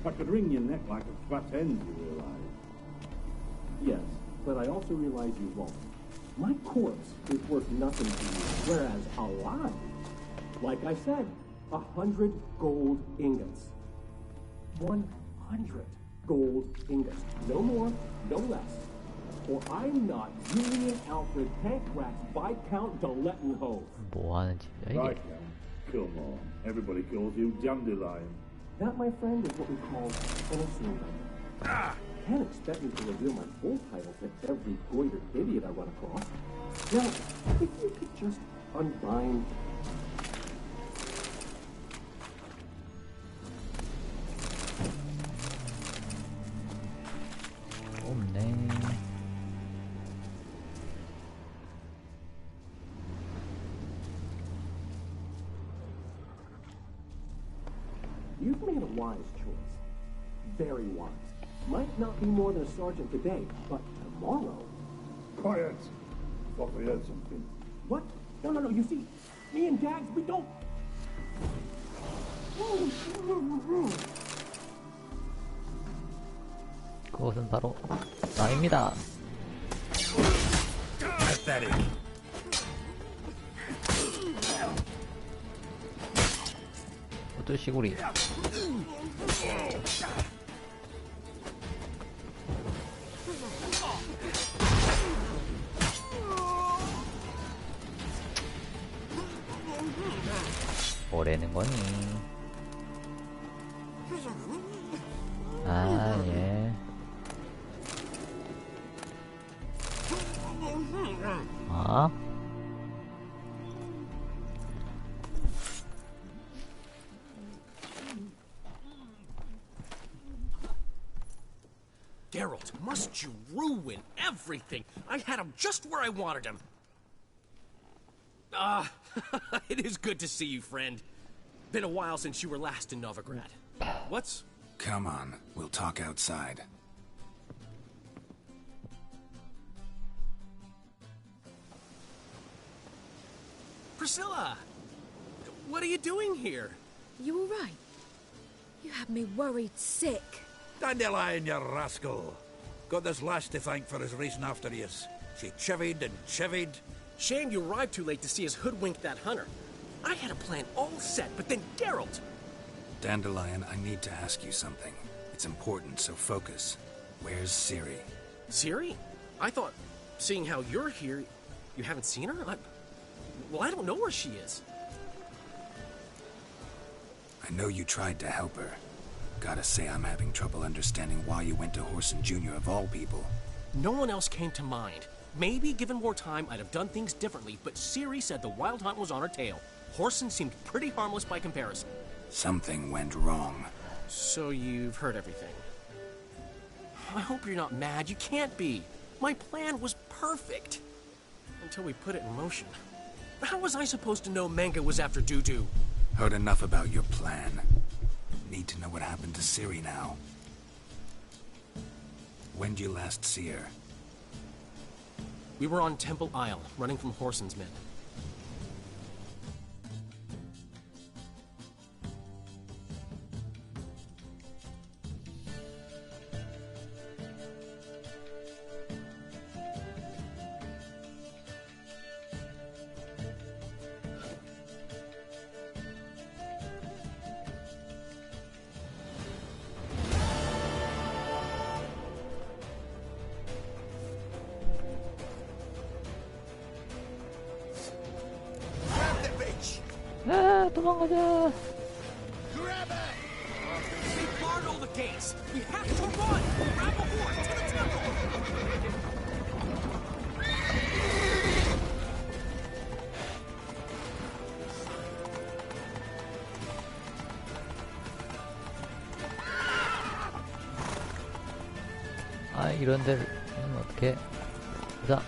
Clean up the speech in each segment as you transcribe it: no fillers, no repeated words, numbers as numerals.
I could wring your neck like a fat hen, you realize? Yes, but I also realize you won't. My corpse is worth nothing to you, whereas alive, like I said, 100 gold ingots. 100 gold ingots. No more, no less. Or I'm not Julian Alfred Pancrax Viscount de Lettenhove. 뭐 하는 짓이야 이게? Come on, everybody calls you Dandelion. That, my friend, is what we call an assumed. Can't expect me to reveal my full title to every goitered idiot I run across. Now, if you could just unbind... 없네. You've made a wise choice. Very wise. Might not be more than a sergeant today, but tomorrow... Quiet! Thought we heard something. What? No, you see, me and Dags, we don't... 그것은 바로 나입니다. Pathetic. 어쩔 시구리. 뭐라는 거니? 아, 예. 아? Geralt, must you ruin everything? I had him just where I wanted him. It is good to see you, friend. Been a while since you were last in Novigrad. What's... Come on, we'll talk outside. Priscilla! What are you doing here? You all right? You had me worried sick. Dandelion, you rascal. Got this lass to thank for his racing after yous. She chivied and chivied. Shame you arrived too late to see us hoodwink that hunter. I had a plan all set, but then Geralt... Dandelion, I need to ask you something. It's important, so focus. Where's Ciri? Ciri? I thought, seeing how you're here, you haven't seen her? I don't know where she is. I know you tried to help her. Gotta say, I'm having trouble understanding why you went to Whoreson Jr. of all people. No one else came to mind. Maybe, given more time, I'd have done things differently, but Ciri said the Wild Hunt was on her tail. Whoreson seemed pretty harmless by comparison. Something went wrong. So you've heard everything. I hope you're not mad. You can't be. My plan was perfect. Until we put it in motion. How was I supposed to know Manga was after Dudu? Heard enough about your plan. Need to know what happened to Ciri now. When did you last see her? We were on Temple Isle, running from Whoreson's men. 아, 도망가자. They barred all the gates. We have to run. Grab a horse to the temple. 아, 이런 데를 어떻게? 자.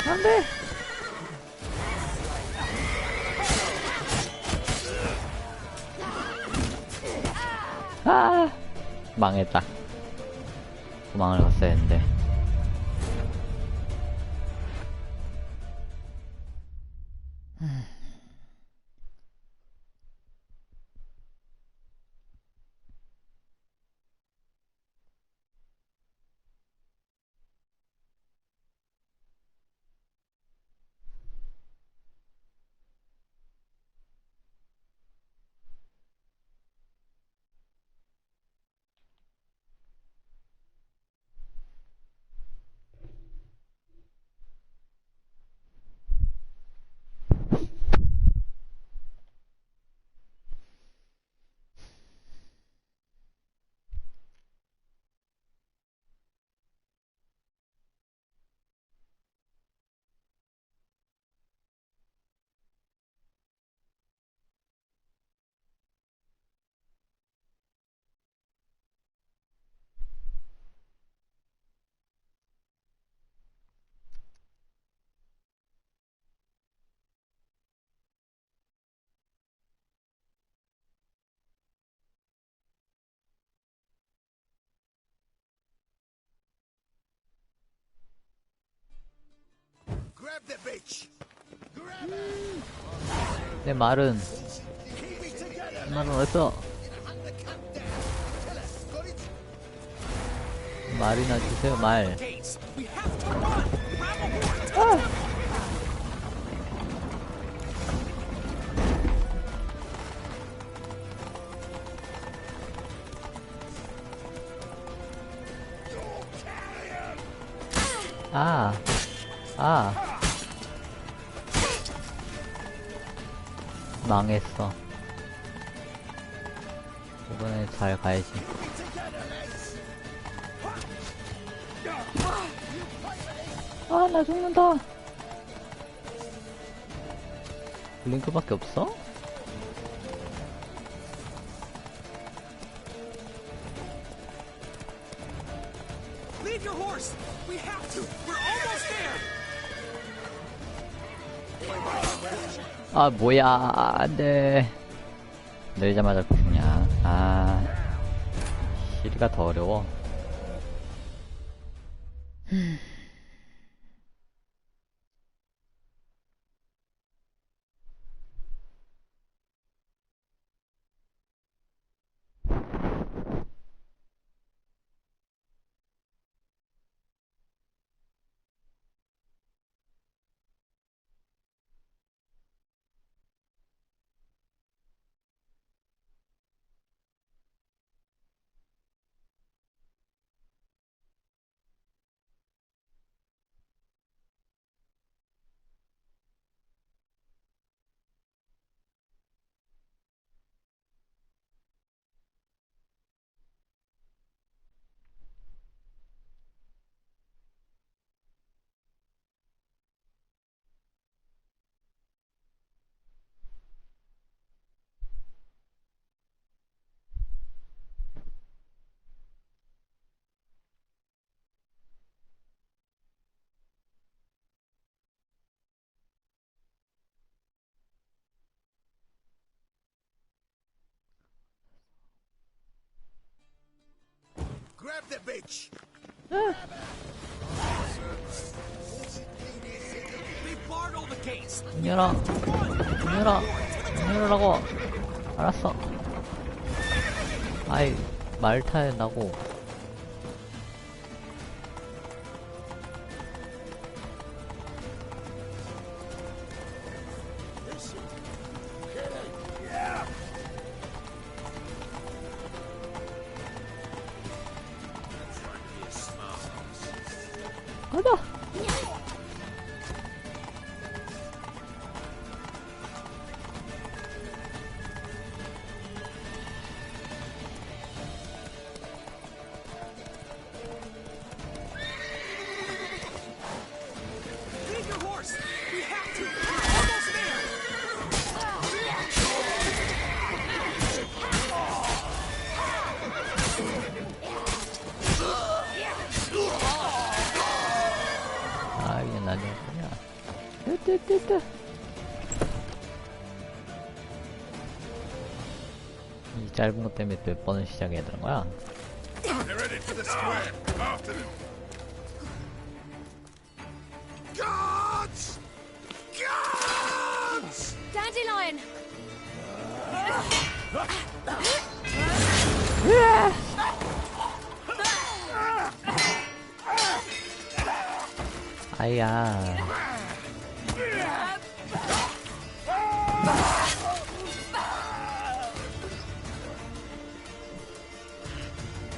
안 돼! 아! 망했다. 도망을 갔어야 했는데. Grab the bitch. 내 말은 어딨어? 말이나 주세요. 말. Gates, we have to run. Grab a horse. 망했어. 이번에 잘 가야지. 나 죽는다. 블링크밖에 없어? Leave your horse. We have to. We're almost there. 뭐야. 안돼. 내리자마자 죽냐. 시리가 더 어려워. Grab the bitch. They barred all the gates. 문 열어. 문 열으라고. 알았어. 말 타야 된다고. 가자. Leave your horse. We have to. We're almost there. 이게 나중이야. 뜨뜨뜨뜨. 이 짧은 것 때문에 몇 번을 시작해야 되는 거야? They're headed for the square. After them. Guards! Guards! Dandelion! 아야.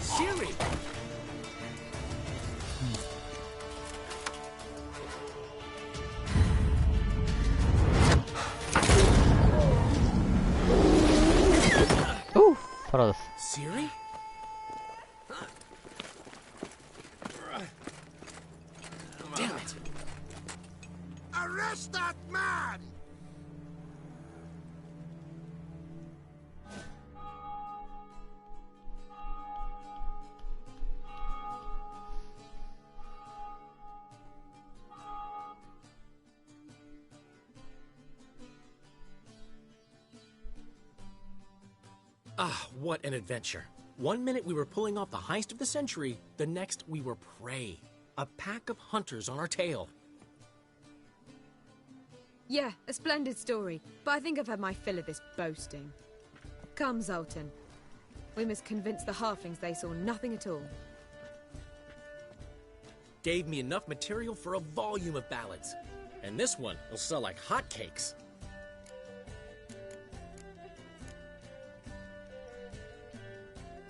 Siri! 오! 사라졌어. Siri? Damn it! Arrest that man! Ah, what an adventure. One minute we were pulling off the heist of the century, the next we were prey. A pack of hunters on our tail. Yeah, a splendid story, but I think I've had my fill of this boasting. Come, Zoltan. We must convince the halflings they saw nothing at all. Gave me enough material for a volume of ballads. And this one will sell like hotcakes.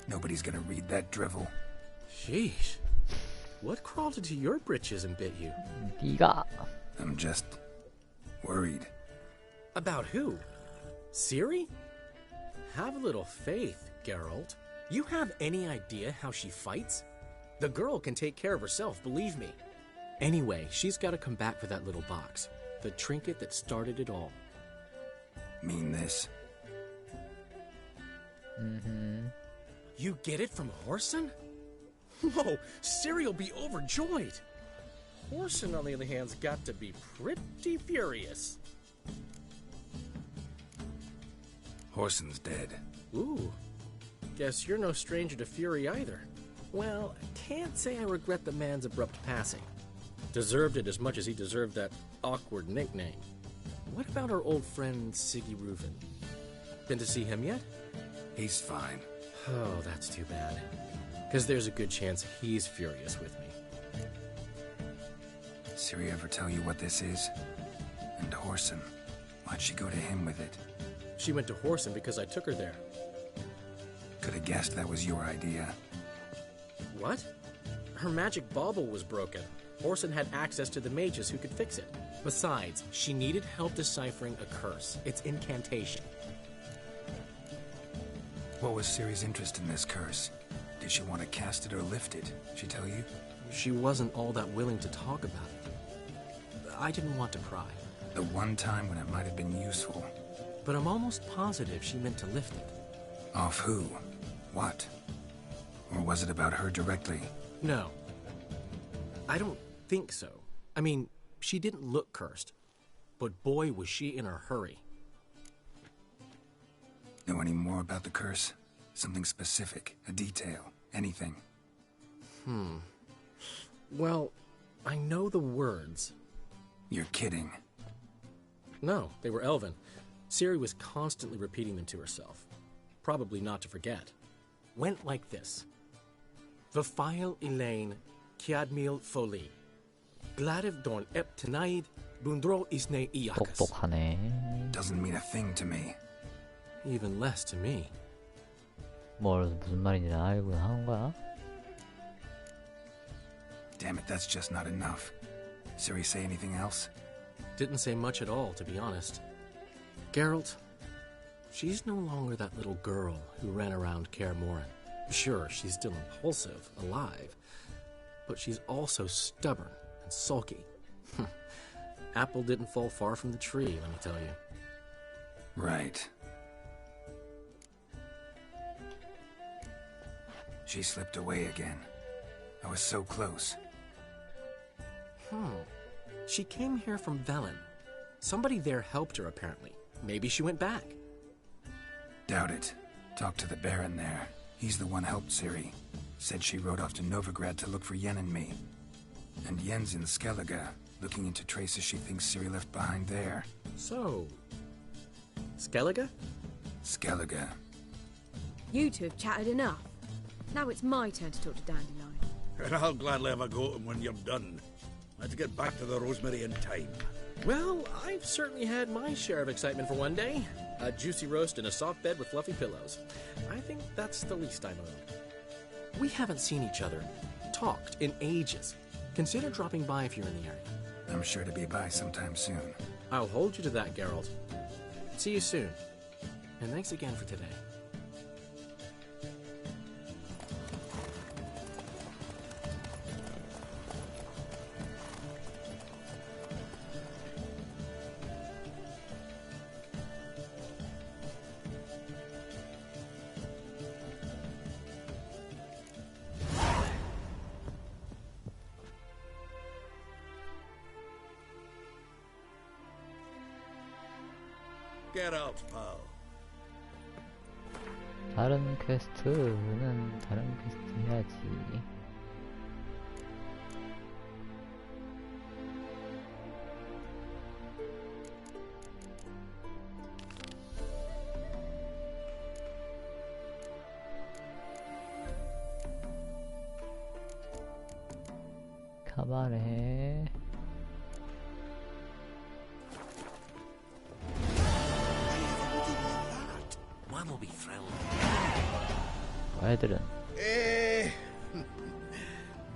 Nobody's gonna read that drivel. Sheesh. What crawled into your britches and bit you? 네가. I'm just worried. About who? Ciri? Have a little faith, Geralt. You have any idea how she fights? The girl can take care of herself, believe me. Anyway, she's got to come back for that little box. The trinket that started it all. Mean this? You get it from Whoreson? Whoa, Ciri'll be overjoyed. Whoreson, on the other hand, has got to be pretty furious. Whoreson's dead. Ooh, guess you're no stranger to fury either. Well, can't say I regret the man's abrupt passing. Deserved it as much as he deserved that awkward nickname. What about our old friend Siggy Reuven? Been to see him yet? He's fine. Oh, that's too bad. Because there's a good chance he's furious with me. Ciri ever tell you what this is? And Whoreson, why'd she go to him with it? She went to Whoreson because I took her there. Could have guessed that was your idea. What? Her magic bauble was broken. Whoreson had access to the mages who could fix it. Besides, she needed help deciphering a curse. Its incantation. What was Ciri's interest in this curse? Did she want to cast it or lift it? She tell you? She wasn't all that willing to talk about it. I didn't want to pry. The one time when it might have been useful. But I'm almost positive she meant to lift it. Off who? What? Or was it about her directly? No. I don't think so. I mean, she didn't look cursed. But boy, was she in a hurry. Know any more about the curse? Something specific, a detail, anything? Well, I know the words. You're kidding. No, they were Elven. Ciri was constantly repeating them to herself. Probably not to forget. Went like this. Vafile Elaine, Kiadmil Foli. Gladiv Dorn Ep Tenaid, Bundro Isne Iakas. 똑똑하네. Doesn't mean a thing to me. Even less to me. 무슨 말인지 알고 하는 거야? Damn it, that's just not enough. Ciri say anything else? Didn't say much at all, to be honest. Geralt, she's no longer that little girl who ran around Kaer Morhen. Sure, she's still impulsive, alive, but she's also stubborn and sulky. Apple didn't fall far from the tree, let me tell you. Right. She slipped away again. I was so close. She came here from Velen. Somebody there helped her, apparently. Maybe she went back. Doubt it. Talk to the Baron there. He's the one helped Ciri. Said she rode off to Novigrad to look for Yen and me. And Yen's in Skellige, looking into traces she thinks Ciri left behind there. So... Skellige? Skellige. You two have chatted enough. Now it's my turn to talk to Dandelion. And I'll gladly have a go at him when you're done. Let's get back to the Rosemary in time. Well, I've certainly had my share of excitement for one day. A juicy roast in a soft bed with fluffy pillows. I think that's the least I'm owed. We haven't seen each other, talked in ages. Consider dropping by if you're in the area. I'm sure to be by sometime soon. I'll hold you to that, Geralt. See you soon. And thanks again for today. Get out, pal. 다른 퀘스트는 다른 퀘스트 해야지. 카바레. One will be thrilled. 애들은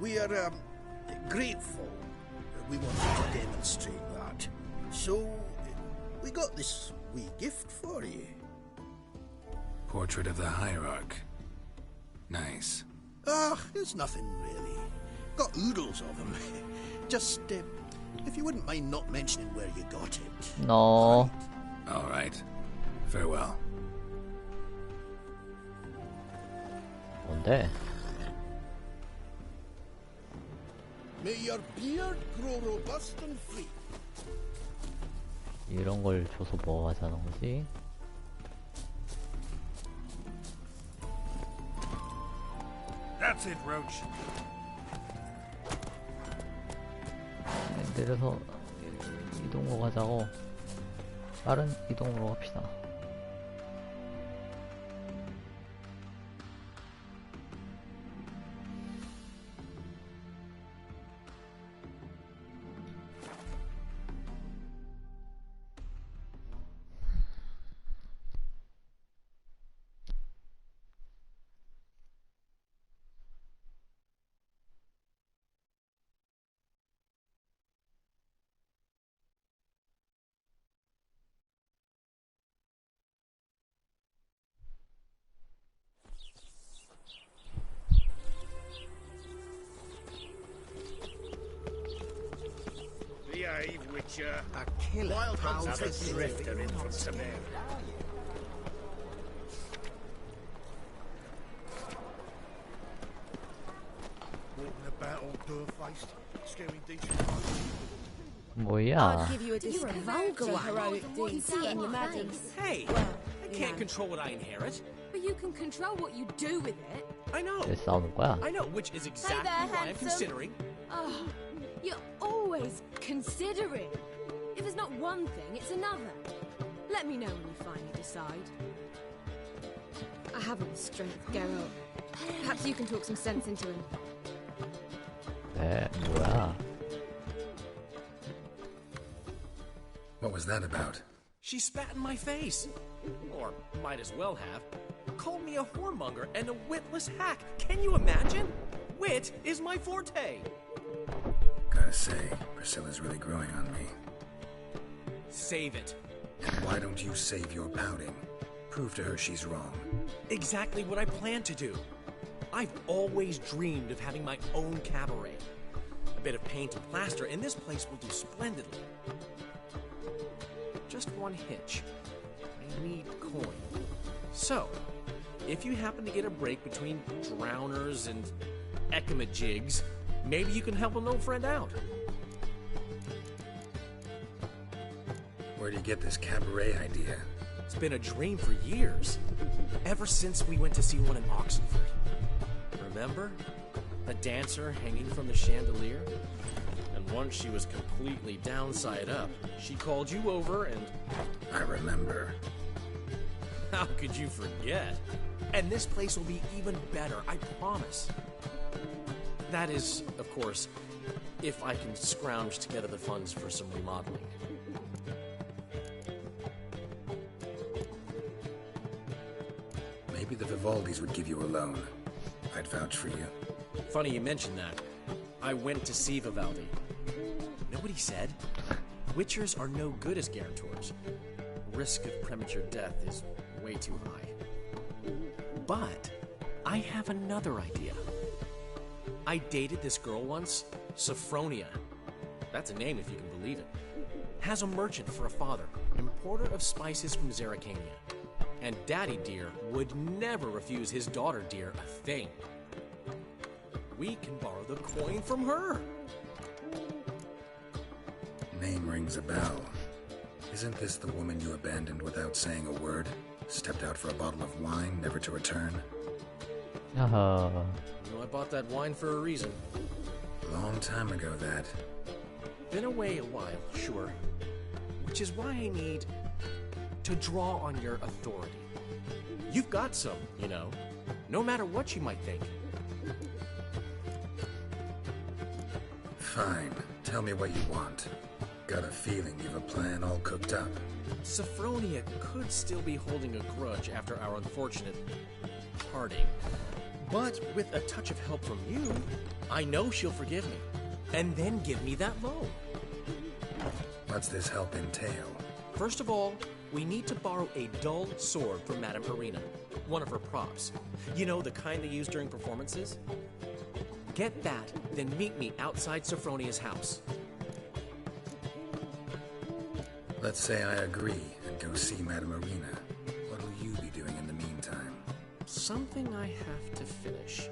We are grateful. We wanted to demonstrate that. So, we got this wee gift for you. Portrait of the Hierarch. Nice. Ah, it's nothing really. Got oodles of them. Just, if you wouldn't mind not mentioning where you got it. 너 All right. Farewell. 뭔데? May your beard grow robust and free. 이런 걸 줘서 뭐 하자는 거지? That's it, Roach. 내려서 이동으로 가자고. 빠른 이동으로 갑시다. Behave, Witcher. A killer Wild prowls hunter the drifter in from Samaria. Walking about all door-faced, scaring decent folk. 뭐야? Give you a discount for heroic deeds and your maddies. Hey! I can't control what I inherit. But you can control what you do with it. I know. 왜 싸우는 거야? I know, which is exactly there, why I'm handsome. considering. Oh, you're always considering. If it's not one thing, it's another. Let me know when you finally decide. I haven't the strength, Geralt. Perhaps you can talk some sense into him. 뭐야? What was that about? She spat in my face. Or might as well have. Called me a whoremonger and a witless hack. Can you imagine? Wit is my forte. Gotta say, Priscilla's really growing on me. Save it. And why don't you save your pouting? Prove to her she's wrong. Exactly what I plan to do. I've always dreamed of having my own cabaret. A bit of paint and plaster, and this place will do splendidly. Just one hitch. I need coin. So, if you happen to get a break between drowners and ecamajigs, maybe you can help an old friend out. Where do you get this cabaret idea? It's been a dream for years. Ever since we went to see one in Oxenford. Remember? The dancer hanging from the chandelier? And once she was completely downside up, she called you over and... I remember. How could you forget? And this place will be even better, I promise. That is, of course, if I can scrounge together the funds for some remodeling. Maybe the Vivaldis would give you a loan. I'd vouch for you. Funny you mention that. I went to see Vivaldi. Know what he said? Witchers are no good as guarantors. Risk of premature death is way too high. But I have another idea. I dated this girl once, Sophronia. That's a name if you can believe it. Has a merchant for a father, importer of spices from Zerrikania. And Daddy Dear would never refuse his daughter Dear a thing. We can borrow the coin from her. Name rings a bell. Isn't this the woman you abandoned without saying a word? Stepped out for a bottle of wine, never to return? Oh. You know, I bought that wine for a reason. Long time ago, that. Been away a while, sure. Which is why I need to draw on your authority. You've got some, you know, no matter what you might think. Fine. Tell me what you want. Got a feeling you've a plan all cooked up. Sophronia could still be holding a grudge after our unfortunate parting. But with a touch of help from you, I know she'll forgive me. And then give me that loan. What's this help entail? First of all, we need to borrow a dull sword from Madame Arena, one of her props. You know, the kind they use during performances? Get that, then meet me outside Sophronia's house. Let's say I agree and go see Madame Arena. What will you be doing in the meantime? Something I have to finish.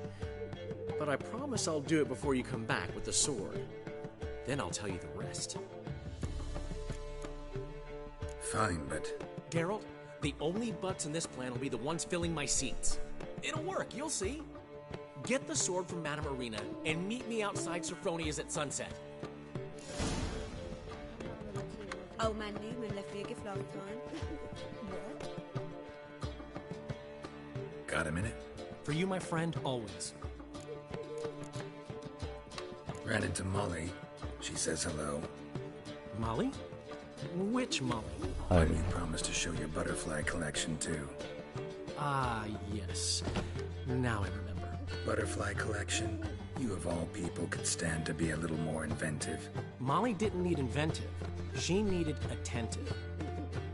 But I promise I'll do it before you come back with the sword. Then I'll tell you the rest. Fine, but... Geralt, the only butts in this plan will be the ones filling my seats. It'll work, you'll see. Get the sword from Madame Arena and meet me outside Sophronia's at sunset. Old man Newman left me a gift last time. Got a minute? For you, my friend, always. Ran into Molly. She says hello. Molly? Which Molly? One you promised to show your butterfly collection to. Ah, yes. Now I remember. Butterfly collection? You of all people could stand to be a little more inventive. Molly didn't need inventive. She needed attentive.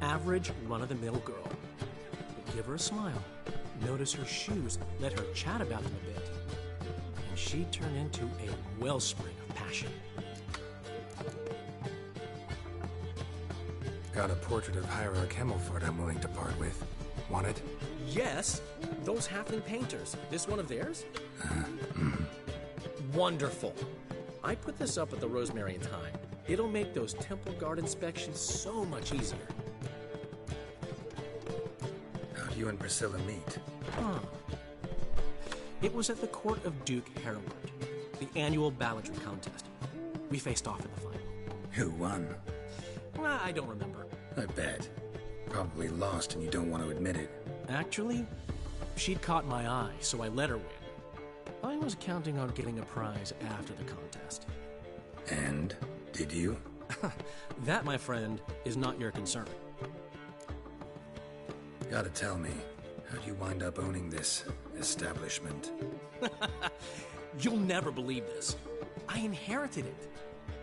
Average, run-of-the-mill girl. But give her a smile. Notice her shoes. Let her chat about them a bit. And she'd turn into a wellspring of passion. Got a portrait of hoyakimm I'm willing to part with. Want it? Yes, those halfling painters. This one of theirs? Wonderful. I put this up at the Rosemary and Thyme. It'll make those temple guard inspections so much easier. How'd you and Priscilla meet? Huh. It was at the court of Duke Hereward, the annual balladry contest. We faced off in the final. Who won? I don't remember. I bet. Probably lost and you don't want to admit it. Actually, she'd caught my eye, so I let her win. I was counting on getting a prize after the contest. And? Did you? That, my friend, is not your concern. Gotta tell me, how'd you wind up owning this establishment? You'll never believe this. I inherited it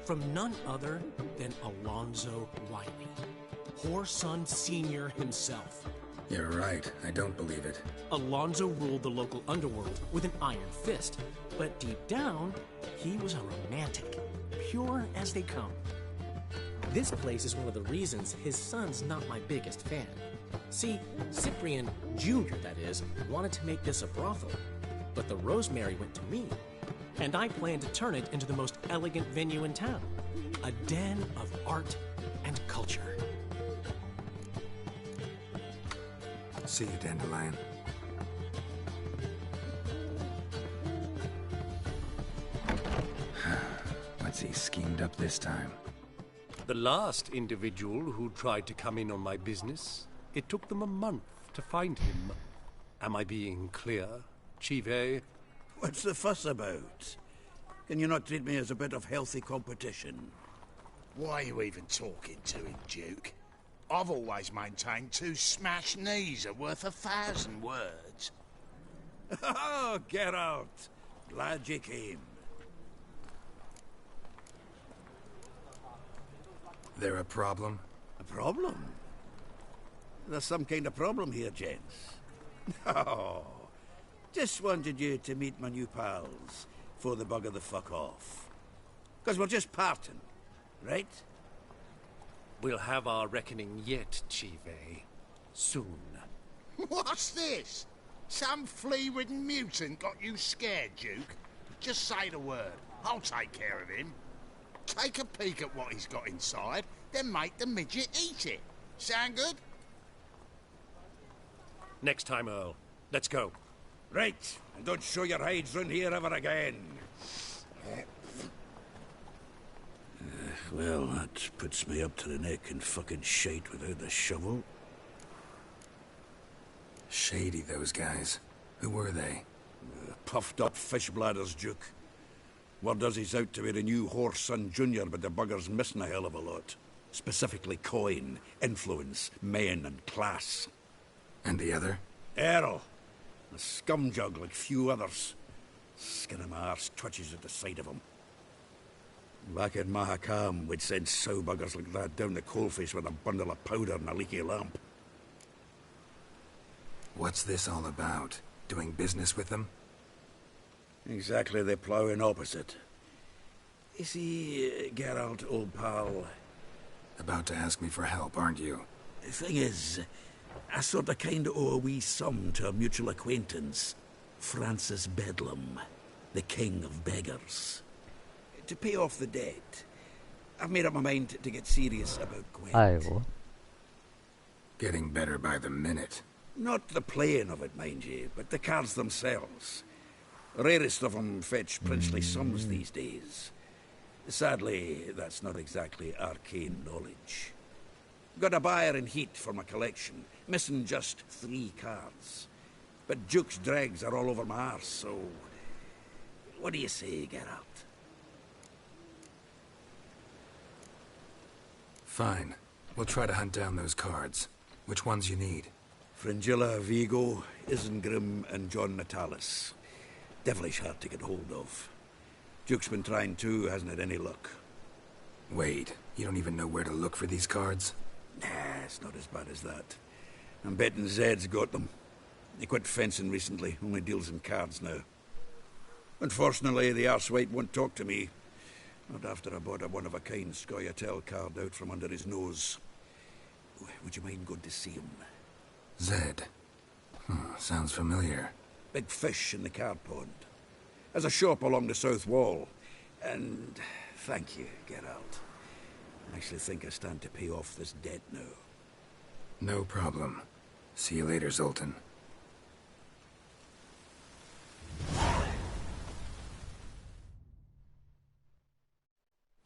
from none other than Alonzo Wiley, Whoreson Sr. himself. You're right, I don't believe it. Alonzo ruled the local underworld with an iron fist, but deep down, he was a romantic, pure as they come. This place is one of the reasons his son's not my biggest fan. See, Cyprian Jr., that is, wanted to make this a brothel, but the Rosemary went to me, and I planned to turn it into the most elegant venue in town, a den of art and culture. See you, Dandelion. What's he schemed up this time? The last individual who tried to come in on my business, it took them a month to find him. Am I being clear, Chive? What's the fuss about? Can you not treat me as a bit of healthy competition? Why are you even talking to him, Duke? I've always maintained 2 smashed knees are worth 1,000 words. Oh, Geralt. Glad you came. There a problem? A problem? There's some kind of problem here, gents. Oh, just wanted you to meet my new pals before they bugger the fuck off. Because we're just parting, right? We'll have our reckoning yet, Chive. Soon. What's this? Some flea-ridden mutant got you scared, Duke? Just say the word. I'll take care of him. Take a peek at what he's got inside, then make the midget eat it. Sound good? Next time, Earl. Let's go. Right, and don't show your hides round here ever again. Well, that puts me up to the neck in fucking shite without the shovel. Shady, those guys. Who were they? Puffed up fish bladders, Duke. Word does he's out to be the new Whoreson Jr., but the bugger's missing a hell of a lot. Specifically coin, influence, men, and class. And the other? Earl. A scumjug like few others. Skin of my arse twitches at the sight of him. Back in hoyakimm, we'd send sow buggers like that down the coalface with a bundle of powder and a leaky lamp. What's this all about? Doing business with them? Exactly the ploughing opposite. You see, Geralt, old pal... About to ask me for help, aren't you? The thing is, I sort of kind of owe a wee sum to a mutual acquaintance. Francis Bedlam, the king of beggars. To pay off the debt, I've made up my mind to get serious about Gwent. 아이고. Getting better by the minute. Not the playing of it, mind you, but the cards themselves. The rarest of them fetch princely sums these days. Sadly, that's not exactly arcane knowledge. Got a buyer in heat for my collection, missing just 3 cards. But Duke's dregs are all over my arse, so... What do you say, Geralt? Fine. We'll try to hunt down those cards. Which ones you need? Fringilla, Vigo, Isengrim, and John Natalis. Devilish hard to get hold of. Duke's been trying too, hasn't had any luck. Wait, you don't even know where to look for these cards? Nah, it's not as bad as that. I'm betting Zed's got them. He quit fencing recently, only deals in cards now. Unfortunately, the arsewipe won't talk to me. Not after I bought a one-of-a-kind Scoia'tael card out from under his nose. Would you mind going to see him? Zed. Sounds familiar. Big fish in the card pond. Has a shop along the south wall. And thank you, Geralt. I actually think I stand to pay off this debt now. No problem. See you later, Zoltan.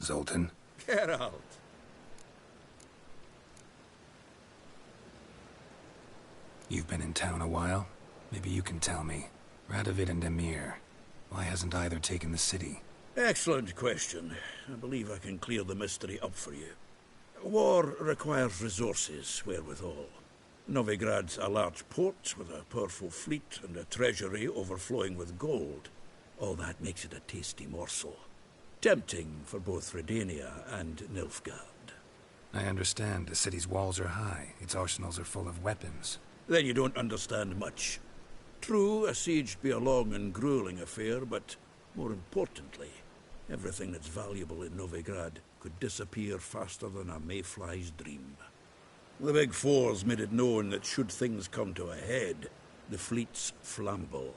Zoltan? Geralt! You've been in town a while? Maybe you can tell me. Radovid and Emir. Why hasn't either taken the city? Excellent question. I believe I can clear the mystery up for you. War requires resources, wherewithal. Novigrad's a large port with a powerful fleet and a treasury overflowing with gold. All that makes it a tasty morsel. Tempting for both Redania and Nilfgaard. I understand. The city's walls are high. Its arsenals are full of weapons. Then you don't understand much. True, a siege'd be a long and grueling affair, but more importantly, everything that's valuable in Novigrad could disappear faster than a mayfly's dream. The Big Four's made it known that should things come to a head, the fleet's flammable,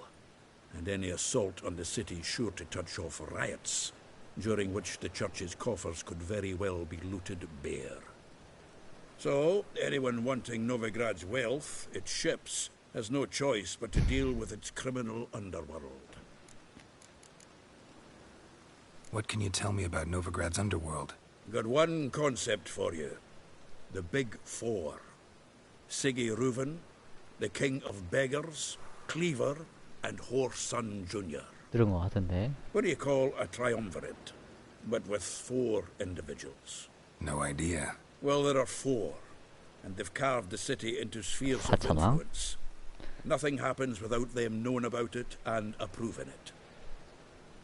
and any assault on the city's sure to touch off riots, during which the church's coffers could very well be looted bare. So, anyone wanting Novigrad's wealth, its ships, has no choice but to deal with its criminal underworld. What can you tell me about Novigrad's underworld? Got one concept for you. The Big Four. Siggy Reuven, the King of Beggars, Cleaver, and Whoreson Jr. 들은 것 같은데. What do you call a triumvirate, but with 4 individuals? No idea. Well, there are 4, and they've carved the city into spheres of 사천왕? influence. Nothing happens without them knowing about it and approving it.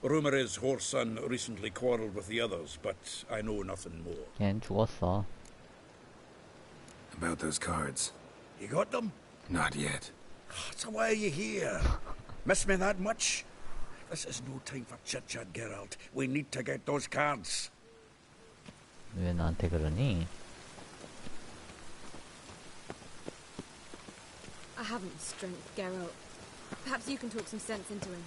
Rumor is Whoreson recently quarreled with the others, but I know nothing more. 걘 죽었어. About those cards. You got them? Not yet. So why are you here? Miss me that much? This is no time for chit-chat, Geralt. We need to get those cards. 왜 나한테 그러니? I haven't the strength, Geralt. Perhaps you can talk some sense into him.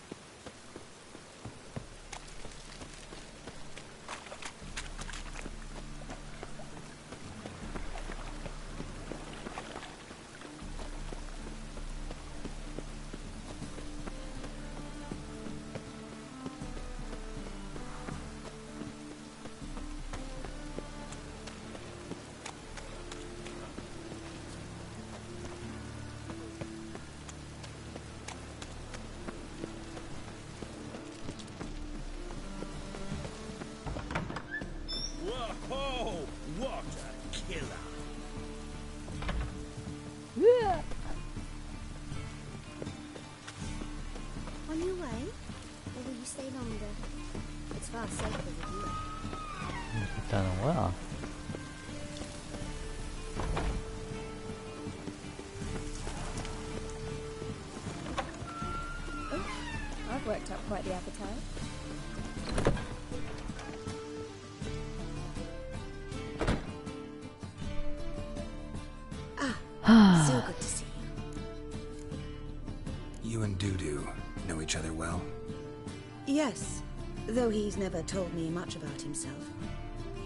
Whoa! What a killer! On your way? Or will you stay longer? It's far safer with you. 있다는 거야? Oh, I've worked up quite the appetite. So good to see you. You and Dudu know each other well? Yes, though he's never told me much about himself.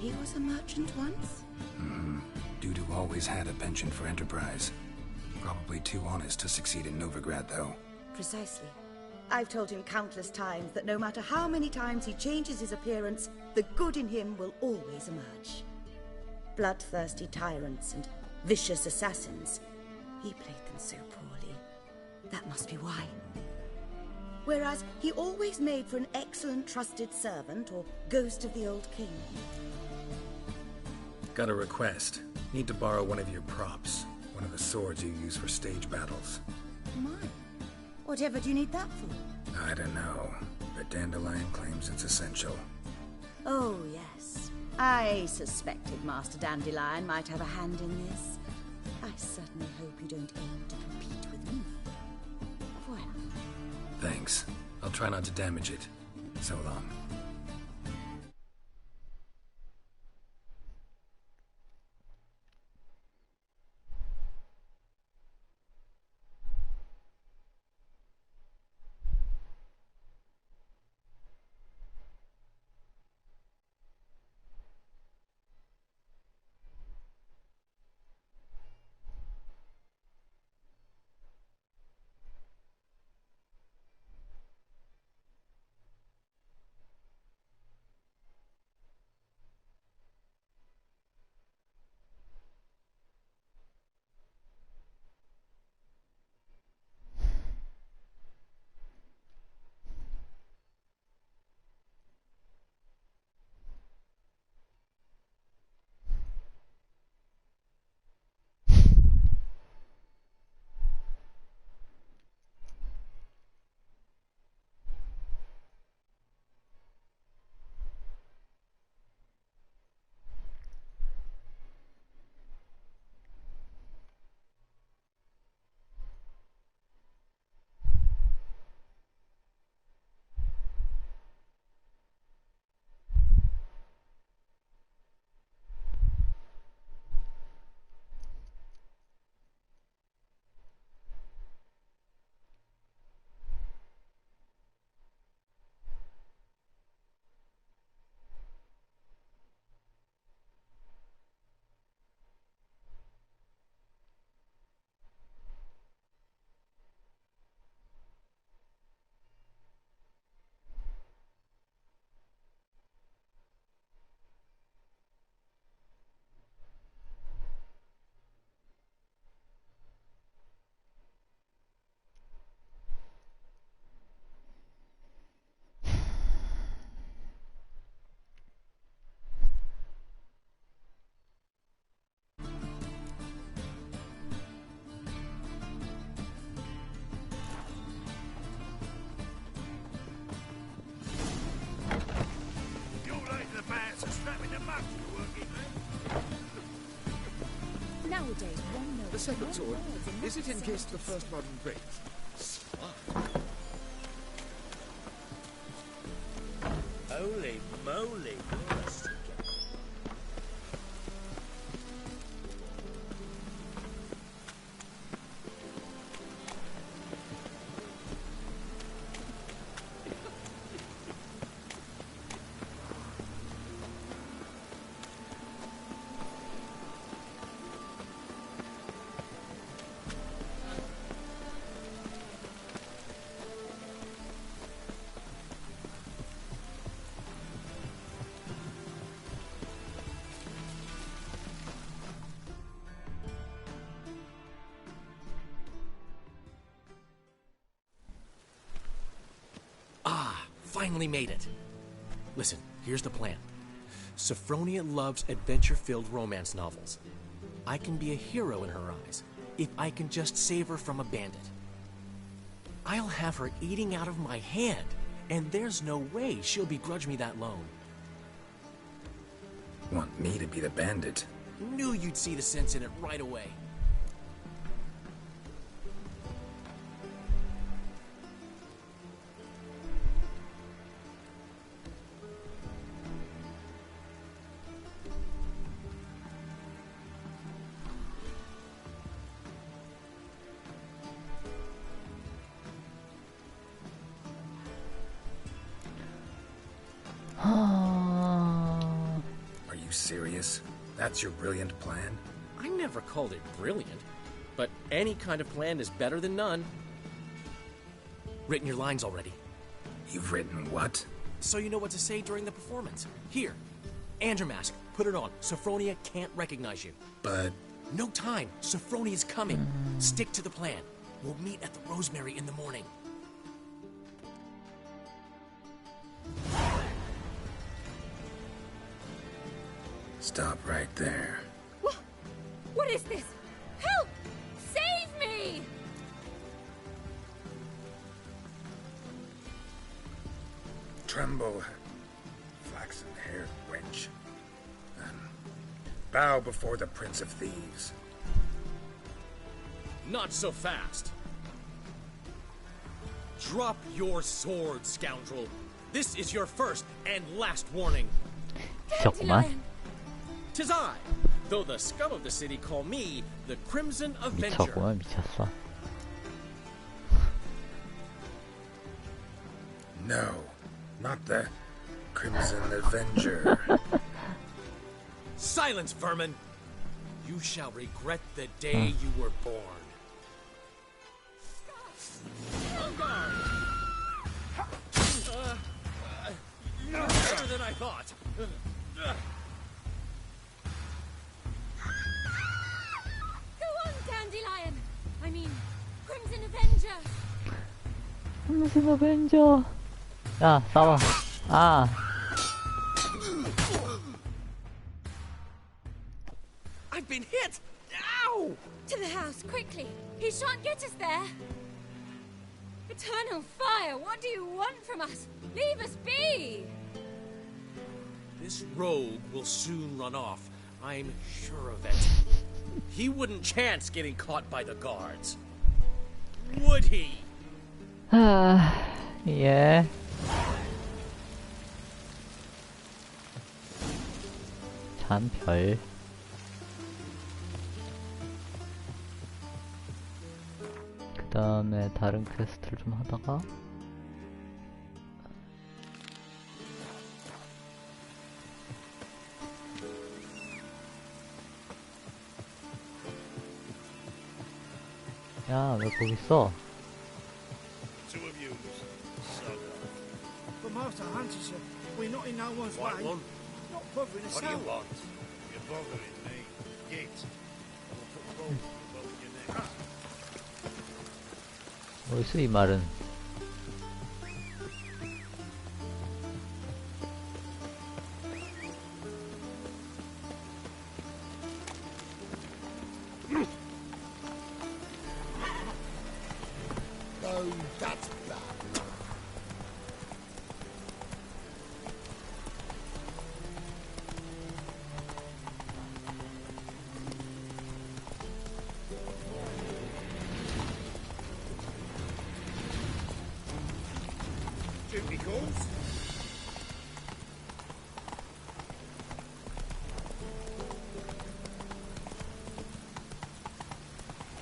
He was a merchant once? Mm-hmm. Dudu always had a penchant for enterprise. Probably too honest to succeed in Novigrad, though. Precisely. I've told him countless times that no matter how many times he changes his appearance, the good in him will always emerge. Bloodthirsty tyrants and vicious assassins. He played them so poorly. That must be why. Whereas he always made for an excellent trusted servant or ghost of the old king. Got a request. Need to borrow one of your props. One of the swords you use for stage battles. Mine? Whatever do you need that for? I don't know, but Dandelion claims it's essential. Oh, yes. I suspected Master Dandelion might have a hand in this. I certainly hope you don't aim to compete with me. Voilà. Thanks. I'll try not to damage it. So long. Nowadays, one knows The second more sword, words and is it not encased the sentences. first modern breaks? Holy moly, you're a sticker. Finally made it. Listen, here's the plan. Sophronia loves adventure-filled romance novels. I can be a hero in her eyes if I can just save her from a bandit. I'll have her eating out of my hand, and there's no way she'll begrudge me that loan. Want me to be the bandit? Knew you'd see the sense in it right away. Are you serious? That's your brilliant plan? I never called it brilliant, but any kind of plan is better than none. Written your lines already. You've written what? So you know what to say during the performance. Here, and your mask. Put it on. Sophronia can't recognize you. But... No time. Sophronia's coming. Stick to the plan. We'll meet at the Rosemary in the morning. Stop right there. What is this? Help! Save me! Tremble, flaxen-haired wench. And bow before the Prince of Thieves. Not so fast. Drop your sword, scoundrel. This is your first and last warning. 미쳤구만. 'Tis I, though the scum of the city call me the Crimson Avenger. 미쳤구만, 미쳤어. No, not the Crimson Avenger. Silence, vermin! You shall regret the day you were born. On guard! You're better than I thought. Go on, Dandelion! I mean, Crimson Avenger! 무슨 어벤져. 야, 싸워. 아. I've been hit! Ow! To the house, quickly! He shan't get us there! Eternal fire, what do you want from us? Leave us be! This rogue will soon run off. I'm sure of it. He wouldn't chance getting caught by the guards. Would he? 예. 잔별. 그 다음에 다른 퀘스트를 좀 하다가 야, 왜 거기 있어? Two of you, sod off. But Master Hunter, sir, we're not in no one's White way. one? Not bothering us What do you out. want? You're bothering me. Git. I'll put both of you above your neck. 어디서 이 말은? Oh, that's bad luck.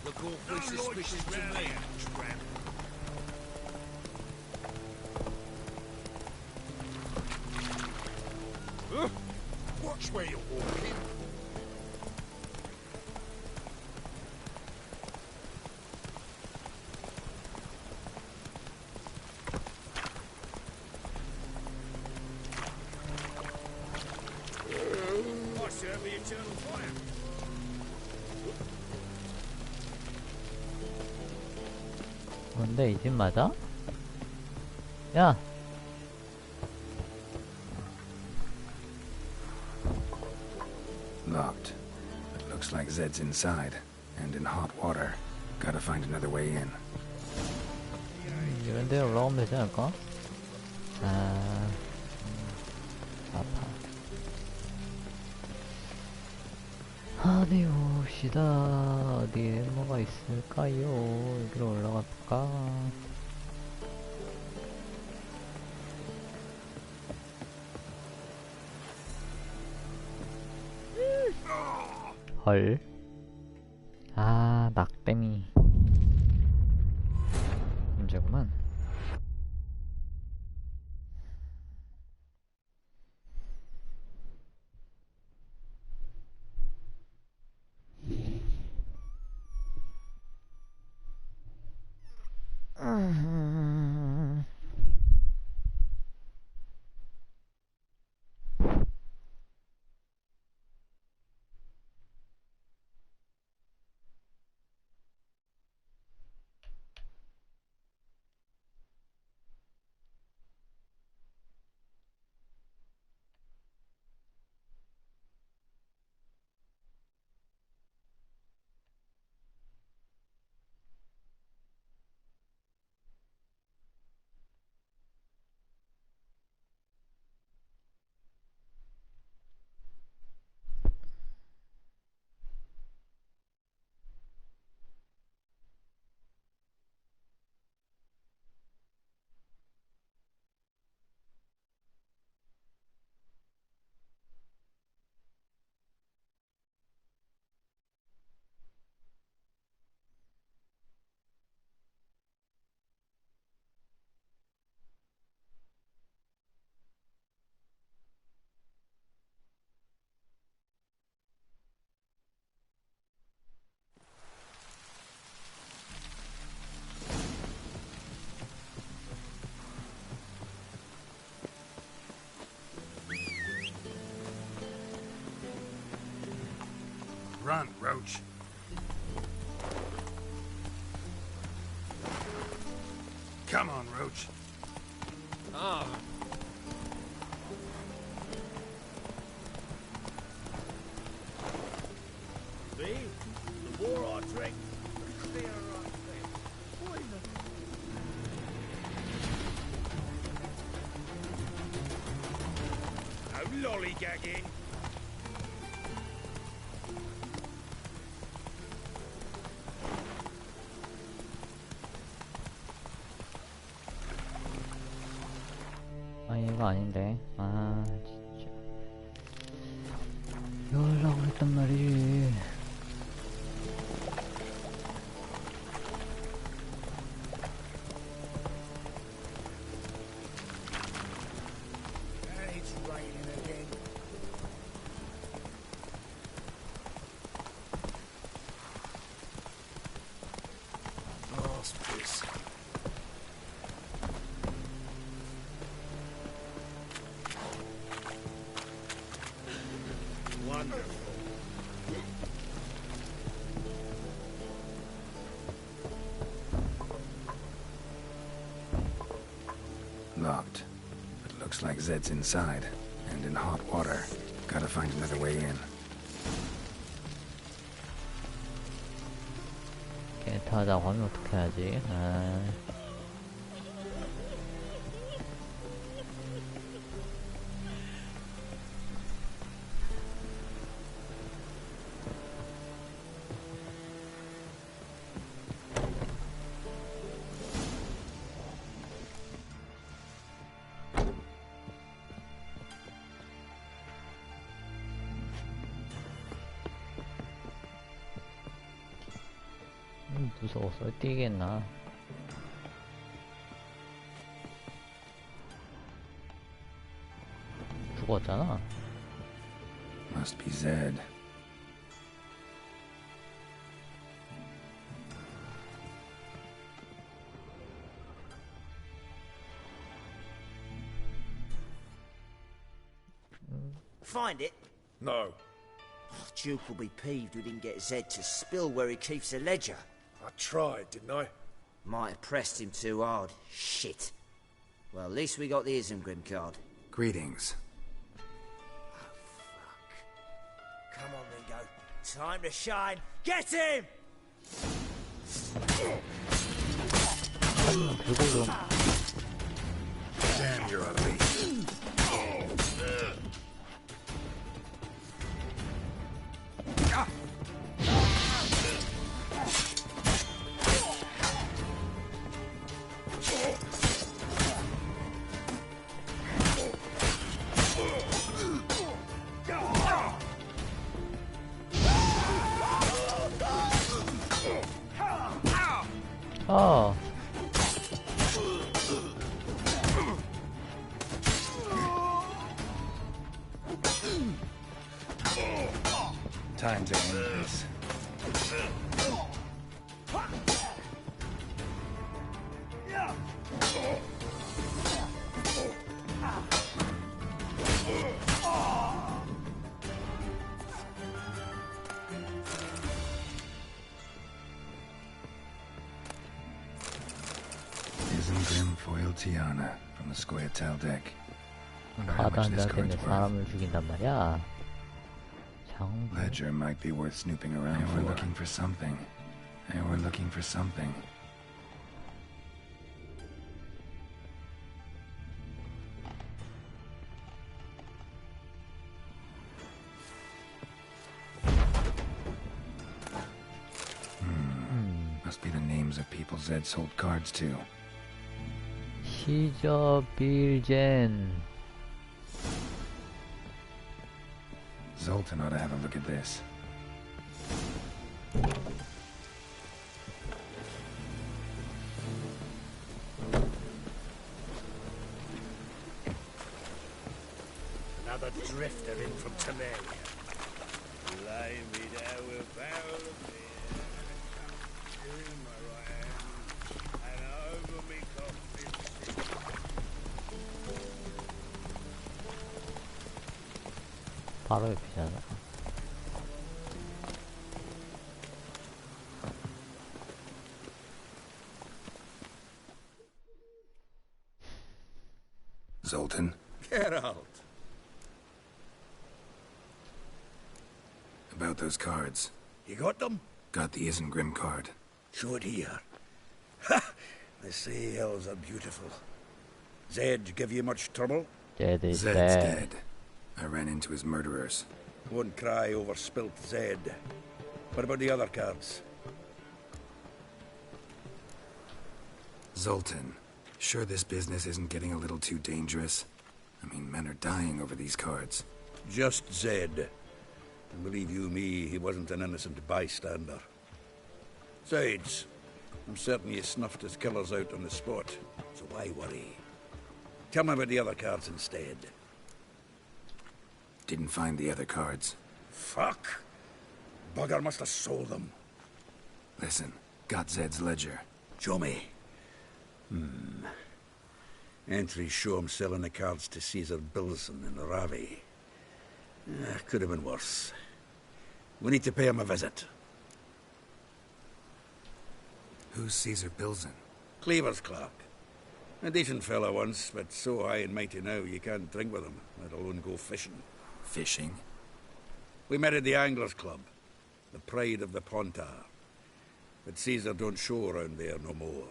Look awfully suspicious to me, tramp. Watch where you're walking. I serve the eternal fire. 뭔데, 이 집 맞아? 야! Locked. It looks like Zed's inside, and in hot water. Gotta find another way in. 이런 데 올라가면 되지 않을까? 아파. 어디 봅시다. 어디에 뭐가 있을까요? 여기로 올라가 볼까? 헐. 낙댐이 문제구만. Run, Roach. Come on, Roach. Ah. See? The more I drink, the clearer I feel. Poison. No lollygagging. 이거 아닌데. 진짜. 이걸라고 했단 말이지. It's raining again. Last piss. Wonderful. Locked. But looks like Zed's inside, and in hot water. Gotta find another way in. 걔 타자고 하면 어떻게 하지? 무서워서 뛰겠나? 죽었잖아. Must be Zed. Find it? No. Duke will be peeved we didn't get Zed to spill where he keeps the ledger. I tried, didn't I? Might have pressed him too hard. Shit. Well, at least we got the Isengrim card. Greetings. Come on then, go. Time to shine. Get him! Damn, you're ugly. 어. Time to end this. Isengrim foiled Tiana from the Scoia'tael deck. 가드한테 사람을 죽인단 말이야. 장부. Ledger might be worth snooping around for. We're looking for something. And we're looking for something. Must be the names of people Zed sold cards to. 시저 빌젠. Zoltan ought to have a look at this. Another drifter in from Temeria. Lay me down with a barrel of beer in my right hand and over me coffin seat. 바로 옆이잖아. Zoltan? Get out. About those cards. You got them? Got the Isengrim card. Show it here. Ha! They say elves are beautiful. Zed give you much trouble? Zed's dead. I ran into his murderers. Won't cry over spilt Zed. What about the other cards? Zoltan, sure this business isn't getting a little too dangerous? I mean, men are dying over these cards. Just Zed. And believe you me, he wasn't an innocent bystander. Besides, I'm certain you snuffed his killers out on the spot, so why worry? Tell me about the other cards instead. Didn't find the other cards. Fuck! Bugger must have sold them. Listen, got Zed's ledger. Show me. Entries show him selling the cards to Caesar Bilson in Ravi. Could have been worse. We need to pay him a visit. Who's Caesar Bilson? Cleaver's clerk. A decent fellow once, but so high and mighty now you can't drink with him, let alone go fishing. Fishing? We met at the Anglers Club, the pride of the Pontar. But Caesar don't show around there no more.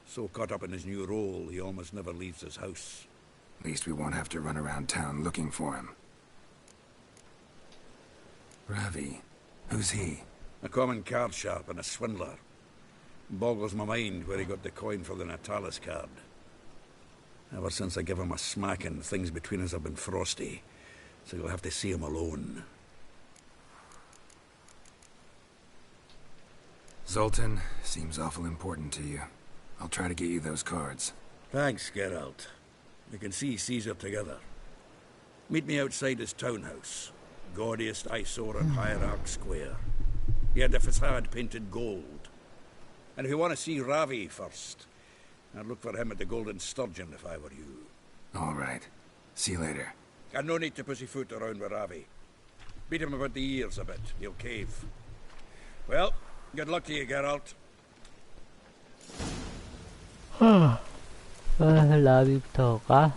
So caught up in his new role, he almost never leaves his house. At least we won't have to run around town looking for him. Ravi, who's he? A common card sharp and a swindler. Boggles my mind where he got the coin for the Natalis card. Ever since I gave him a smacking, things between us have been frosty. So you'll have to see him alone. Zoltan, seems awful important to you. I'll try to get you those cards. Thanks, Geralt. We can see Caesar together. Meet me outside his townhouse. Gaudiest eyesore on Hierarch Square. He had the facade painted gold. And if you want to see Ravi first, I'd look for him at the Golden Sturgeon if I were you. All right. See you later. And no need to pussyfoot around with Ravi. Beat him about the ears a bit. He'll cave. Well, good luck to you, Geralt. 라비부터 가?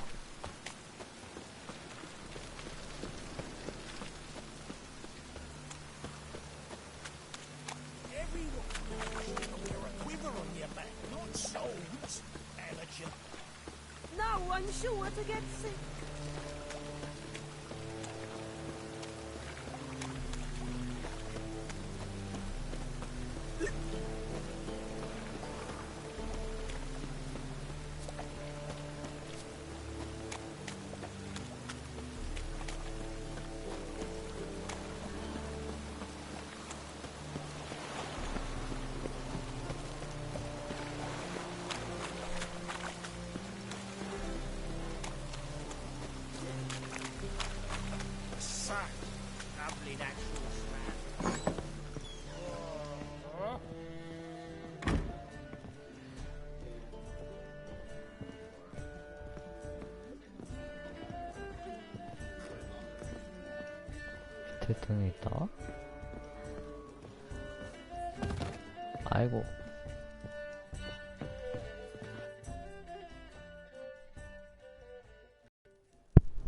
No, I'm sure to get sick. Lovely natural smell. 대통령이 있다. 아이고.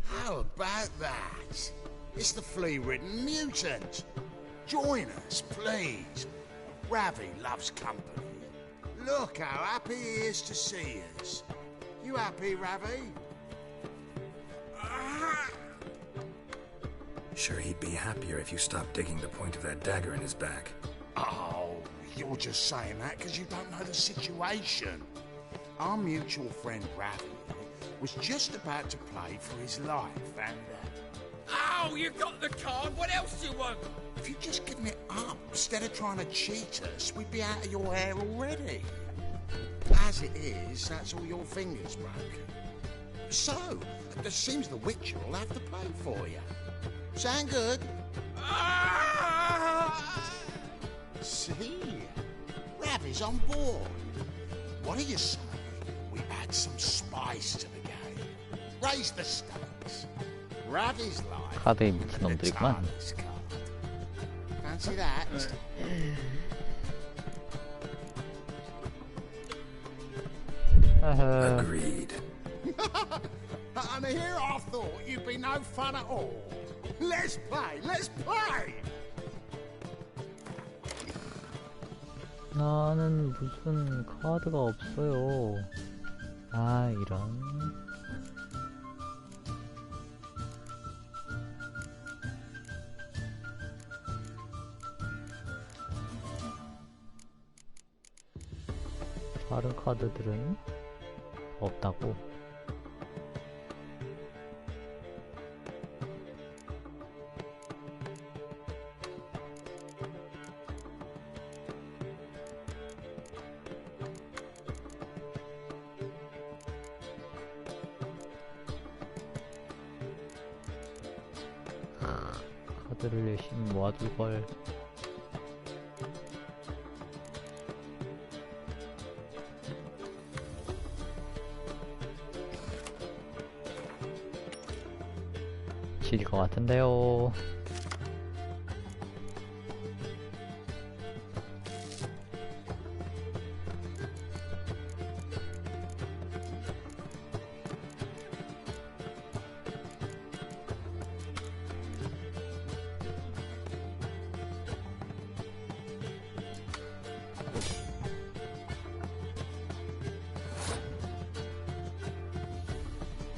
How about that? It's the flea-ridden mutant. Join us, please. Ravi loves company. Look how happy he is to see us. You happy, Ravi? Sure, he'd be happier if you stopped digging the point of that dagger in his back. Oh, you're just saying that because you don't know the situation. Our mutual friend Ravi was just about to play for his life and... Oh, you got the card. What else do you want? If you'd just given it up instead of trying to cheat us, we'd be out of your hair already. As it is, that's all your fingers broken. So, it seems the Witcher will have to play for you. Sound good? See? Ravi's on board. What do you say? We add some spice to the game. Raise the stakes. Ravi's life. 카드에 미친 놈들이구만. Fancy that? Agreed. And here I thought you'd be no fun at all. Let's play, let's play! 나는 무슨 카드가 없어요. 아, 이런. 다른 카드들은 없다고. 카드를 열심히 모아둘걸. 질 것 같은데요.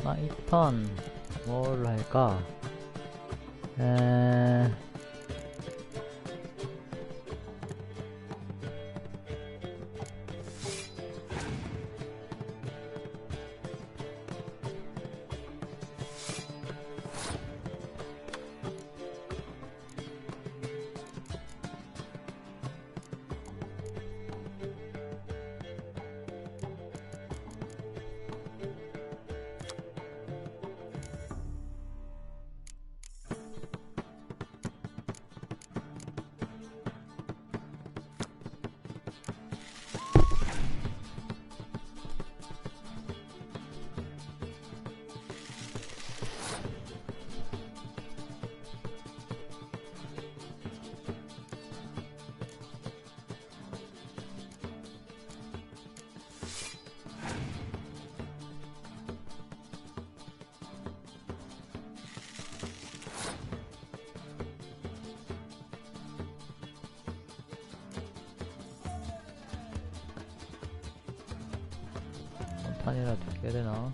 아, 이 턴 뭘 할까? 탄이라도 깨야 되나?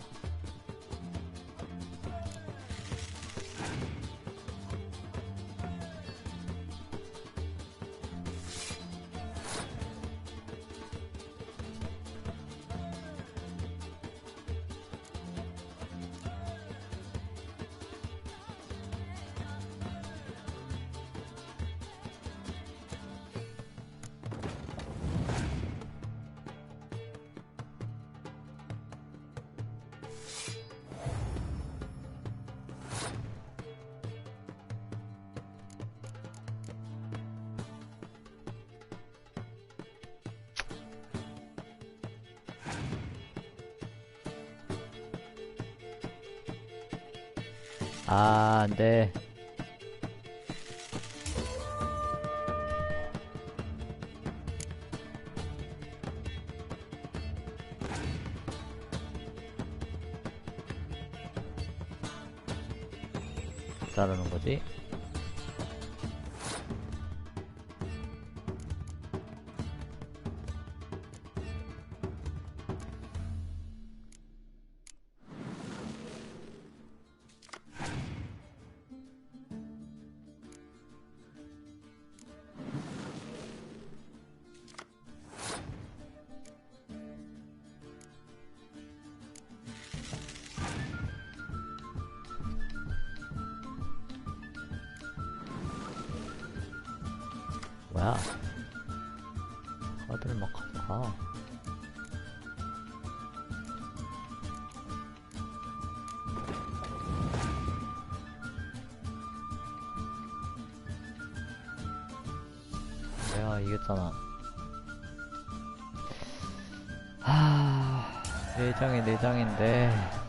아, 안돼. 자르는 거지? 뭐야? 카드를 막 가져가. 내가 이겼잖아. 하... 4장이 4장인데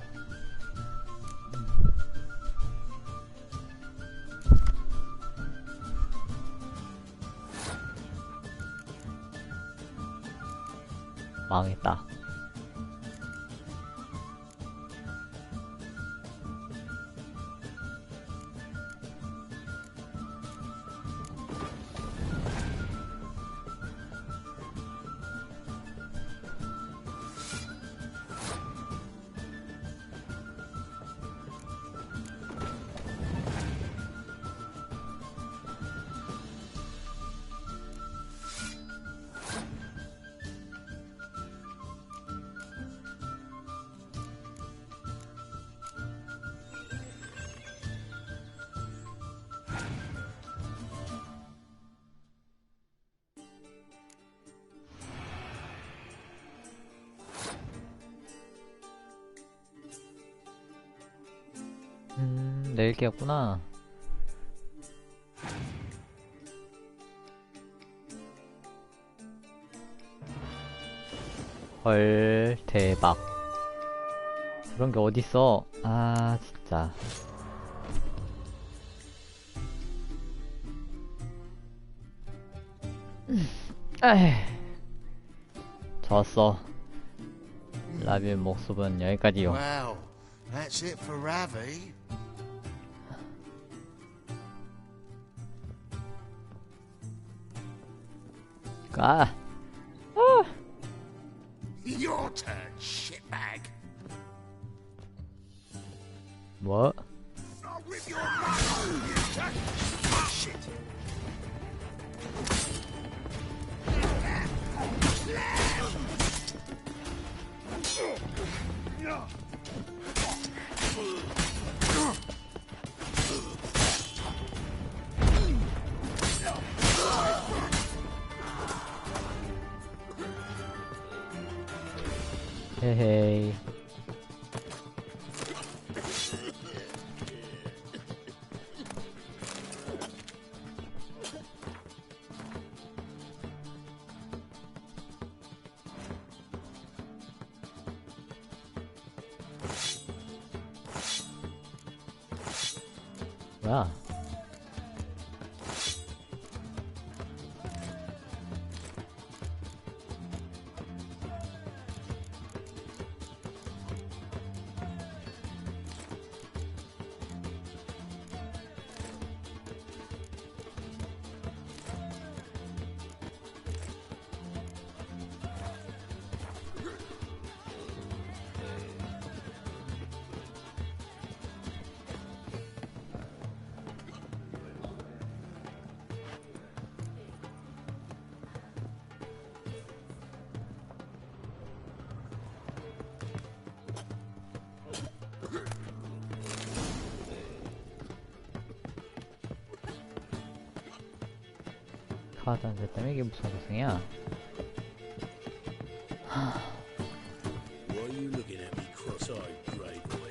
망했다. 내일 깨었구나. 헐, 대박. 그런 게 어딨어. 아, 진짜. 에이. 졌어. 라비의 목숨은 여기까지요. Well, that's it for Ravi. 아. Your turn, shitbag. 뭐? I'll rip your mouth. Shit. 헤헤이. 뭐야? 가자됐다면 이게 무슨 도승이야? Why are you looking at me cross-eyed, grey boy?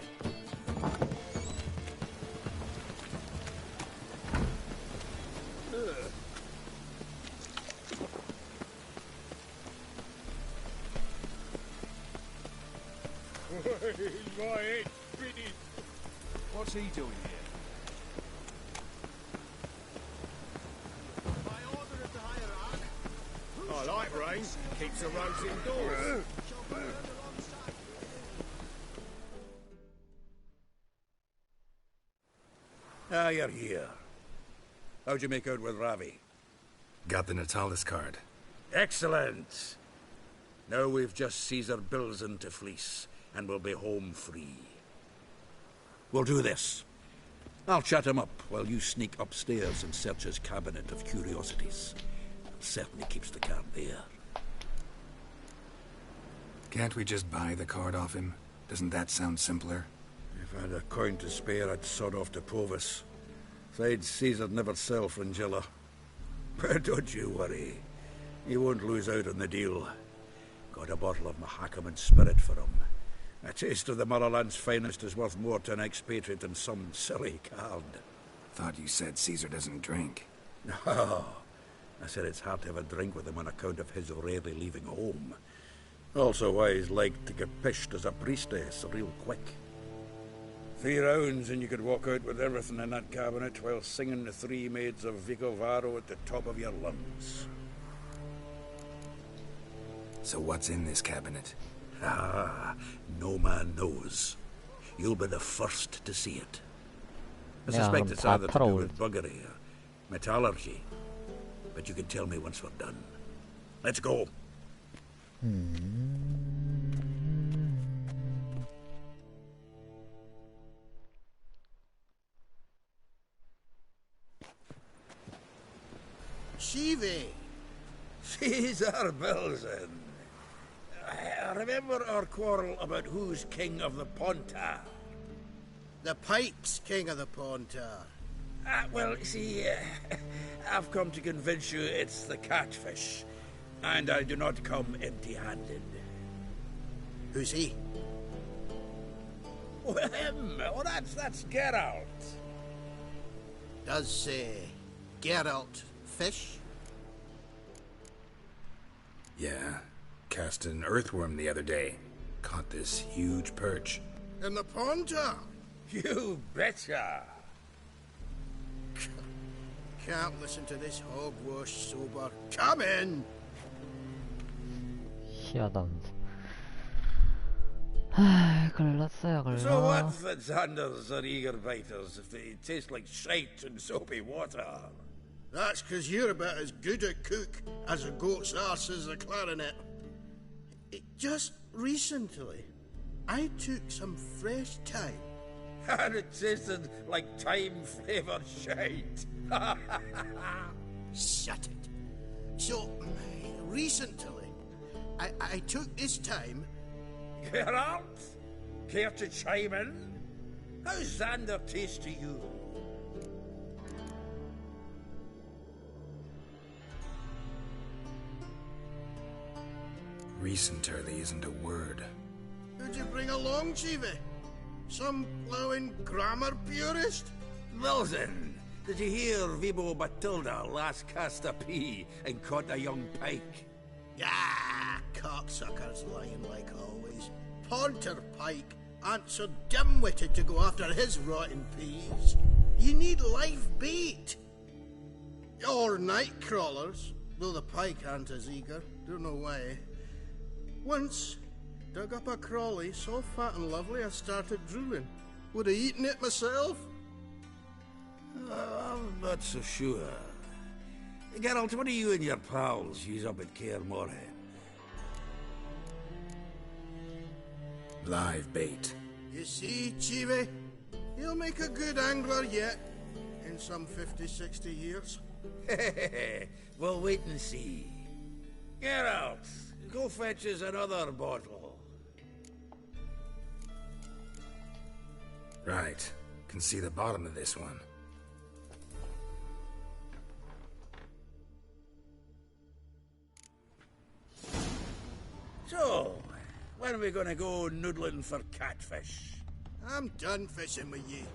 My head spinning. What's he doing here? I like rain. Keeps the roads indoors. Ah, you're here. How'd you make out with Ravi? Got the Natalis card. Excellent! Now we've just Caesar Bilzen to fleece, and we'll be home free. We'll do this. I'll chat him up while you sneak upstairs and search his cabinet of curiosities. Certainly keeps the card there. Can't we just buy the card off him? Doesn't that sound simpler? If I had a coin to spare, I'd sod off to Provis. Besides, Caesar'd never sell Fringilla. But don't you worry. He won't lose out on the deal. Got a bottle of hoyakimm and spirit for him. A taste of the motherland's finest is worth more to an expatriate than some silly card. Thought you said Caesar doesn't drink. No. I said it's hard to have a drink with him on account of his rarely leaving home. Also why he's like to get pished as a priestess real quick. 3 rounds and you could walk out with everything in that cabinet while singing the 3 maids of Vicovaro at the top of your lungs. So what's in this cabinet? Ah, no man knows. You'll be the first to see it. I suspect it's either to do with buggery or metallurgy. But you can tell me once we're done. Let's go. Shivi! Caesar Bilzen. Remember our quarrel about who's king of the Pontar? The Pike's king of the Pontar. Well, see, I've come to convince you it's the catfish, and I do not come empty-handed. Who's he? Well, him. Oh, that's Geralt. Does Geralt fish? Yeah. Cast an earthworm the other day. Caught this huge perch. In the Pontar? You betcha. Can't listen to this hogwash sober. Come in! 희한하면서. 하, 걸렸어요, 걸려. So what for Xanders or eager biters if they taste like shite and soapy water? That's 'cause you're about as good a cook as a goat's arse is a clarinet. Just recently, I took some fresh thyme. And it tasted like thyme-flavoured shite. Shut it. So, recently, I took this thyme. Geralt, care to chime in? How's Xander taste to you? Recently isn't a word. Who'd you bring along, Chiefy? Some ploughing grammar purist? Wilson, did you hear Vibo Batilda last cast a pea and caught a young pike? Ah, cocksuckers lying like always. Pontar Pike aren't so dim-witted to go after his rotten peas. You need live bait. Or night crawlers, though the pike aren't as eager. Don't know why. Once, dug up a crawly so fat and lovely I started drooling. Would have eaten it myself. I'm not so sure. Geralt, what do you and your pals use up at Kaer Morhen? Live bait. You see, Chiefy, he'll make a good angler yet. In some 50, 60 years. We'll wait and see. Geralt, go fetch us another bottle. Right. Can see the bottom of this one. are we gonna go noodling for catfish? I'm done fishing with you.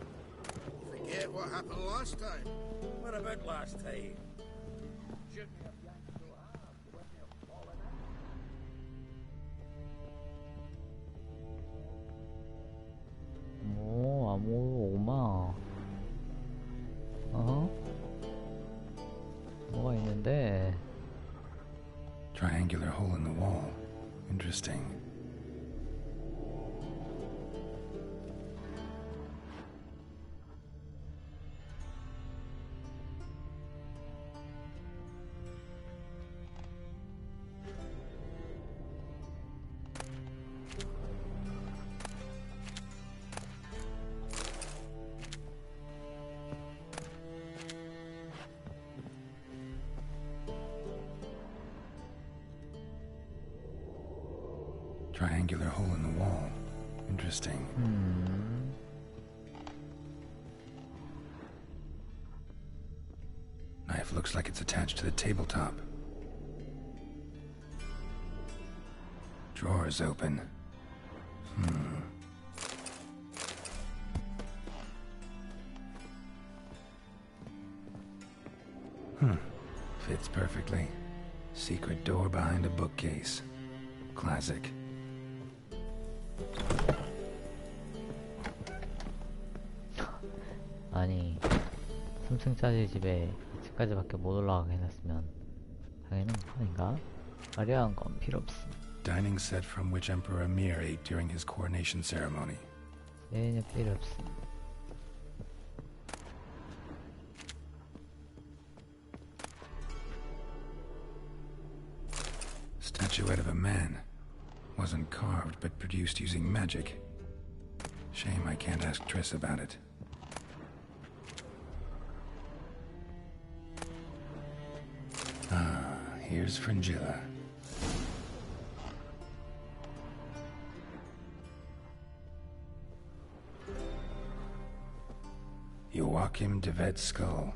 Forget what happened last time. What about last time? 오, 아무 오마. 뭐가 있는데? Triangular hole in the wall. Interesting. Triangular hole in the wall. Interesting. Knife looks like it's attached to the tabletop. Drawers open. Fits perfectly. Secret door behind a bookcase. Classic. 아니 3층짜리 집에 2층까지밖에 못 올라가게 해놨으면 당연히 아닌가? 화려한 건 필요 없어. Dining set from which Emperor Amir ate during his coronation ceremony. 얘는 필요 없어. Statuette of a man. Wasn't carved, but produced using magic. Shame I can't ask Triss about it. Here's Fringilla. Joachim de Vet's skull.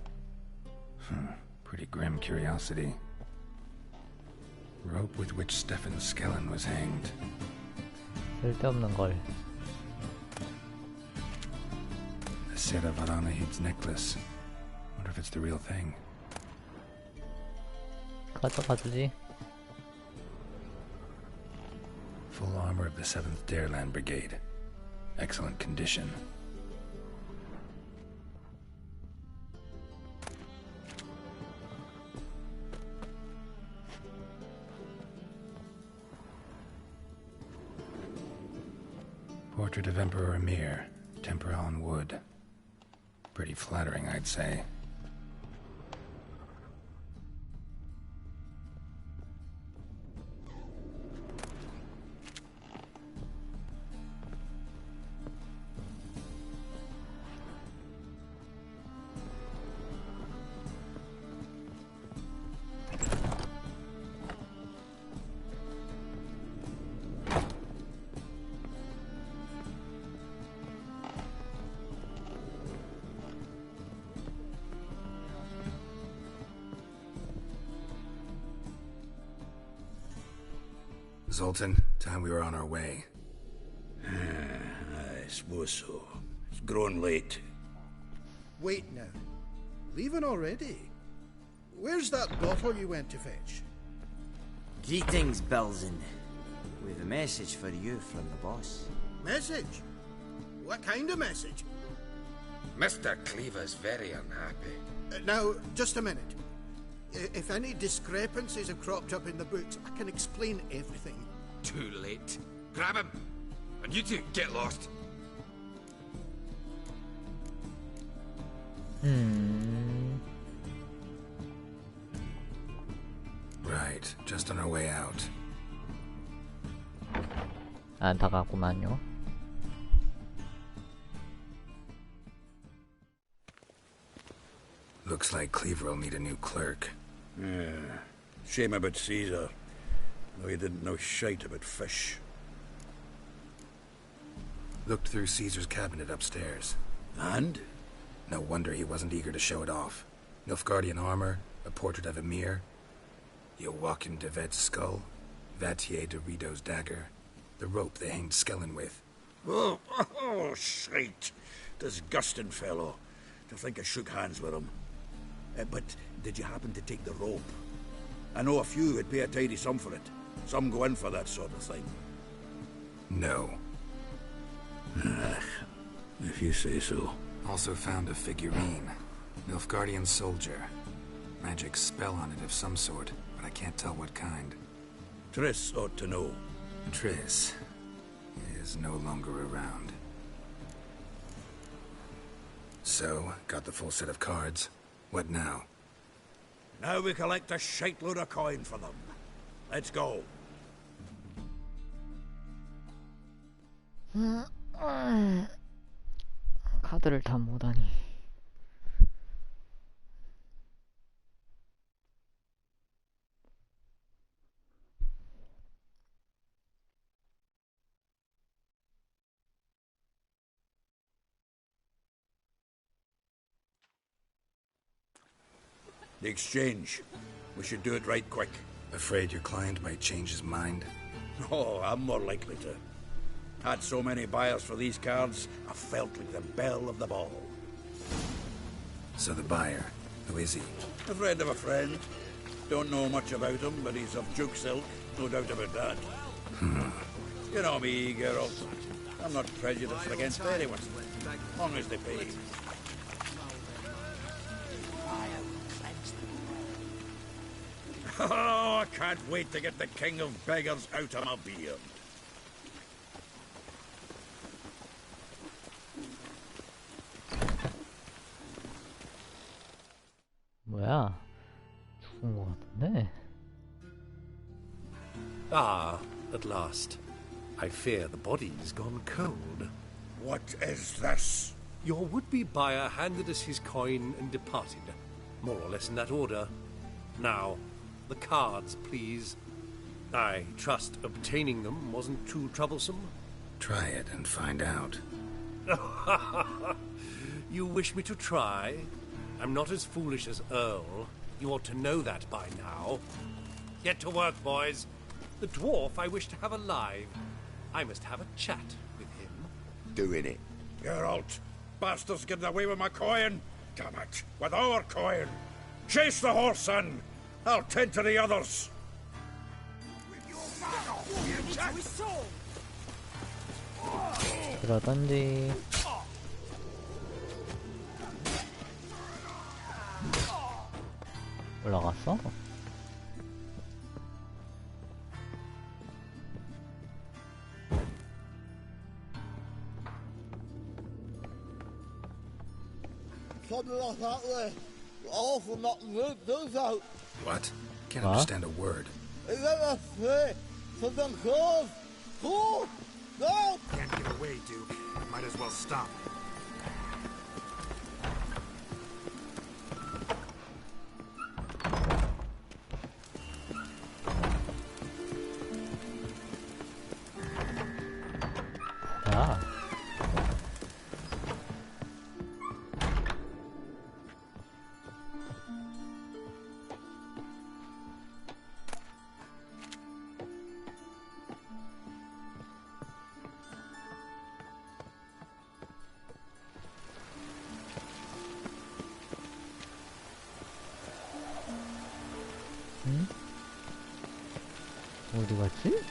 Pretty grim curiosity. Rope with which Stefan Skellen was hanged. 쓸데없는 걸. The Sera Varanahid's necklace. Wonder if it's the real thing. 가져가주지. Full armor of the 7th Dareland Brigade. Excellent condition. Portrait of Emperor Amir. Tempera on wood. Pretty flattering, I'd say. Zoltan, time we were on our way. I suppose so. It's growing late. Wait now. Leaving already? Where's that bottle you went to fetch? Greetings, Belzen. We've a message for you from the boss. Message? What kind of message? Mr. Cleaver's very unhappy. Now, just a minute. If any discrepancies have cropped up in the books, I can explain everything. Too late. Grab him! And you two, get lost! Right, just on our way out. 안타깝구만요. Looks like Cleaver will need a new clerk. Yeah. Shame about Caesar. Though he didn't know shite about fish. Looked through Caesar's cabinet upstairs. And? No wonder he wasn't eager to show it off. Nilfgaardian armor, a portrait of Emir, Joachim de Vet's skull, Vatier de Rideau's dagger, The rope they hanged Skellen with. Shite. Disgusting fellow. To think I shook hands with him. But did you happen to take the rope? I know a few would pay a tidy sum for it. Some go in for that sort of thing. No. If you say so. Also found a figurine. Nilfgaardian soldier. Magic spell on it of some sort, but I can't tell what kind. Triss ought to know. Triss is no longer around. So, got the full set of cards. What now? Now we collect a shiteload of coin for them. Let's go. 카드를 다 모으다니. The exchange. We should do it right quick. Afraid your client might change his mind? Oh, I'm more likely to. Had so many buyers for these cards, I felt like the belle of the ball. So the buyer, who is he? A friend of a friend. Don't know much about him, but he's of Duke silk, no doubt about that. You know me, girl. I'm not prejudiced against anyone, as long as they pay. Oh, I can't wait to get the king of beggars out of my beard. 뭐야? 죽은 것 같은데? Ah, at last. I fear the body's gone cold. What is this? Your would-be buyer handed us his coin and departed. More or less in that order. Now, the cards, please. I trust obtaining them wasn't too troublesome? Try it and find out. You wish me to try? I'm not as foolish as Earl. You ought to know that by now. Get to work, boys. The dwarf I wish to have alive. I must have a chat with him. Doing it. Geralt, bastards getting away with my coin. Damn it, with our coin. Chase the horse, son. I'll tend to the others. 그러던지. 올라갔어? Something like that way. Awful not root those out. What? Can't understand a word. Is that a say? Something close. Cool. No. Can't get away, Duke. Might as well stop. 야. 응? 어디 갔지?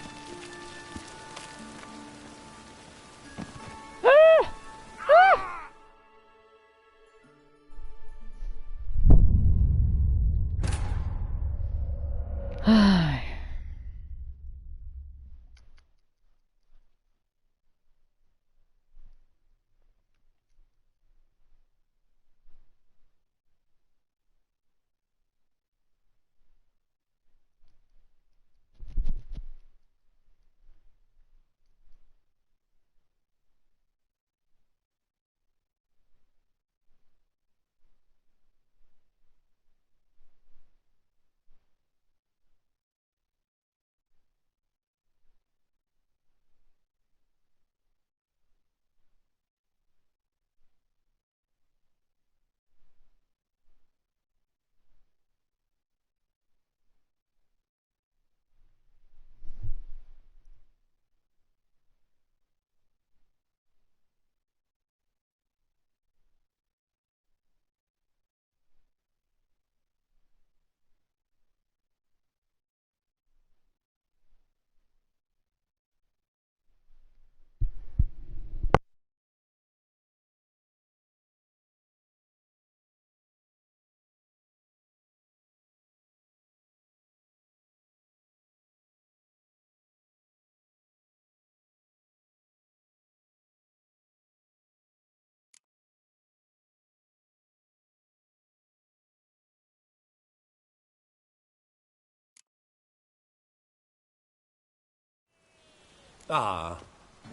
Ah.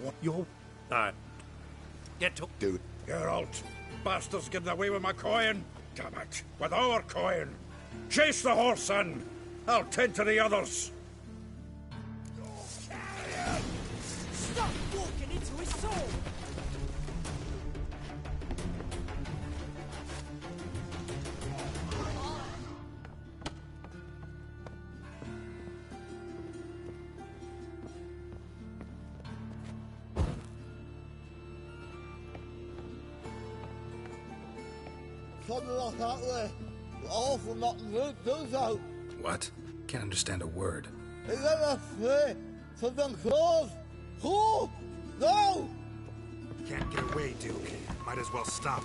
What? You're... Get to... Dude. Geralt. Bastards getting away with my coin. Damn it. With our coin. Chase the horse, son. I'll tend to the others. Stop walking into his soul! Something like that way. All from not does out. What? Can't understand a word. Is that a play? Something close. Oh! No! Can't get away, Duke. Might as well stop.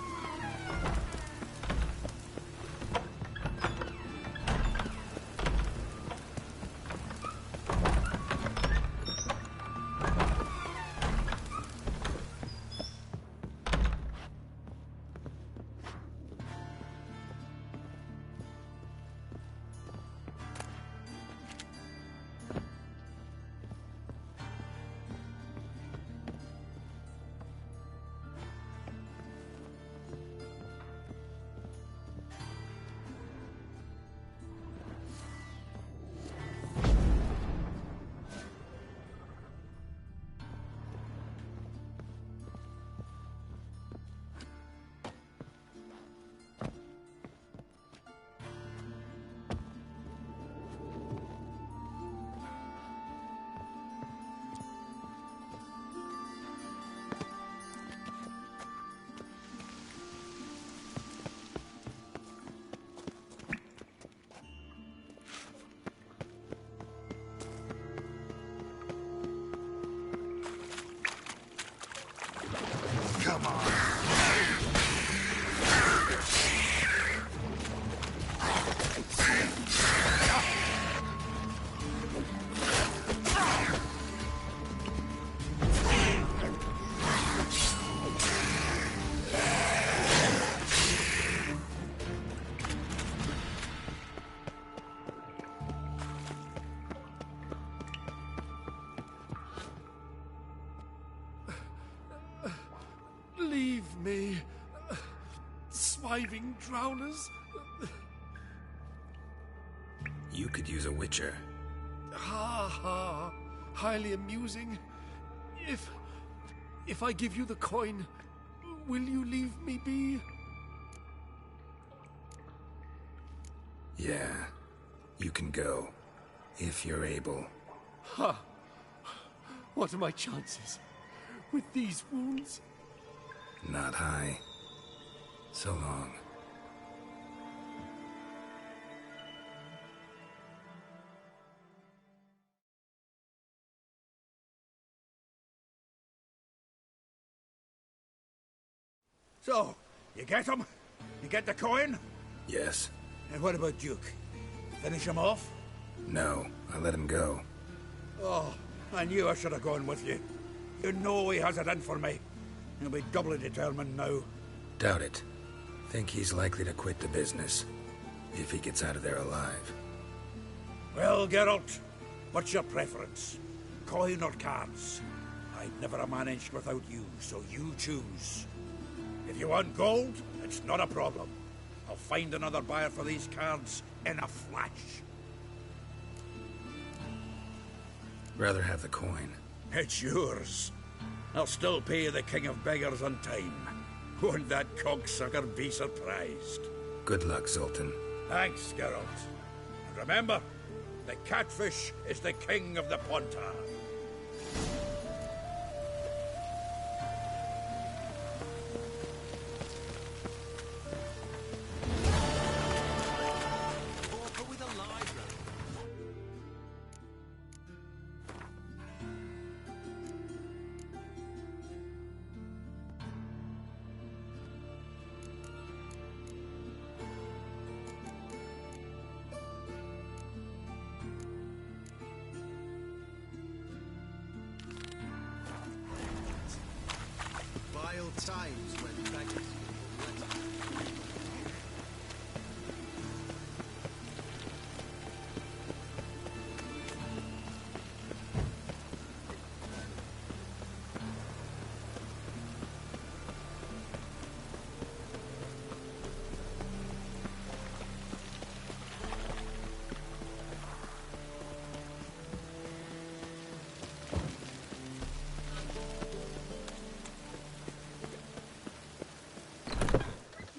Come on. Leave me. Swiving drowners. You could use a witcher. Ha ha. Highly amusing. If I give you the coin, will you leave me be? Yeah. You can go. If you're able. Ha! What are my chances? With these wounds? Not high. So long. So, you get him? You get the coin? Yes. And what about Duke? Finish him off? No, I let him go. Oh, I knew I should have gone with you. You know he has it in for me. He'll be doubly determined now. Doubt it. Think he's likely to quit the business. If he gets out of there alive. Well, Geralt, what's your preference? Coin or cards? I'd never have managed without you, so you choose. If you want gold, it's not a problem. I'll find another buyer for these cards in a flash. Rather have the coin. It's yours. I'll still pay the King of Beggars on time. Won't that cocksucker be surprised? Good luck, Zoltan. Thanks, Geralt. And remember, the catfish is the king of the Pontar. Times when beggars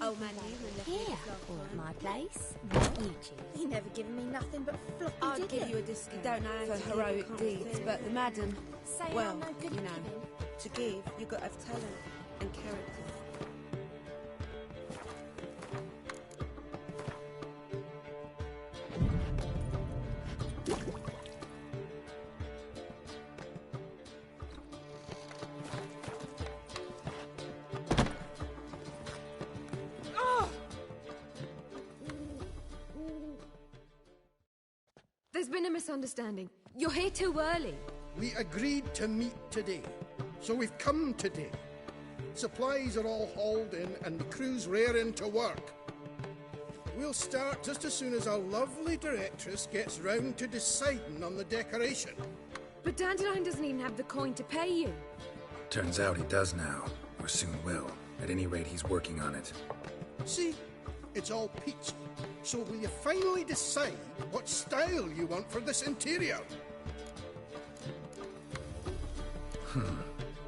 Old man Newman left me Here, the or flock at my place. What you choose? He never given me nothing but floppy I'd diddler. give you a discount for heroic deeds, but the madam, Say well, I'm no good you at know, giving. to give, you got to have talent and character. There's been a misunderstanding. You're here too early. We agreed to meet today, so we've come today. Supplies are all hauled in and the crew's raring to work. We'll start just as soon as our lovely directress gets round to deciding on the decoration. But Dandelion doesn't even have the coin to pay you. Turns out he does now, or soon will. At any rate, he's working on it. See, it's all peachy. So will you finally decide what style you want for this interior?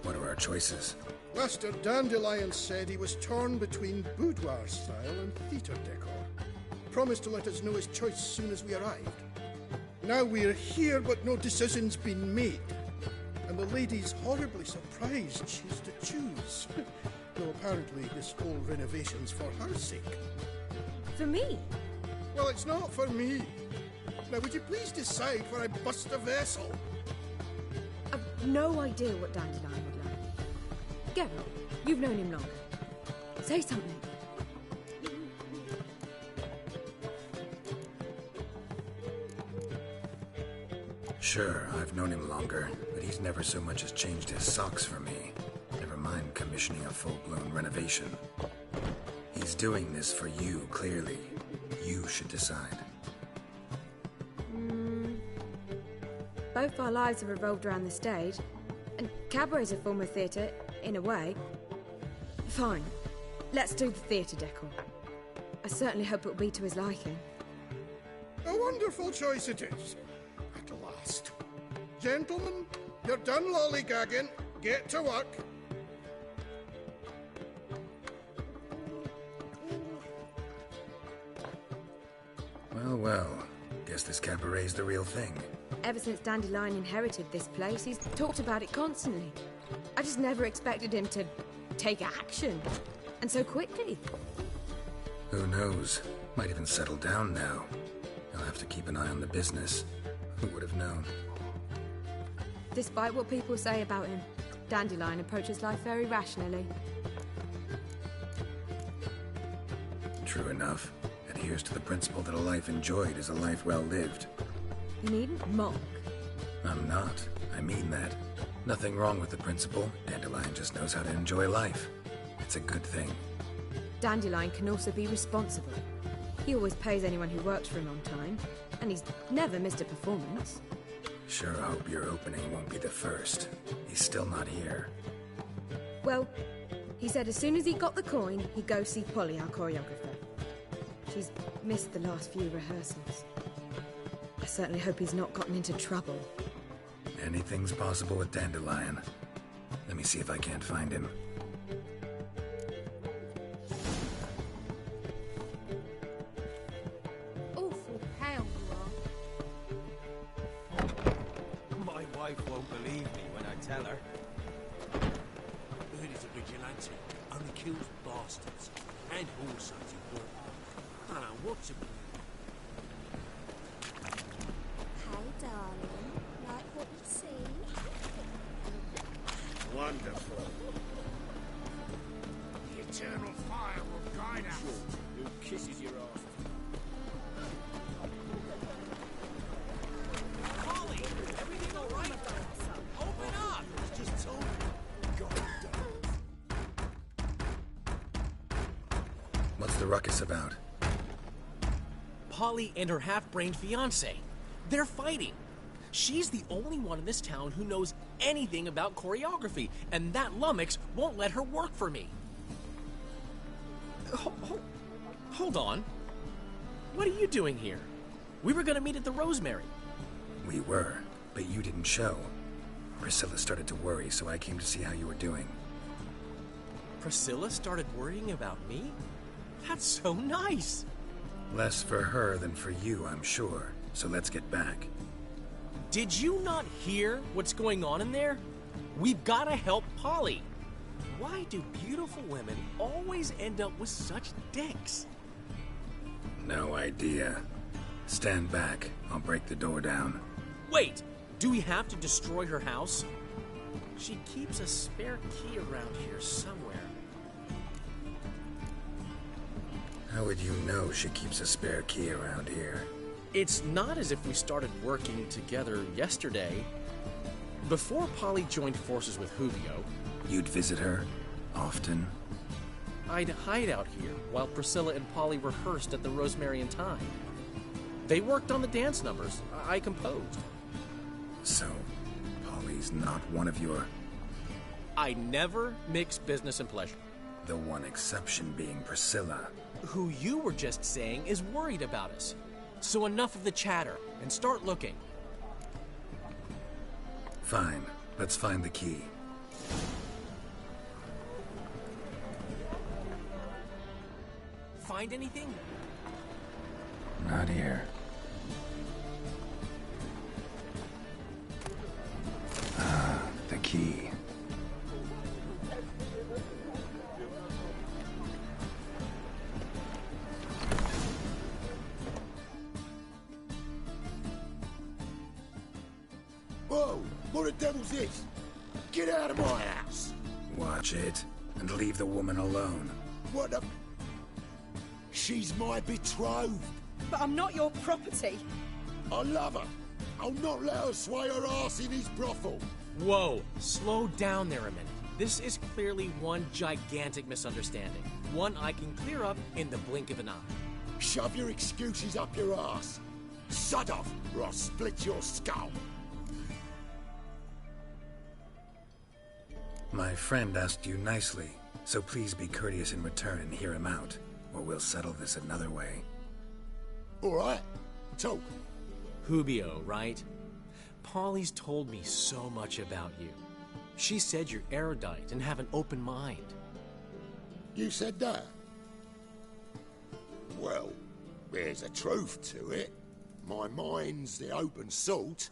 What are our choices? Master Dandelion said he was torn between boudoir style and theatre decor. Promised to let us know his choice as soon as we arrived. Now we're here, but no decision's been made. And the lady's horribly surprised she's to choose. Though apparently this whole renovation's for her sake. For me? Well, it's not for me. Now, would you please decide where I bust a vessel? I've no idea what Dandelion would like. Geralt, you've known him longer. Say something. Sure, I've known him longer, but he's never so much as changed his socks for me. Never mind commissioning a full-blown renovation. He's doing this for you, clearly. You should decide. Both our lives have revolved around the stage, and cabaret's a form of theatre, in a way. Fine, let's do the theatre decor. I certainly hope it'll be to his liking. A wonderful choice it is. At last. Gentlemen, you're done lollygagging. Get to work. Well, guess this cabaret's the real thing. Ever since Dandelion inherited this place, he's talked about it constantly. I just never expected him to take action, and so quickly. Who knows? Might even settle down now. I'll have to keep an eye on the business. Who would have known? Despite what people say about him, Dandelion approaches life very rationally. True enough. Adheres to the principle that a life enjoyed is a life well lived. You needn't mock. I'm not. I mean that. Nothing wrong with the principle. Dandelion just knows how to enjoy life. It's a good thing. Dandelion can also be responsible. He always pays anyone who works for him on time, and he's never missed a performance. Sure hope your opening won't be the first. He's still not here. Well, he said as soon as he got the coin, he'd go see Polly, our choreographer. She's missed the last few rehearsals. I certainly hope he's not gotten into trouble. Anything's possible with Dandelion. Let me see if I can't find him. Awful pale you are. My wife won't believe me when I tell her. Ernie's a vigilante. Only kills bastards. And also he's important. I don't know what's important. Hey, darling. Like what you see? Wonderful. The eternal fire will guide us. Who kisses your ass? Polly! Everything all right? Open up! It's just told me. What's the ruckus about? Polly and her half-brained fiancé. They're fighting. She's the only one in this town who knows anything about choreography, and that lummox won't let her work for me. Hold on. What are you doing here? We were gonna meet at the Rosemary. We were, but you didn't show. Priscilla started to worry, so I came to see how you were doing. Priscilla started worrying about me? That's so nice. Less for her than for you, I'm sure. So let's get back. Did you not hear what's going on in there? We've got to help Polly. Why do beautiful women always end up with such dicks? No idea. Stand back. I'll break the door down. Wait, do we have to destroy her house? She keeps a spare key around here somewhere. How would you know she keeps a spare key around here? It's not as if we started working together yesterday. Before Polly joined forces with Hubio, You'd visit her? Often? I'd hide out here while Priscilla and Polly rehearsed at the Rosemary and Thyme. They worked on the dance numbers I composed. So, Polly's not one of your... I never mix business and pleasure. The one exception being Priscilla. Who you were just saying is worried about us. So enough of the chatter, and start looking. Fine. Let's find the key. Find anything? Not here. Ah, the key. Whoa! What the devil's this? Get out of my house! Watch it, and leave the woman alone. What the... She's my betrothed. But I'm not your property. I love her. I'll not let her sway her ass in his brothel. Whoa, slow down there a minute. This is clearly one gigantic misunderstanding. One I can clear up in the blink of an eye. Shove your excuses up your ass. Shut off, or I'll split your skull. My friend asked you nicely, so please be courteous in return and hear him out, or we'll settle this another way. All right, talk. Hubio, right? Polly's told me so much about you. She said you're erudite and have an open mind. You said that? Well, there's a truth to it. My mind's the open salt,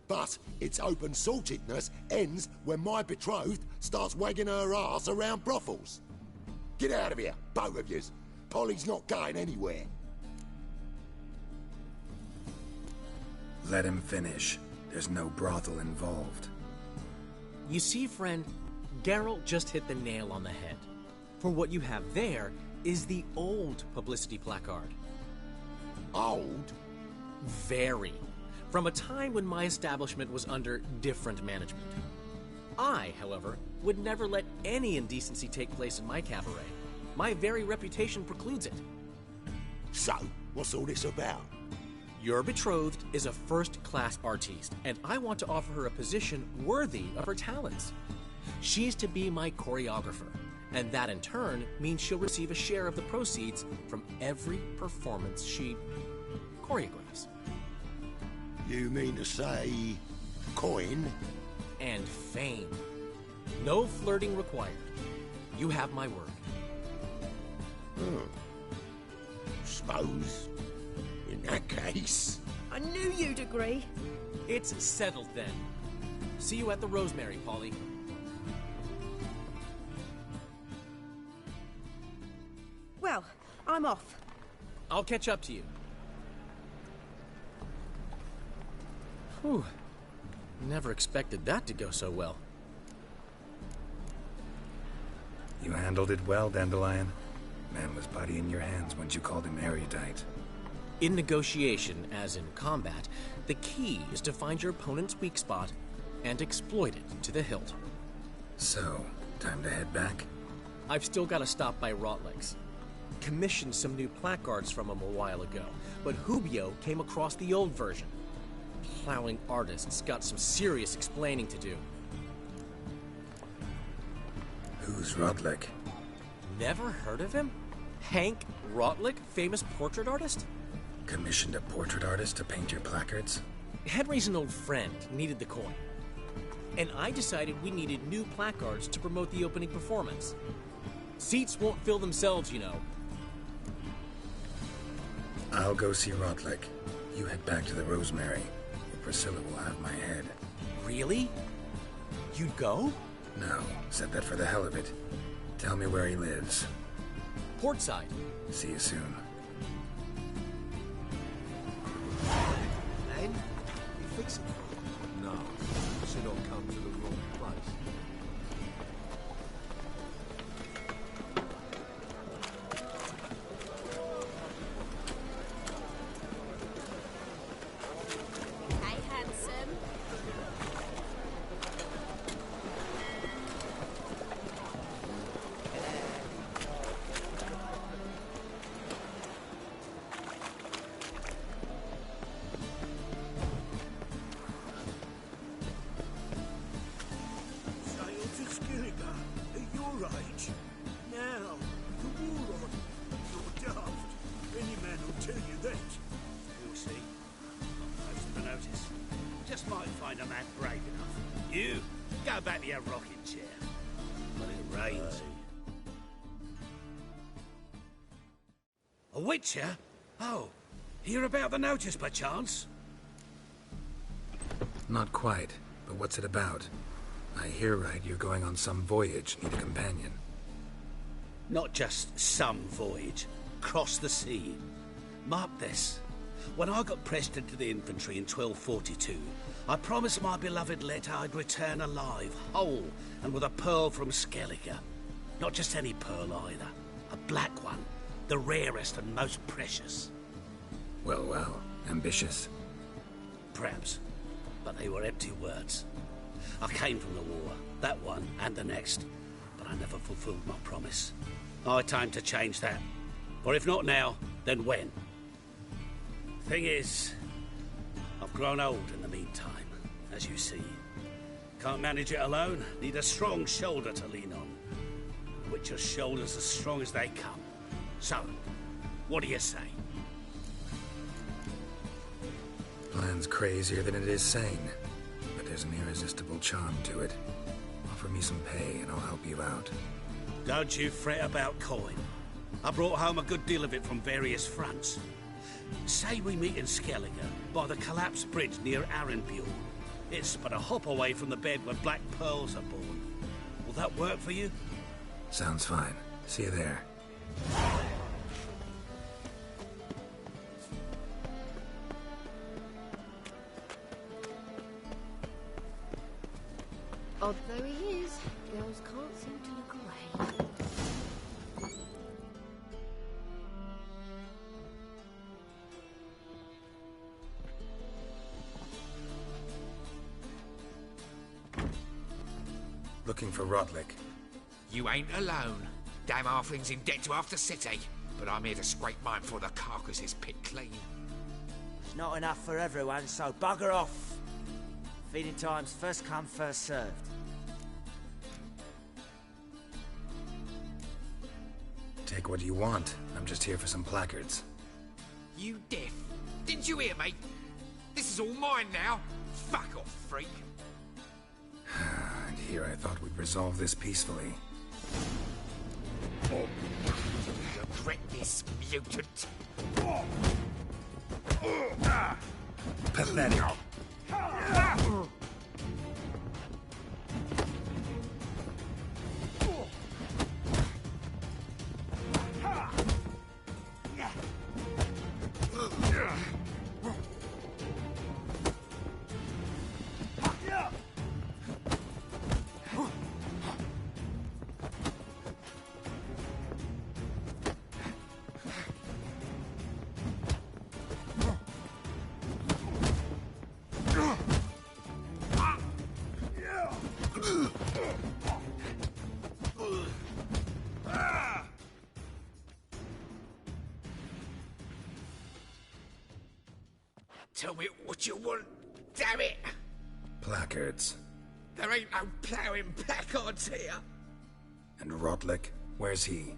but its open saltedness ends when my betrothed starts wagging her ass around brothels. Get out of here, both of yous. Polly's not going anywhere. Let him finish. There's no brothel involved. You see, friend, Geralt just hit the nail on the head. For what you have there is the old publicity placard. Old? Very. From a time when my establishment was under different management. I, however, would never let any indecency take place in my cabaret. My very reputation precludes it. So, what's all this about? Your betrothed is a first-class artiste, and I want to offer her a position worthy of her talents. She's to be my choreographer, and that in turn means she'll receive a share of the proceeds from every performance she choreographs. You mean to say... coin? And fame. No flirting required. You have my word. Suppose... in that case... I knew you'd agree. It's settled then. See you at the Rosemary, Polly. Well, I'm off. I'll catch up to you. Whew. Never expected that to go so well. You handled it well, Dandelion. Man was putty in your hands once you called him erudite. In negotiation, as in combat, the key is to find your opponent's weak spot and exploit it to the hilt. So, time to head back? I've still got to stop by Rotlick's. Commissioned some new placards from him a while ago, but Hubio came across the old version. Plowing artists got some serious explaining to do. Who's Rotlick? Never heard of him? Hank Rotlick, famous portrait artist? Commissioned a portrait artist to paint your placards? Henry's an old friend, needed the coin. And I decided we needed new placards to promote the opening performance. Seats won't fill themselves, you know. I'll go see Rotlick. You head back to the Rosemary, where Priscilla will have my head. Really? You'd go? No, said that for the hell of it. Tell me where he lives. Portside. See you soon. Len? You fixing it? No, should not come to the wrong place. Hey, handsome. Sail to Skilliga at your age. Now, the war on. You're daft. Any man will tell you that. You'll see. Post the notice. Just might find a man brave enough. You, go back to your rocking chair. When it rains. A witcher? Oh, hear about the notice, perchance? Not quite, but what's it about? I hear right you're going on some voyage, need a companion. Not just some voyage. Cross the sea. Mark this. When I got pressed into the infantry in 1242, I promised my beloved Letta I'd return alive, whole, and with a pearl from Skellige. Not just any pearl either. A black one. The rarest and most precious. Well, well, ambitious. Perhaps. But they were empty words. I came from the war, that one and the next, but I never fulfilled my promise. I had time to change that. Or if not now, then when? Thing is, I've grown old in the meantime, as you see. Can't manage it alone, need a strong shoulder to lean on. Witcher's shoulders as strong as they come. So, what do you say? Plan's crazier than it is sane, but there's an irresistible charm to it. Offer me some pay and I'll help you out. Don't you fret about coin. I brought home a good deal of it from various fronts. Say we meet in Skellige, by the collapsed bridge near Arenbjorn. It's but a hop away from the bed where black pearls are born. Will that work for you? Sounds fine. See you there. Odd though he is, girls can't seem to look away. Looking for Rotlick. You ain't alone. Damn halfling's in debt to half the city. But I'm here to scrape mine before the carcass is picked clean. It's not enough for everyone, so bugger off. Feeding time's first come, first served. Take what you want. I'm just here for some placards. You deaf? Didn't you hear me? This is all mine now. Fuck off, freak. And here I thought we'd resolve this peacefully. Regret this, mutant. Pathetic. Tell me what you want, damn it! Placards. There ain't no ploughing placards here. And Rotlick? Where's he?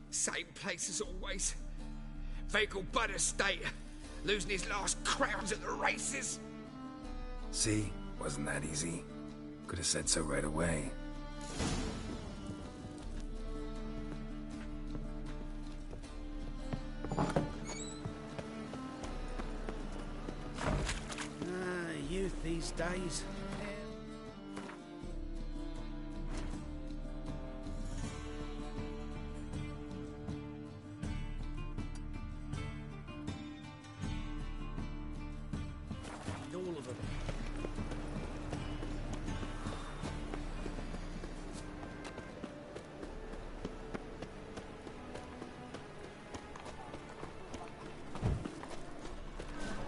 Same place as always. Vehicle Bud Estate. Losing his last crowns at the races. See? Wasn't that easy? Could have said so right away. these days. All of them.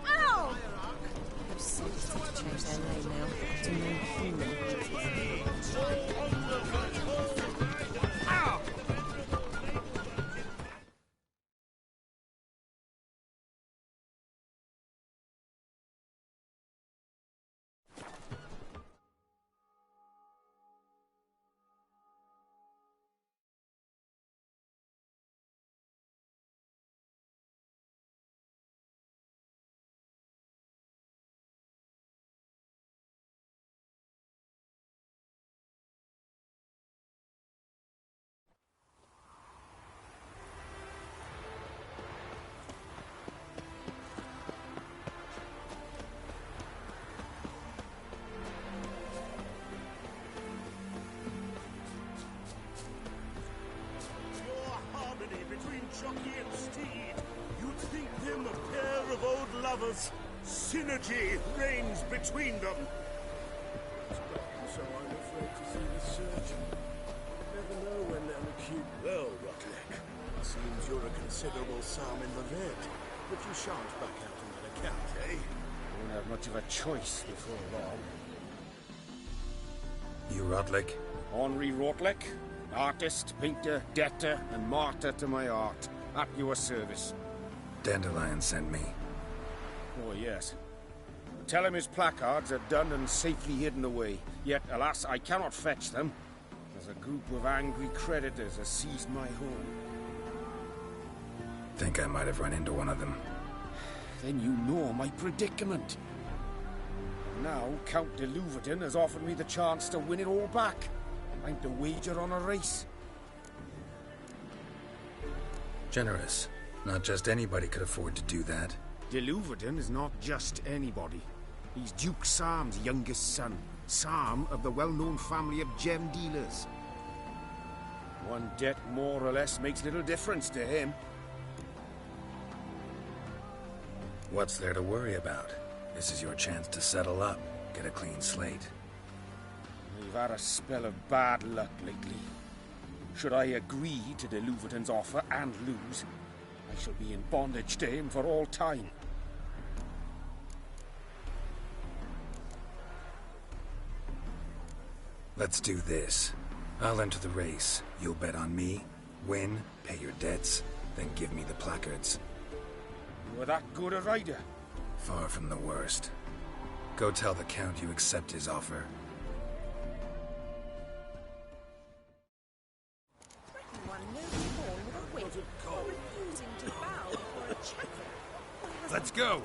Ow! Those sons need to change their name now to no human. Ow! jockey and steed. You'd think them a pair of old lovers. Synergy reigns between them. So I'm afraid to see the surgeon. Never know when they'll acute. Well, Rotlick, seems you're a considerable psalm in the red, but you shan't back out on that account, eh? Won't have much of a choice before long. You Rotlick? Henri Rotlick, artist, painter, debtor, and martyr to my art. At your service. Dandelion sent me. Oh, yes. Tell him his placards are done and safely hidden away. Yet, alas, I cannot fetch them, as a group of angry creditors has seized my home. Think I might have run into one of them. Then you know my predicament. Now, Count de Louverton has offered me the chance to win it all back. I'm to wager on a race. Generous. Not just anybody could afford to do that. De Louverton is not just anybody. He's Duke Sam's youngest son. Sam of the well-known family of gem dealers. One debt more or less makes little difference to him. What's there to worry about? This is your chance to settle up, get a clean slate. We've had a spell of bad luck lately. Should I agree to de Louverton's offer and lose, I shall be in bondage to him for all time. Let's do this. I'll enter the race. You'll bet on me, win, pay your debts, then give me the placards. You are that good a rider? Far from the worst. Go tell the Count you accept his offer. Let's go.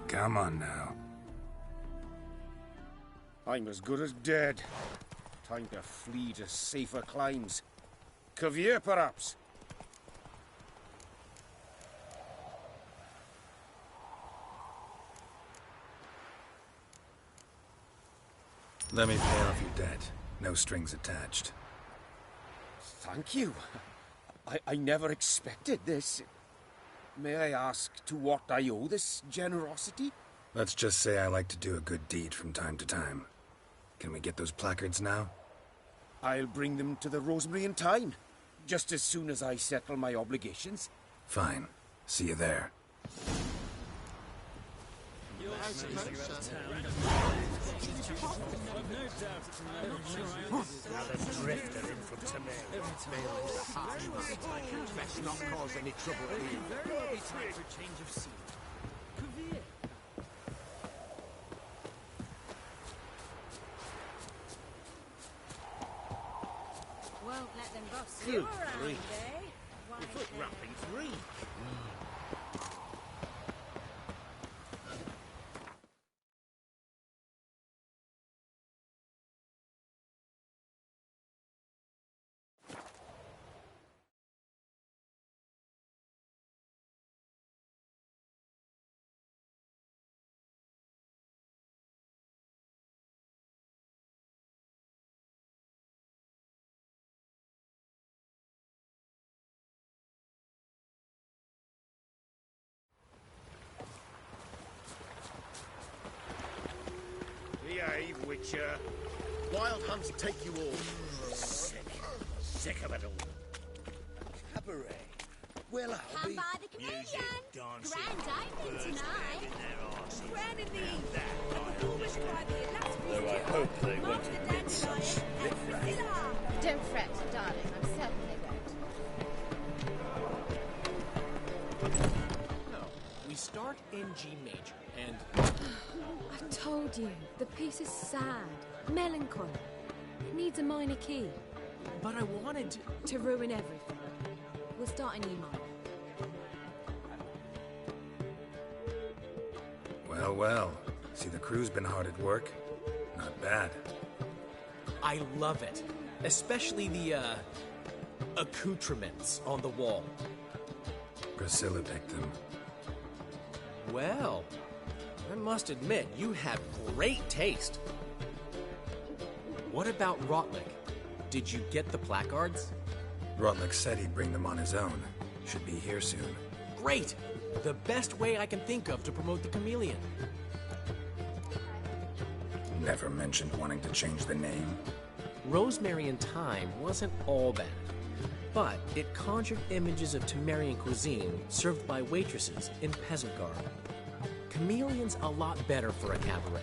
Come on now. I'm as good as dead. Time to flee to safer climes. Caviar, perhaps? Let me pay off your debt. No strings attached. Thank you. I never expected this. May I ask to what I owe this generosity? Let's just say I like to do a good deed from time to time. Can we get those placards now? I'll bring them to the Rosemary in time, just as soon as I settle my obligations. Fine. See you there. Another drifter in from Temeri. Best not cause any trouble here. Very well be time for a change of scene. Kavir. Won't let them boss Good you around, grief. eh? Why Foot then? wrapping free. Behave, Witcher. Wild hunts take you all. Sick of it all. Cabaret. Well, I'll be... by the chameleon. Music, dancing, Grand opening birds tonight. waving their arses. Grand in the Now east. that I understand. Though I hope they won't admit such riffraff. Don't fret, darling. I'm certain they won't. No, we start in G major, and I've told you, the piece is sad, melancholy. It needs a minor key. but I wanted To ruin everything. We'll start in E minor. Well, well. See, the crew's been hard at work. Not bad. I love it, especially the accoutrements on the wall. Priscilla picked them. Well, I must admit, you have great taste. What about Rotlick? Did you get the placards? Rotlick said he'd bring them on his own. Should be here soon. Great! The best way I can think of to promote the chameleon. Never mentioned wanting to change the name. Rosemary in Time wasn't all bad, but it conjured images of Temerian cuisine served by waitresses in peasant garb. Chameleon's a lot better for a cabaret,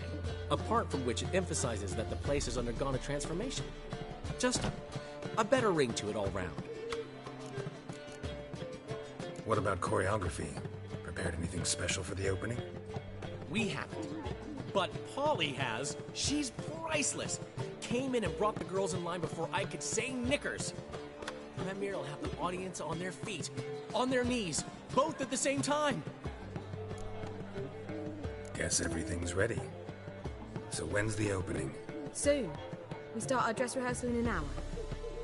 apart from which it emphasizes that the place has undergone a transformation. Just a better ring to it all round. What about choreography? Prepared anything special for the opening? We haven't. But Polly has. She's priceless. Came in and brought the girls in line before I could say knickers. Premier will have the audience on their feet, on their knees, both at the same time. Guess everything's ready. So when's the opening? Soon. We start our dress rehearsal in an hour.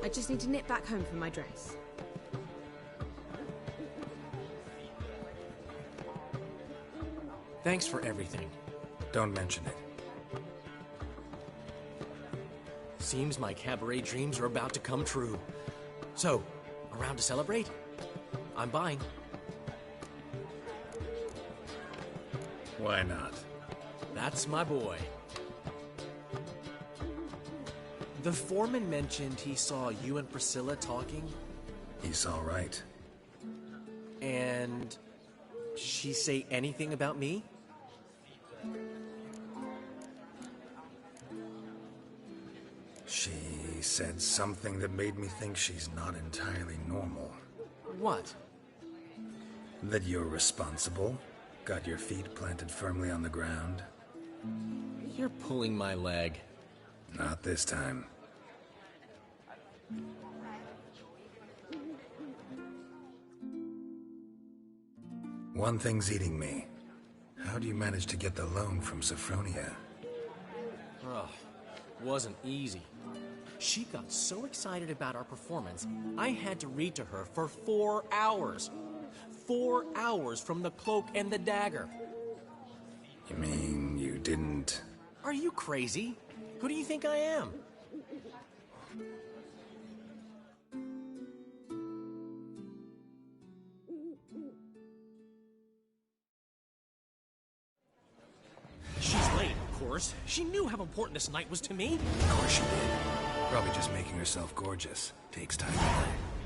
I just need to nip back home for my dress. Thanks for everything. Don't mention it. Seems my cabaret dreams are about to come true. So, around to celebrate? I'm buying. Why not? That's my boy. The foreman mentioned he saw you and Priscilla talking. He's all right. And she say anything about me? She said something that made me think she's not entirely normal. What? That you're responsible, got your feet planted firmly on the ground. You're pulling my leg. Not this time. One thing's eating me. How do you manage to get the loan from Sophronia? Ugh, wasn't easy. She got so excited about our performance, I had to read to her for 4 hours. 4 hours from the Cloak and the Dagger. You mean you didn't... Are you crazy? Who do you think I am? She's late, of course. She knew how important this night was to me. Of course she did. Probably just making herself gorgeous. Takes time.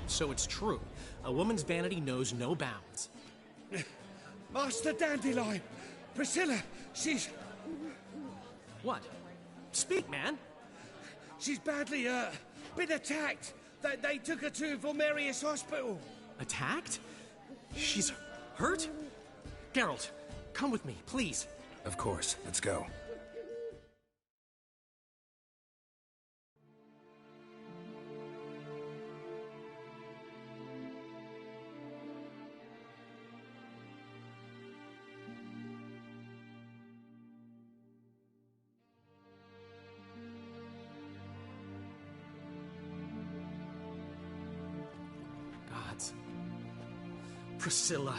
So it's true. A woman's vanity knows no bounds. Master Dandelion! Priscilla, she's... What? Speak, man! She's badly, been attacked. They took her to Vulmerius Hospital. Attacked? She's hurt? Geralt, come with me, please. Of course. Let's go. Gods. Priscilla.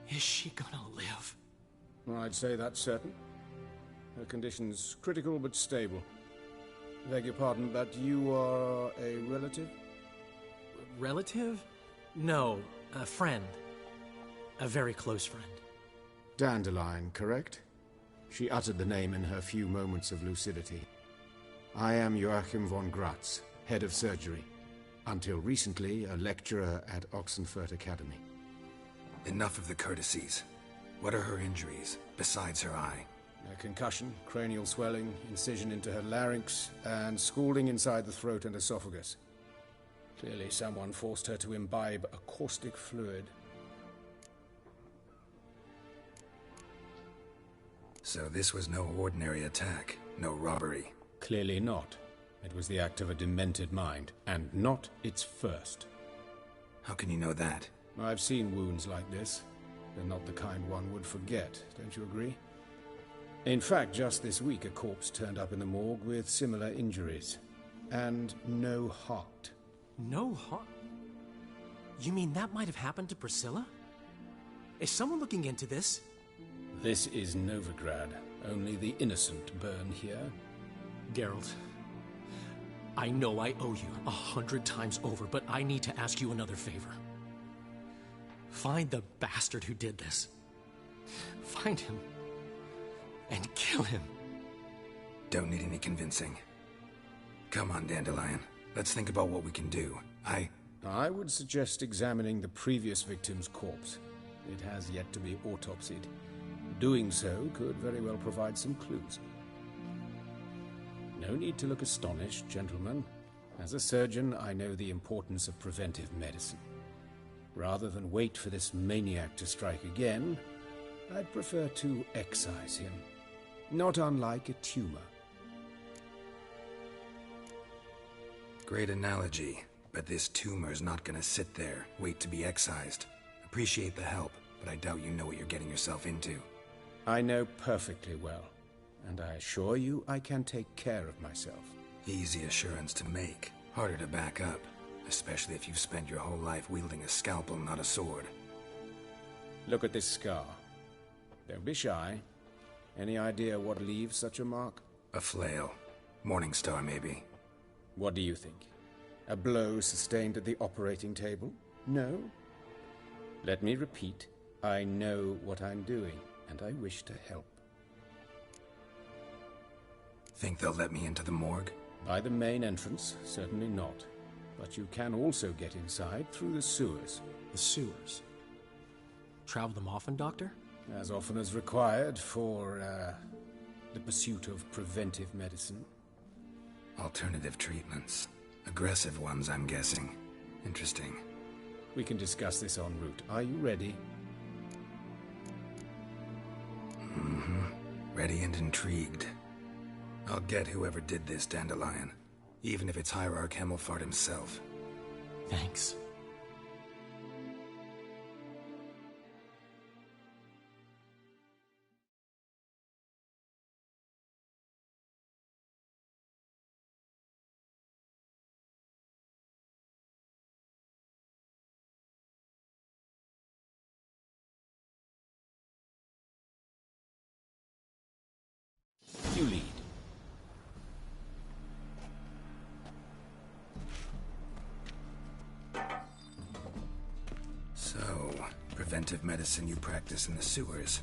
Is she gonna live? I'd say that's certain. Her condition's critical but stable. Beg your pardon, but you are a relative? Relative? No, a friend. A very close friend. Dandelion, correct? She uttered the name in her few moments of lucidity. I am Joachim von Gratz, head of surgery. Until recently, a lecturer at Oxenfurt Academy. Enough of the courtesies. What are her injuries, besides her eye? A concussion, cranial swelling, incision into her larynx, and scalding inside the throat and esophagus. Clearly someone forced her to imbibe a caustic fluid. So this was no ordinary attack, no robbery. Clearly not. It was the act of a demented mind, and not its first. How can you know that? I've seen wounds like this. They're not the kind one would forget, don't you agree? In fact, just this week a corpse turned up in the morgue with similar injuries. And no heart. No heart? You mean that might have happened to Priscilla? Is someone looking into this? This is Novigrad. Only the innocent burn here. Geralt, I know I owe you 100 times over, but I need to ask you another favor. Find the bastard who did this. Find him. And kill him. Don't need any convincing. Come on, Dandelion. Let's think about what we can do. I would suggest examining the previous victim's corpse. It has yet to be autopsied. Doing so could very well provide some clues. No need to look astonished, gentlemen. As a surgeon, I know the importance of preventive medicine. Rather than wait for this maniac to strike again, I'd prefer to excise him. Not unlike a tumor. Great analogy, but this tumor's not gonna sit there, wait to be excised. Appreciate the help, but I doubt you know what you're getting yourself into. I know perfectly well, and I assure you I can take care of myself. Easy assurance to make, harder to back up. Especially if you've spent your whole life wielding a scalpel, not a sword. Look at this scar. Don't be shy. Any idea what leaves such a mark? A flail. Morningstar, maybe. What do you think? A blow sustained at the operating table? No? Let me repeat. I know what I'm doing, and I wish to help. Think they'll let me into the morgue? By the main entrance, certainly not. But you can also get inside through the sewers. The sewers? Travel them often, Doctor? As often as required for, the pursuit of preventive medicine. Alternative treatments. Aggressive ones, I'm guessing. Interesting. We can discuss this en route. Are you ready? Mm-hmm. Ready and intrigued. I'll get whoever did this, Dandelion. Even if it's Hierarch Hemmelfart himself. Thanks. You lead. So, preventive medicine you practice in the sewers.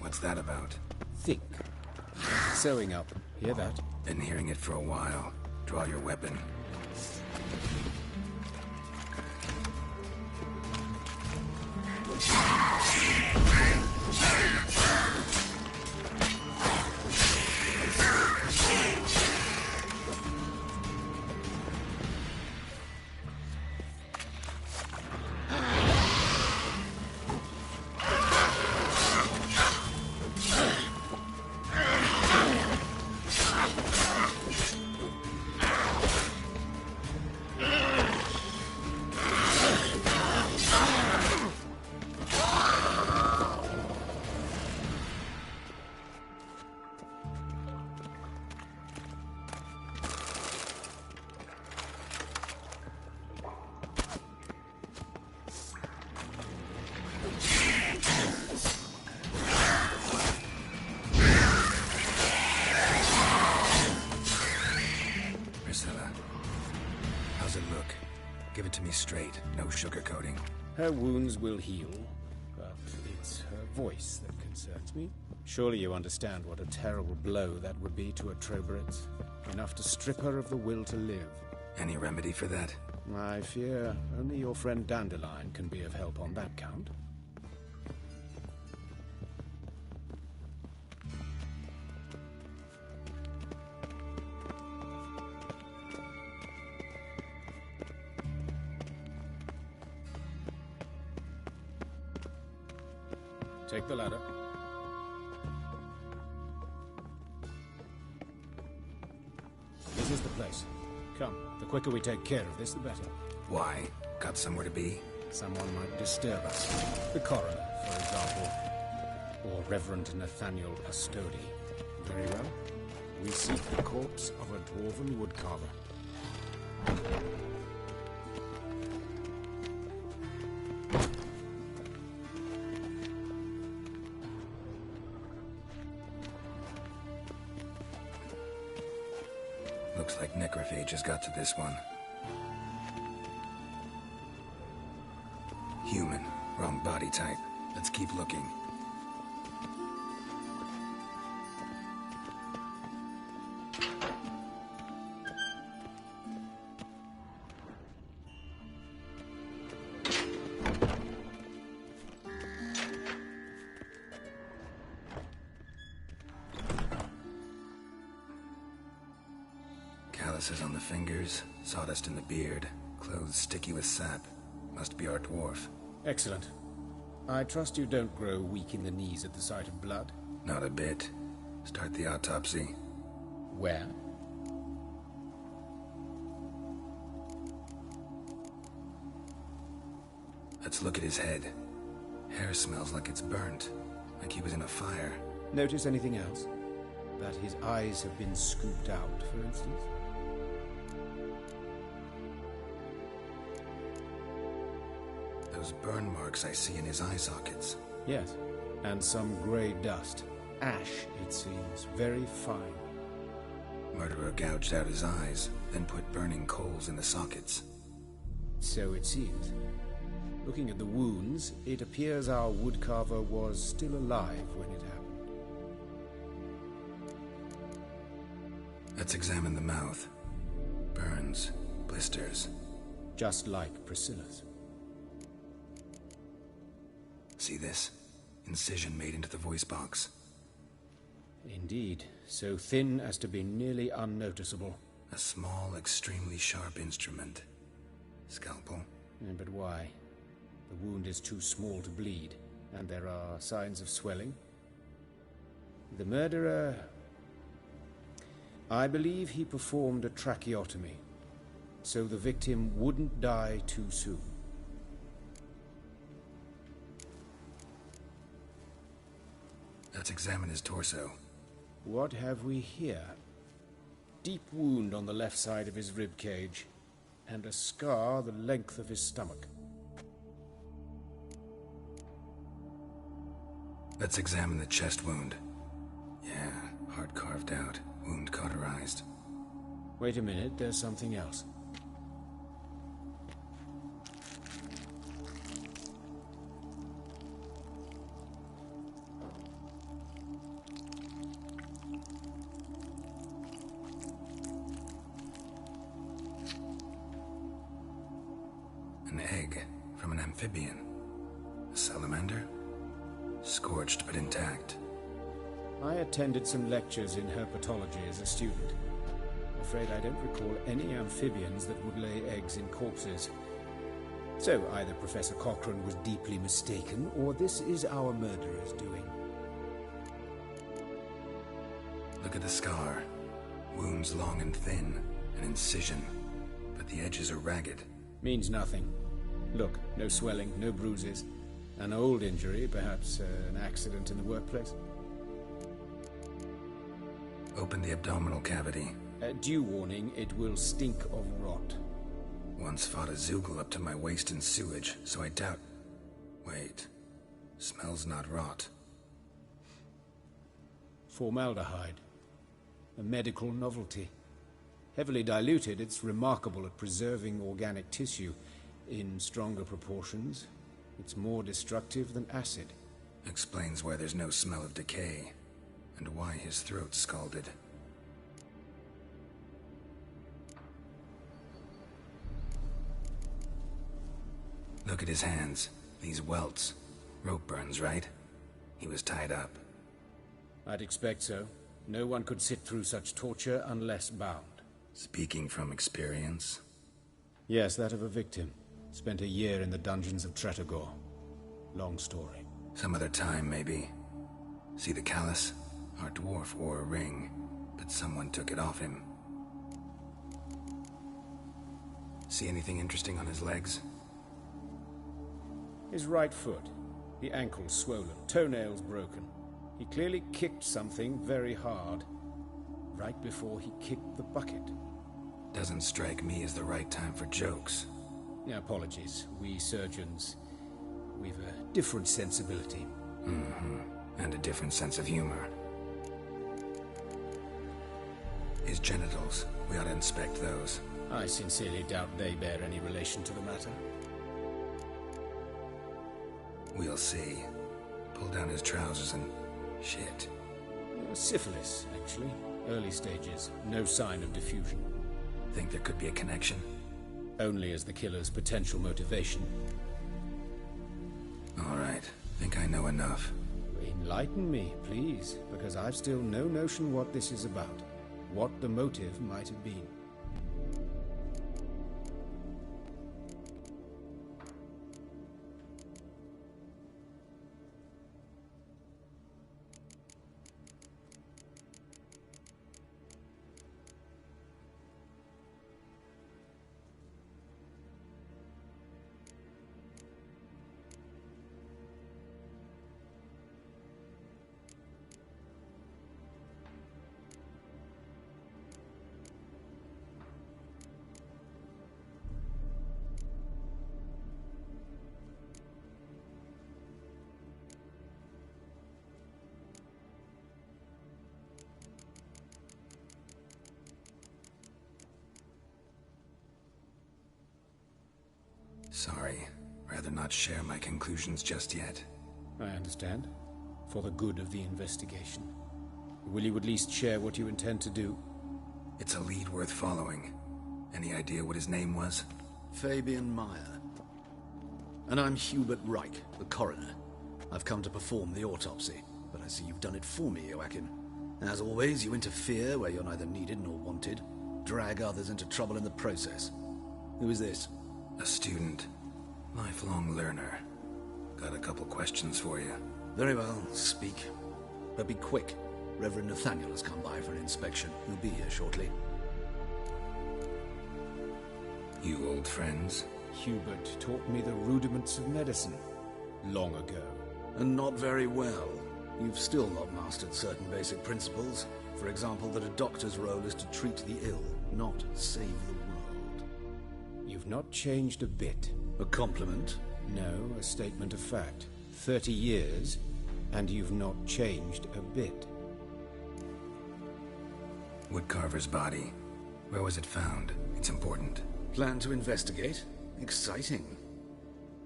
What's that about? Think. Sewing up. Hear that? Been hearing it for a while. Draw your weapon. Give it to me straight, no sugarcoating. Her wounds will heal, but it's her voice that concerns me. Surely you understand what a terrible blow that would be to a Troberet. Enough to strip her of the will to live. Any remedy for that? I fear only your friend Dandelion can be of help on that count. Take the ladder. This is the place. Come, the quicker we take care of this, the better. Why? Got somewhere to be? Someone might disturb us. The coroner, for example. Or Reverend Nathaniel Pastodi. Very well. We seek the corpse of a dwarven woodcarver. Looks like necrophages got to this one. Human. Wrong body type. Let's keep looking. Calluses on the fingers, sawdust in the beard, clothes sticky with sap. Must be our dwarf. Excellent. I trust you don't grow weak in the knees at the sight of blood? Not a bit. Start the autopsy. Where? Let's look at his head. Hair smells like it's burnt, like he was in a fire. Notice anything else? That his eyes have been scooped out, for instance? Those burn marks I see in his eye sockets. Yes, and some grey dust. Ash, it seems. Very fine. Murderer gouged out his eyes, then put burning coals in the sockets. So it seems. Looking at the wounds, it appears our woodcarver was still alive when it happened. Let's examine the mouth. Burns, blisters. Just like Priscilla's. See this? Incision made into the voice box. Indeed, so thin as to be nearly unnoticeable. A small, extremely sharp instrument. Scalpel. But why? The wound is too small to bleed, and there are signs of swelling. The murderer... I believe he performed a tracheotomy, so the victim wouldn't die too soon. Let's examine his torso. What have we here? Deep wound on the left side of his rib cage, and a scar the length of his stomach. Let's examine the chest wound. Yeah, heart carved out, wound cauterized. Wait a minute, there's something else. An egg from an amphibian. A salamander? Scorched but intact. I attended some lectures in herpetology as a student. Afraid I don't recall any amphibians that would lay eggs in corpses. So either Professor Cochrane was deeply mistaken, or this is our murderer's doing. Look at the scar. Wounds long and thin, an incision, but the edges are ragged. Means nothing. Look, no swelling, no bruises. An old injury, perhaps an accident in the workplace. Open the abdominal cavity. Due warning, it will stink of rot. Once fought a Zoogle up to my waist in sewage, so I doubt... Wait. Smells not rot. Formaldehyde. A medical novelty. Heavily diluted, it's remarkable at preserving organic tissue. In stronger proportions, it's more destructive than acid. Explains why there's no smell of decay, and why his throat's scalded. Look at his hands. These welts. Rope burns, right? He was tied up. I'd expect so. No one could sit through such torture unless bound. Speaking from experience? Yes, that of a victim. Spent a year in the dungeons of Tretogor. Long story. Some other time, maybe. See the callus? Our dwarf wore a ring, but someone took it off him. See anything interesting on his legs? His right foot. The ankle swollen, toenails broken. He clearly kicked something very hard. Right before he kicked the bucket. Doesn't strike me as the right time for jokes. Apologies. We surgeons, we've a different sensibility. Mm-hmm. And a different sense of humor. His genitals. We ought to inspect those. I sincerely doubt they bear any relation to the matter. We'll see. Pull down his trousers and... shit. Syphilis, actually. Early stages. No sign of diffusion. Think there could be a connection? Only as the killer's potential motivation. All right. Think I know enough. Enlighten me, please, because I've still no notion what this is about. What the motive might have been. Sorry. Rather not share my conclusions just yet. I understand. For the good of the investigation. Will you at least share what you intend to do? It's a lead worth following. Any idea what his name was? Fabian Meyer. And I'm Hubert Reich, the coroner. I've come to perform the autopsy, but I see you've done it for me, Joachim. As always, you interfere where you're neither needed nor wanted. Drag others into trouble in the process. Who is this? A student. Lifelong learner. Got a couple questions for you. Very well, speak. But be quick. Reverend Nathaniel has come by for an inspection. He'll be here shortly. You old friends? Hubert taught me the rudiments of medicine. Long ago. And not very well. You've still not mastered certain basic principles. For example, that a doctor's role is to treat the ill, not save the world. You've not changed a bit. A compliment? No, a statement of fact. 30 years, and you've not changed a bit. Woodcarver's body. Where was it found? It's important. Plan to investigate? Exciting.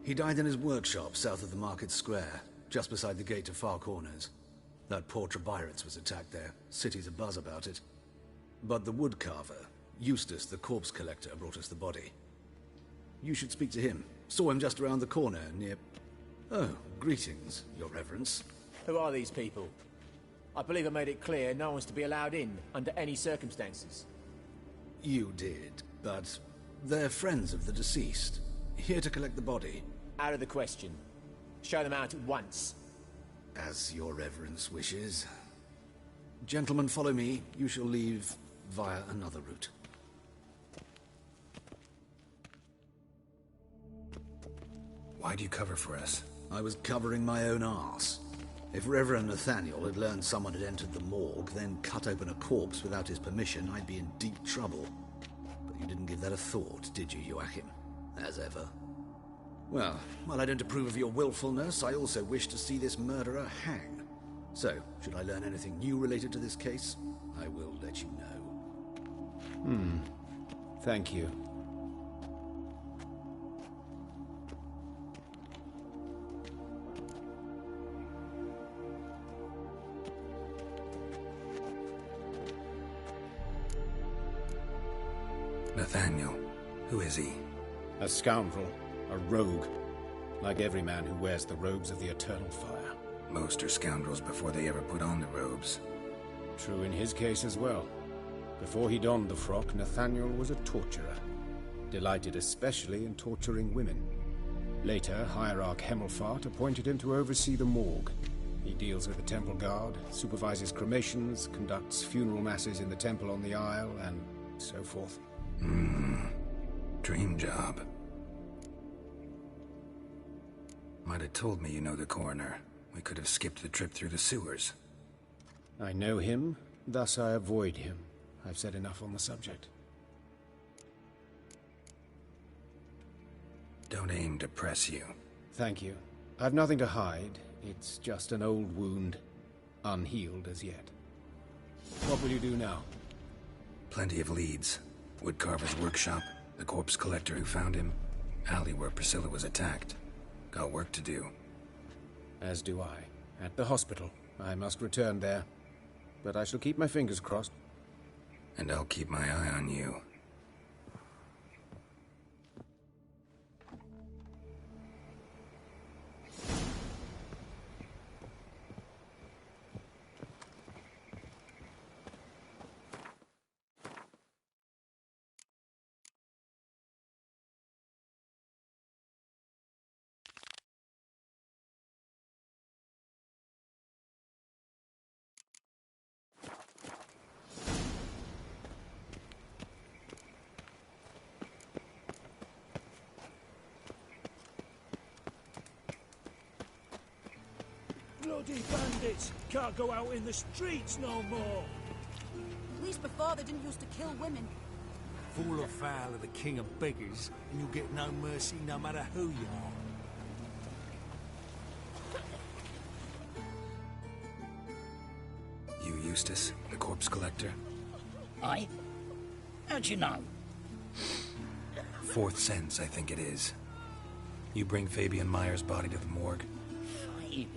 He died in his workshop south of the market square, just beside the gate to Far Corners. That poor Trebirance was attacked there. City's abuzz about it. But the woodcarver, Eustace the corpse collector, brought us the body. You should speak to him. Saw him just around the corner near... Oh, greetings, Your Reverence. Who are these people? I believe I made it clear no one's to be allowed in under any circumstances. You did, but they're friends of the deceased. Here to collect the body. Out of the question. Show them out at once. As Your Reverence wishes. Gentlemen, follow me. You shall leave via another route. Why do you cover for us? I was covering my own arse. If Reverend Nathaniel had learned someone had entered the morgue, then cut open a corpse without his permission, I'd be in deep trouble. But you didn't give that a thought, did you, Joachim? As ever. Well, while I don't approve of your willfulness, I also wish to see this murderer hang. So, should I learn anything new related to this case, I will let you know. Thank you. Nathaniel. Who is he? A scoundrel. A rogue. Like every man who wears the robes of the Eternal Fire. Most are scoundrels before they ever put on the robes. True in his case as well. Before he donned the frock, Nathaniel was a torturer. Delighted especially in torturing women. Later, Hierarch Hemmelfart appointed him to oversee the morgue. He deals with the temple guard, supervises cremations, conducts funeral masses in the temple on the Isle, and so forth. Dream job. Might have told me you know the coroner. We could have skipped the trip through the sewers. I know him, thus I avoid him. I've said enough on the subject. Don't aim to press you. Thank you. I've nothing to hide. It's just an old wound, unhealed as yet. What will you do now? Plenty of leads. Woodcarver's workshop, the corpse collector who found him, alley where Priscilla was attacked. Got work to do. As do I. At the hospital. I must return there. But I shall keep my fingers crossed. And I'll keep my eye on you. Bloody bandits! Can't go out in the streets no more! At least before they didn't used to kill women. Fall afoul of the king of beggars, and you'll get no mercy no matter who you are. You Eustace, the corpse collector? Aye? How'd you know? Fourth sense, I think it is. You bring Fabian Meyer's body to the morgue? Fabian?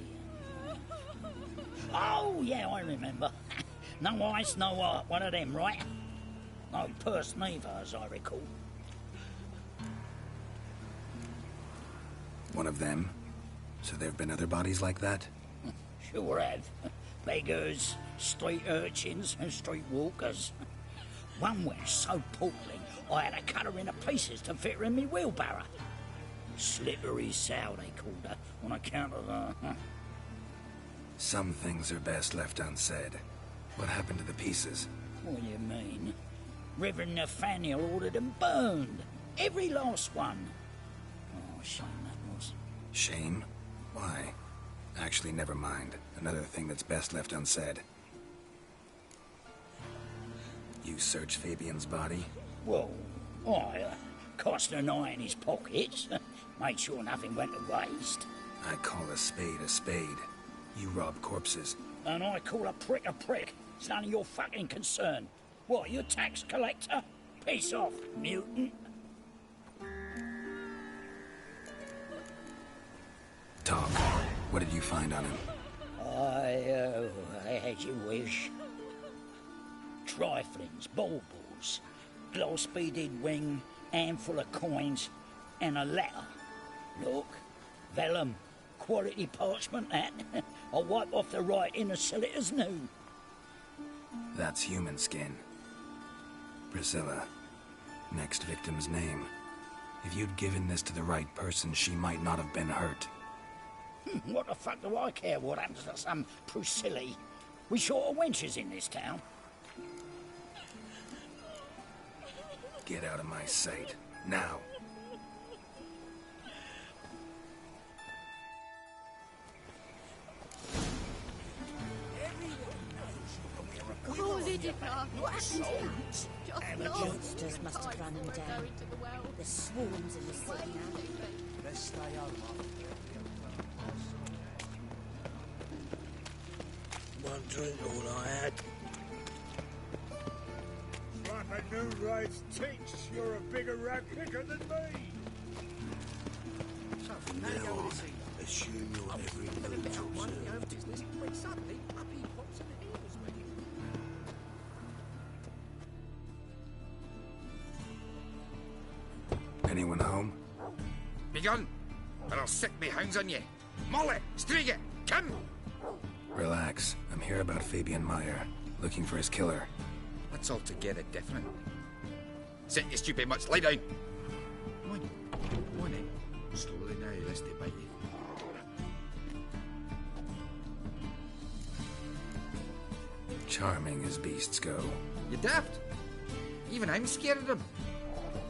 Oh, yeah, I remember. No eyes, no heart, one of them, right? No purse neither, as I recall. One of them? So there have been other bodies like that? Sure have. Beggars, street urchins, and street walkers. One went so portly, I had to cut her into pieces to fit her in me wheelbarrow. Slippery sow, they called her, on account of her. Some things are best left unsaid. What happened to the pieces? What do you mean? Reverend Nathaniel ordered them burned. Every last one. Oh, shame that was. Shame? Why? Actually, never mind. Another thing that's best left unsaid. You searched Fabian's body? Well, I cast an eye in his pockets. Made sure nothing went to waste. I call a spade a spade. You rob corpses. And I call a prick a prick. It's none of your fucking concern. What, you a tax collector? Piss off, mutant. Talk. What did you find on him? As you wish. Triflings, baubles, gloss-beaded ring, handful of coins, and a letter. Look, vellum, quality parchment that. I'll wipe off the writing and sell it as new. That's human skin. Priscilla. Next victim's name. If you'd given this to the right person, she might not have been hurt. What the fuck do I care what happens to some Priscilla? We short of wenches in this town. Get out of my sight. Now. Oh, Lydia, what happened here? Just The monsters must have run them down. There's swarms in the city now. Let's stay home. One drink, all I had. Like a new race teach, you're a bigger rat picker than me. Now I assume you're every village observed. business when suddenly up he pops and heals me. Anyone home? Begun, or I'll sick me hounds on you. Molly, Striga, come! Relax. I'm here about Fabian Meyer, looking for his killer. That's altogether different. Sit, you stupid much, lie down. Come on in. Slowly now, lest they bite you. Charming as beasts go. You daft? Even I'm scared of them.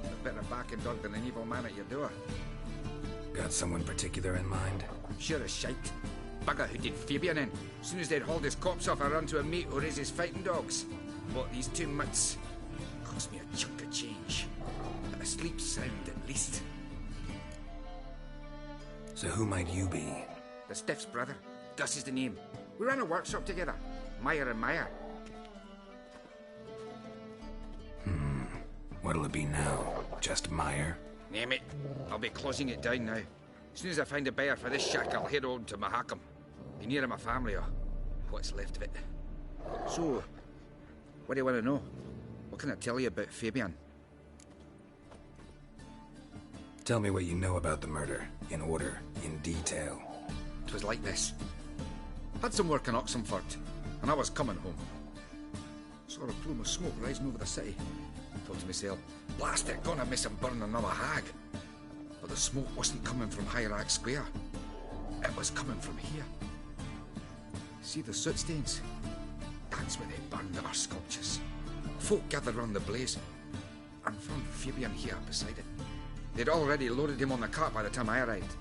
A better backing dog than an evil man at your door. Got someone particular in mind? Sure as shite. Bugger who did Fabian in. As soon as they'd hauled his corpse off, I run to a mate who raises fighting dogs. Bought these 2 mutts. Cost me a chunk of change. But I sleep sound at least. So who might you be? The Stiff's brother. Gus is the name. We ran a workshop together. Meyer and Meyer. What'll it be now? Just Meyer? Name it. I'll be closing it down now. As soon as I find a buyer for this shack, I'll head on to hoyakimm. Be near my family or what's left of it. So, what do you want to know? What can I tell you about Fabian? Tell me what you know about the murder, in order, in detail. 'Twas like this. Had some work in Oxenford, and I was coming home. Saw a plume of smoke rising over the city. Thought to myself, blast it, gonna miss him burn another hag. But the smoke wasn't coming from Hierarch Square. It was coming from here. See the soot stains? That's where they burned our sculptures. Folk gathered round the blaze, and found Fabian here beside it. They'd already loaded him on the cart by the time I arrived.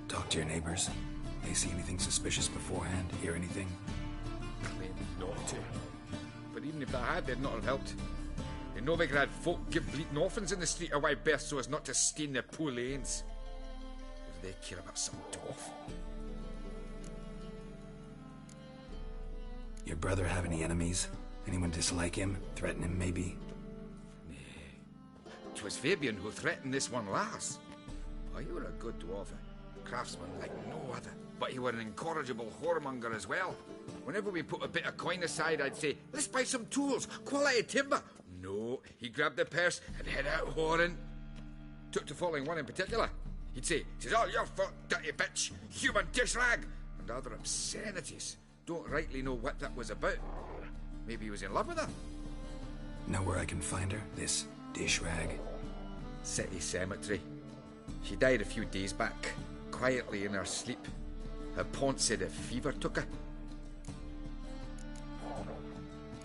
Talk to your neighbors. They see anything suspicious beforehand? Hear anything? Claimed not to. But even if they had, they'd not have helped. In Novigrad, folk give bleating orphans in the street a wide berth so as not to stain their poor lanes. What do they care about some dwarf? Your brother have any enemies? Anyone dislike him? Threaten him, maybe? 'Twas Fabian who threatened this one last. Oh, you were a good dwarf, a craftsman like no other. But he were an incorrigible whoremonger as well. Whenever we put a bit of coin aside, I'd say, let's buy some tools, quality timber. No, he grabbed the purse and head out whoring. Took to following one in particular. He'd say, "'Tis all your fault, dirty bitch, human dish rag," and other obscenities. Don't rightly know what that was about. Maybe he was in love with her. Know where I can find her? This dish rag? City cemetery. She died a few days back, quietly in her sleep. Her pont said a fever took her.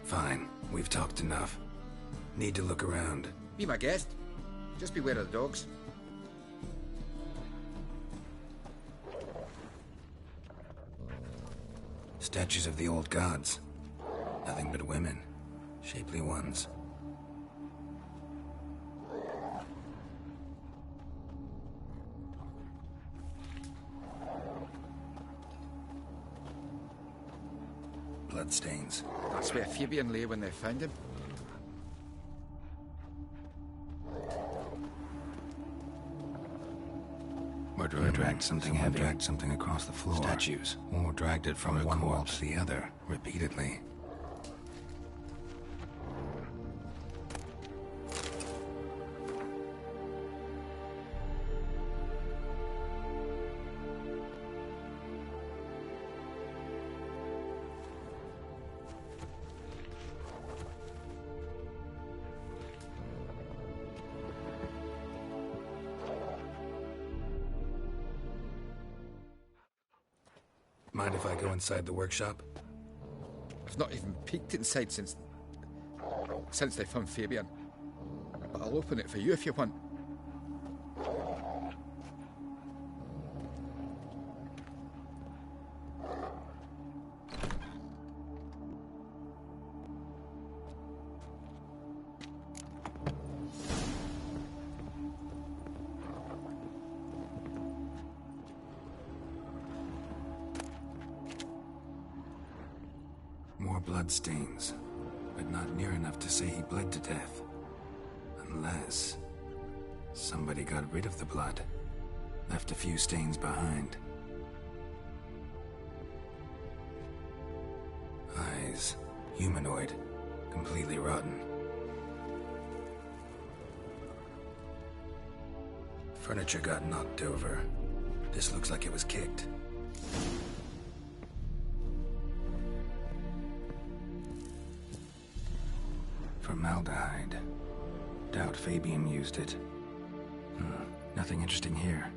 Fine, we've talked enough. Need to look around. Be my guest. Just beware of the dogs. Statues of the old gods. Nothing but women. Shapely ones. Bloodstains. That's where Fabian lay when they found him. Murderer dragged something heavy. Dragged something across the floor. Statues. Or dragged it from one wall to the other, repeatedly. Mind if I go inside the workshop? I've not even peeked inside since they found Fabian. But I'll open it for you if you want. More bloodstains, but not near enough to say he bled to death. Unless somebody got rid of the blood, left a few stains behind. Eyes, humanoid, completely rotten. Furniture got knocked over. This looks like it was kicked. Formaldehyde. Doubt Fabian used it. Nothing interesting here.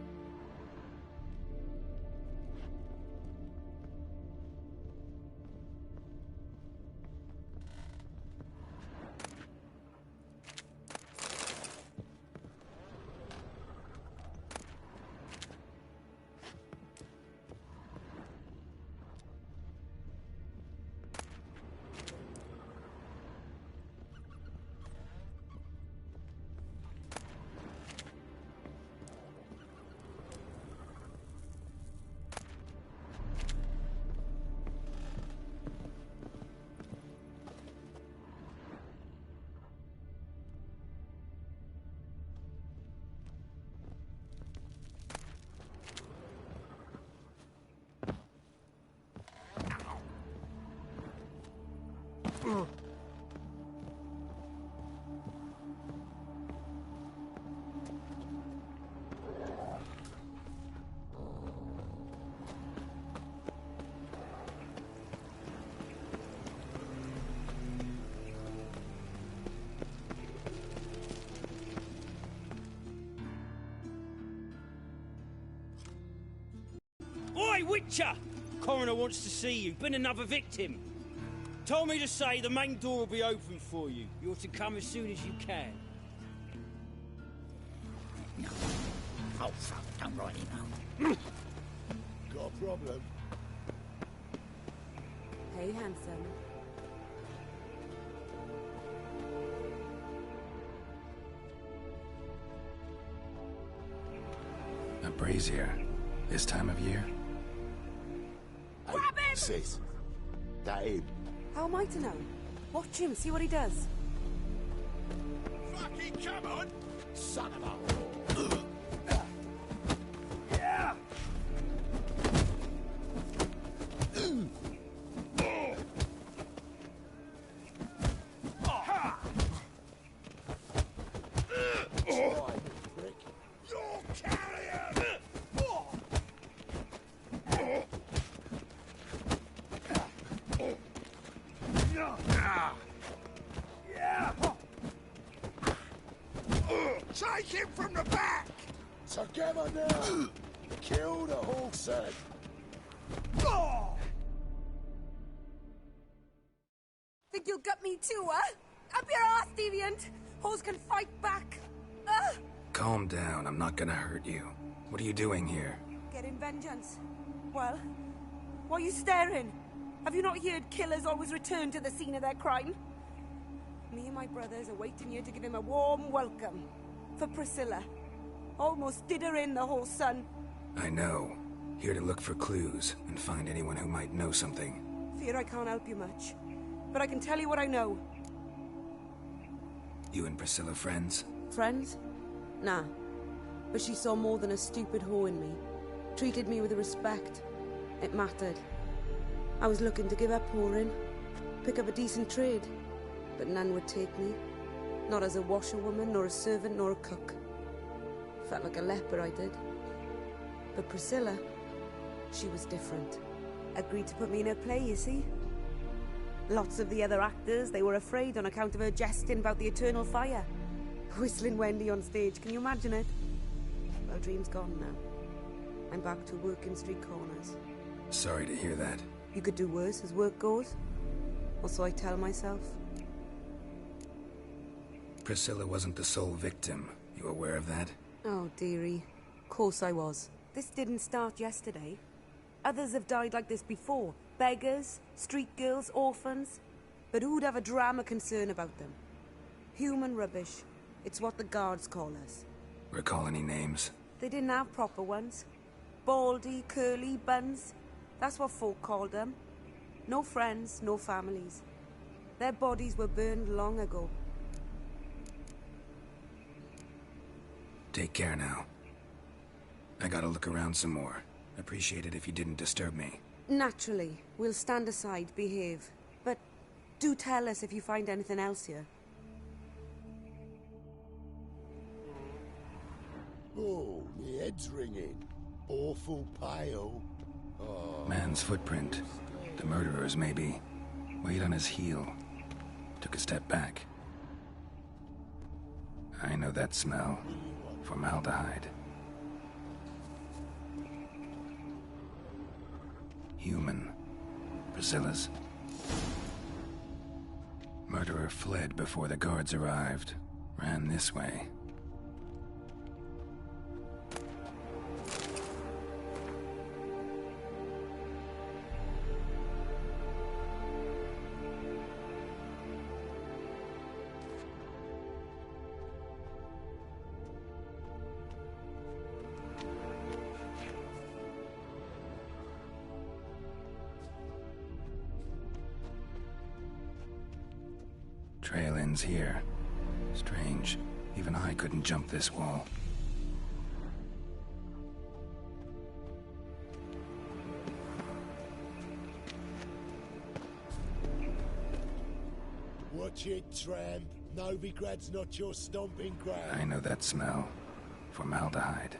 Oi, Witcher! Coroner wants to see you. Been another victim. Told me to say the main door will be open for you. You're to come as soon as you can. No. Oh, fuck, don't write it down. Got a problem? Hey, handsome. A brazier. This time of year? Grab him! Sis, that him? How am I to know? Watch him, see what he does. Fucking come on! Son of a... Yeah! Take him from the back! Together now! Kill the horse head! Think you'll gut me too, huh? Up your ass, deviant! Hoes can fight back! Ugh! Calm down, I'm not gonna hurt you. What are you doing here? Getting vengeance. Well, why are you staring? Have you not heard killers always return to the scene of their crime? Me and my brothers are waiting here to give him a warm welcome. For Priscilla. Almost did her in, the whole son. I know. Here to look for clues and find anyone who might know something. Fear I can't help you much. But I can tell you what I know. You and Priscilla friends? Friends? Nah. But she saw more than a stupid whore in me. Treated me with respect. It mattered. I was looking to give up whoring. Pick up a decent trade. But none would take me. Not as a washerwoman, nor a servant, nor a cook. Felt like a leper, I did. But Priscilla, she was different. Agreed to put me in her play, you see? Lots of the other actors, they were afraid on account of her jesting about the eternal fire. Whistling Wendy on stage, can you imagine it? Well, dream's gone now. I'm back to working street corners. Sorry to hear that. You could do worse as work goes. Or so I tell myself. Priscilla wasn't the sole victim. You aware of that? Oh, dearie. Of course I was. This didn't start yesterday. Others have died like this before. Beggars, street girls, orphans. But who'd have a drama concern about them? Human rubbish. It's what the guards call us. Recall any names? They didn't have proper ones. Baldy, curly, buns. That's what folk called them. No friends, no families. Their bodies were burned long ago. Take care now. I gotta look around some more. Appreciate it if you didn't disturb me. Naturally. We'll stand aside, behave. But do tell us if you find anything else here. Oh, my head's ringing. Awful pale. Oh. Man's footprint. The murderer's, maybe. Weight on his heel. Took a step back. I know that smell. Formaldehyde. Human. Priscilla's. Murderer fled before the guards arrived. Ran this way. Trail ends here. Strange. Even I couldn't jump this wall. Watch it, tramp. Novigrad's not your stomping ground. I know that smell. Formaldehyde.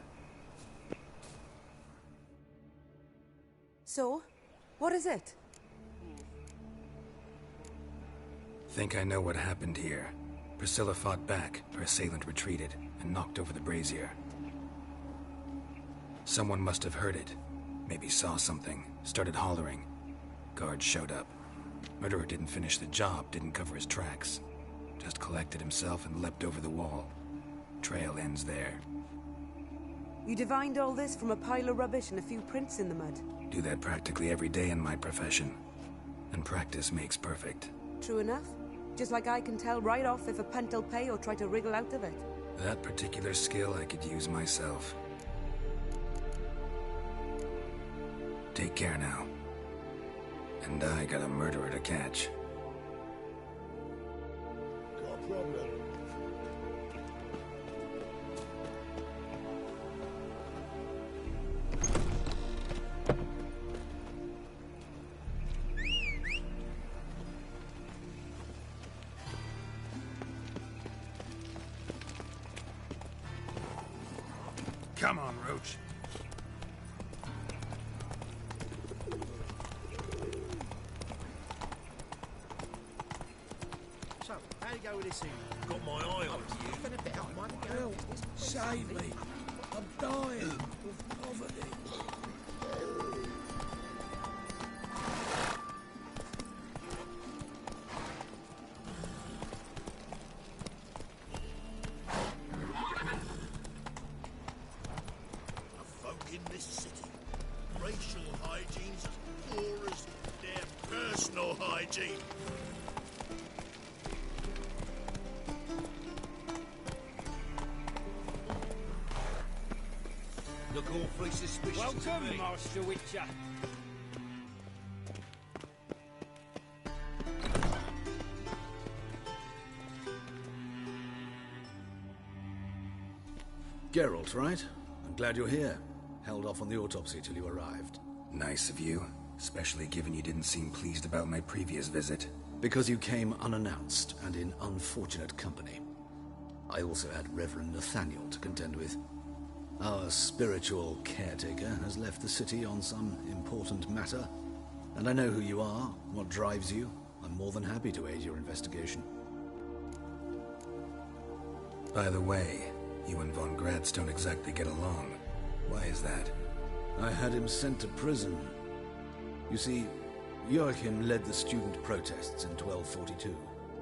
So, what is it? Think I know what happened here. Priscilla fought back, her assailant retreated, and knocked over the brazier. Someone must have heard it. Maybe saw something, started hollering. Guards showed up. Murderer didn't finish the job, didn't cover his tracks. Just collected himself and leapt over the wall. Trail ends there. You divined all this from a pile of rubbish and a few prints in the mud. Do that practically every day in my profession. And practice makes perfect. True enough. Just like I can tell right off if a punt will pay or try to wriggle out of it. That particular skill I could use myself. Take care now. And I got a murderer to catch. Got a problem. Come on, Roach. So, how you go with this thing? Got my eye on you. Been a bit out, one Help! Save me! I'm dying of poverty. In this city, racial hygiene's as poor as their personal hygiene. Look awfully suspicious. Welcome, to me. Master Witcher. Geralt, right? I'm glad you're here. Held off on the autopsy till you arrived. Nice of you, especially given you didn't seem pleased about my previous visit. Because you came unannounced and in unfortunate company. I also had Reverend Nathaniel to contend with. Our spiritual caretaker has left the city on some important matter, and I know who you are, what drives you. I'm more than happy to aid your investigation. By the way, you and Von Gratz don't exactly get along. Why is that? I had him sent to prison. You see, Joachim led the student protests in 1242,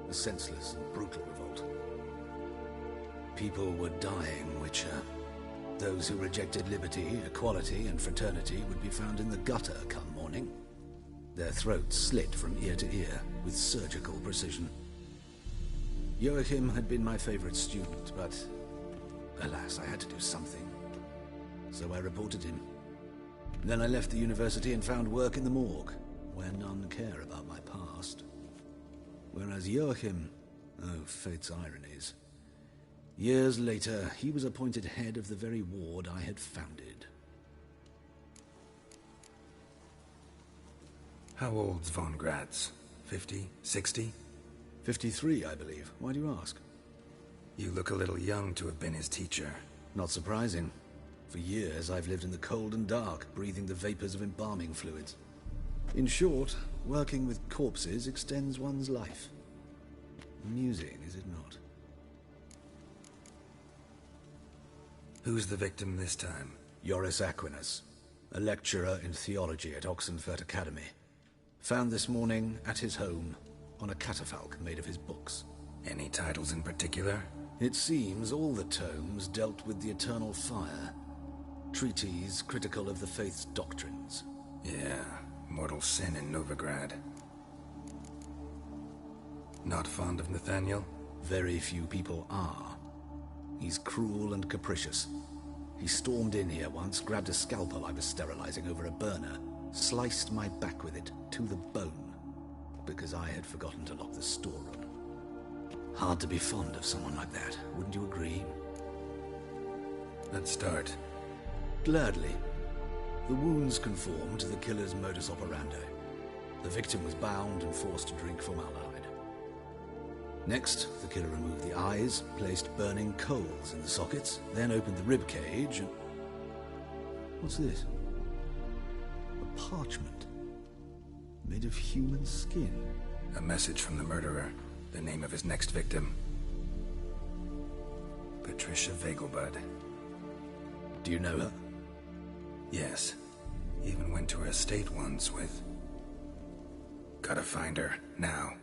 a senseless and brutal revolt. People were dying, Witcher. Those who rejected liberty, equality, and fraternity would be found in the gutter come morning. Their throats slit from ear to ear with surgical precision. Joachim had been my favorite student, but alas, I had to do something. So I reported him. Then I left the university and found work in the morgue, where none care about my past. Whereas Joachim, oh, fate's ironies. Years later, he was appointed head of the very ward I had founded. How old's von Graz? 50? 60? 53, I believe. Why do you ask? You look a little young to have been his teacher. Not surprising. For years, I've lived in the cold and dark, breathing the vapors of embalming fluids. In short, working with corpses extends one's life. Amusing, is it not? Who's the victim this time? Joris Aquinas, a lecturer in theology at Oxenfurt Academy. Found this morning at his home on a catafalque made of his books. Any titles in particular? It seems all the tomes dealt with the eternal fire. Treatises critical of the faith's doctrines. Yeah, mortal sin in Novigrad. Not fond of Nathaniel? Very few people are. He's cruel and capricious. He stormed in here once, grabbed a scalpel I was sterilizing over a burner, sliced my back with it to the bone, because I had forgotten to lock the storeroom. Hard to be fond of someone like that, wouldn't you agree? Let's start. Gladly. The wounds conform to the killer's modus operandi. The victim was bound and forced to drink formaldehyde. Next, the killer removed the eyes, placed burning coals in the sockets, then opened the rib cage and... What's this? A parchment. Made of human skin. A message from the murderer. The name of his next victim. Patricia Vegelbud. Do you know her? Yes. Even went to her estate once with... Gotta find her, now.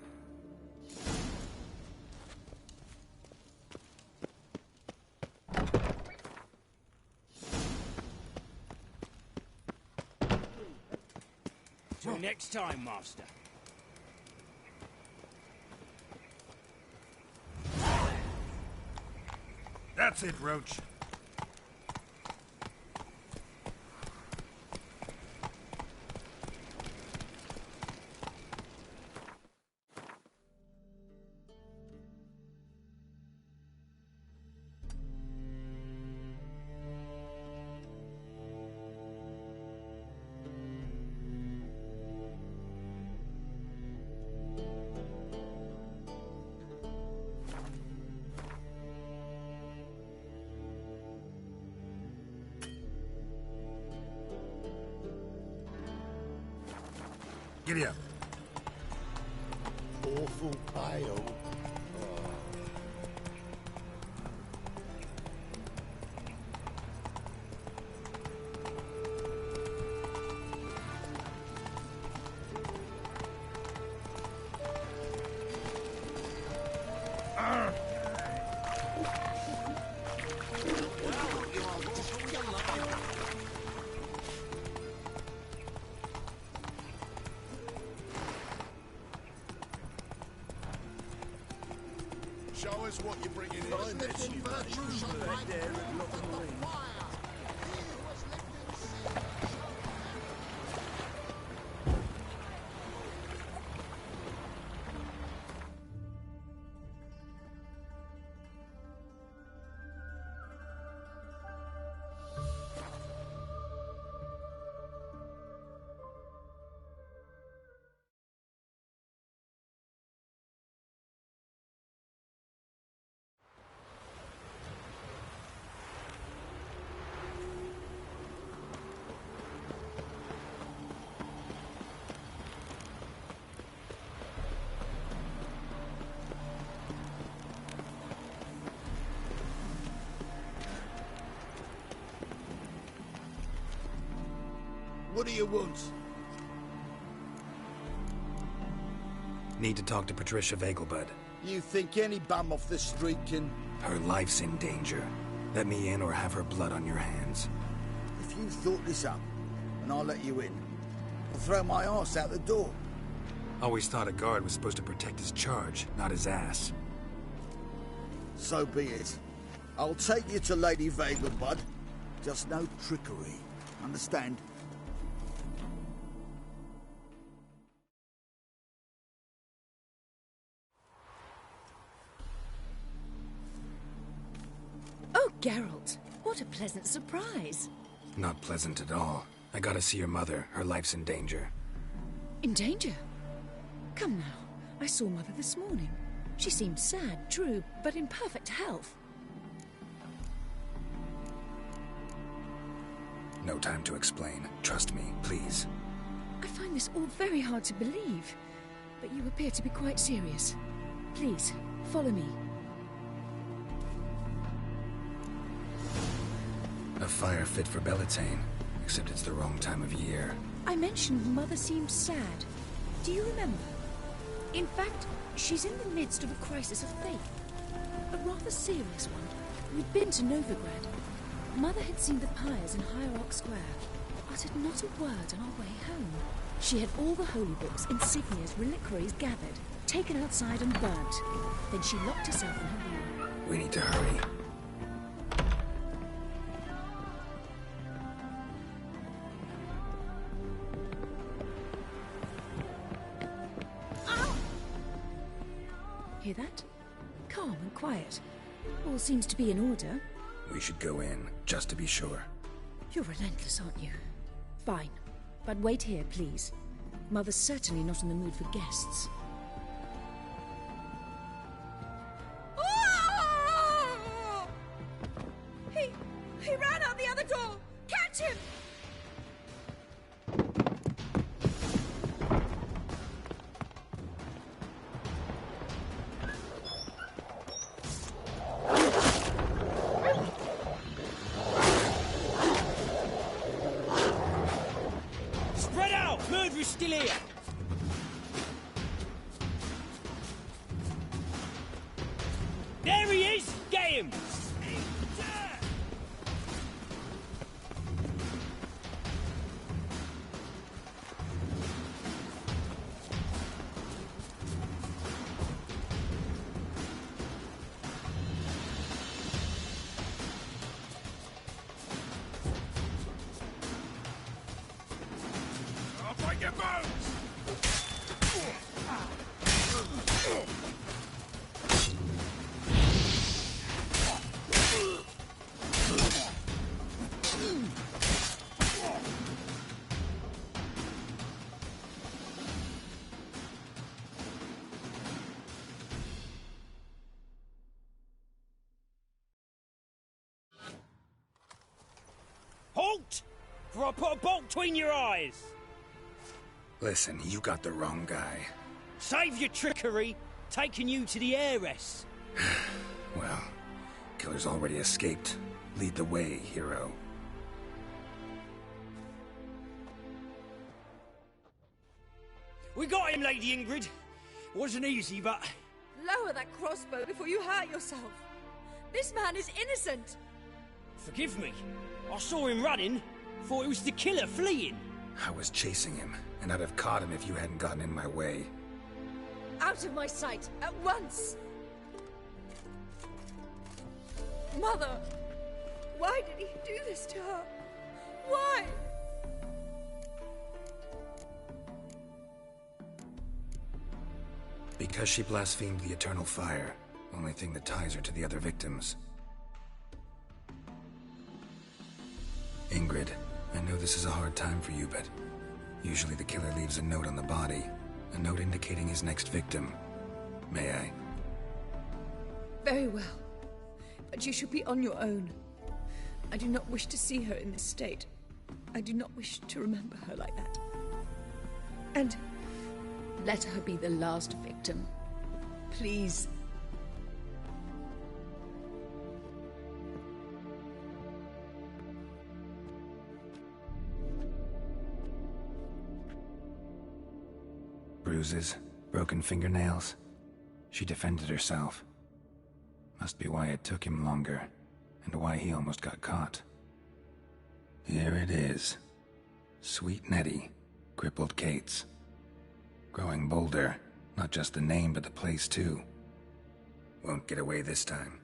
Till next time, Master. That's it, Roach. Giddy up. Awful pale. Show us what you're bringing in. What do you want? Need to talk to Patricia Vegelbud. You think any bum off the street can... Her life's in danger. Let me in or have her blood on your hands. If you thought this up, and I'll let you in, I'll throw my arse out the door. Always thought a guard was supposed to protect his charge, not his ass. So be it. I'll take you to Lady Vegelbud. Just no trickery. Understand? Oh, Geralt, what a pleasant surprise. Not pleasant at all. I gotta see your mother. Her life's in danger. In danger? Come now, I saw Mother this morning. She seemed sad, true, but in perfect health. No time to explain. Trust me, please. I find this all very hard to believe, but you appear to be quite serious. Please, follow me. A fire fit for Bellatane, except it's the wrong time of year. I mentioned Mother seemed sad. Do you remember? In fact, she's in the midst of a crisis of faith. A rather serious one. We'd been to Novigrad. Mother had seen the pyres in Hierarch Square, uttered not a word on our way home. She had all the holy books, insignias, reliquaries gathered, taken outside and burnt. Then she locked herself in her room. We need to hurry. Hear that? Calm and quiet. All seems to be in order. We should go in, just to be sure. You're relentless, aren't you? Fine. But wait here, please. Mother's certainly not in the mood for guests. He ran out the other door! Catch him! Spread out! Murderer's still here! There he is! Get him! I'll break your bones! Halt! For I put a bolt between your eyes! Listen, you got the wrong guy. Save your trickery, taking you to the heiress. Well, killer's already escaped. Lead the way, hero. We got him, Lady Ingrid. Wasn't easy, but... Lower that crossbow before you hurt yourself. This man is innocent. Forgive me. I saw him running. Thought it was the killer fleeing. I was chasing him, and I'd have caught him if you hadn't gotten in my way. Out of my sight, at once! Mother! Why did he do this to her? Why? Because she blasphemed the eternal fire. Only thing that ties her to the other victims. Ingrid, I know this is a hard time for you, but usually the killer leaves a note on the body. A note indicating his next victim. May I? Very well. But you should be on your own. I do not wish to see her in this state. I do not wish to remember her like that. And let her be the last victim. Please. Bruises, broken fingernails. She defended herself. Must be why it took him longer, and why he almost got caught. Here it is. Sweet Nettie, crippled Kate's. Growing bolder, not just the name but the place too. Won't get away this time.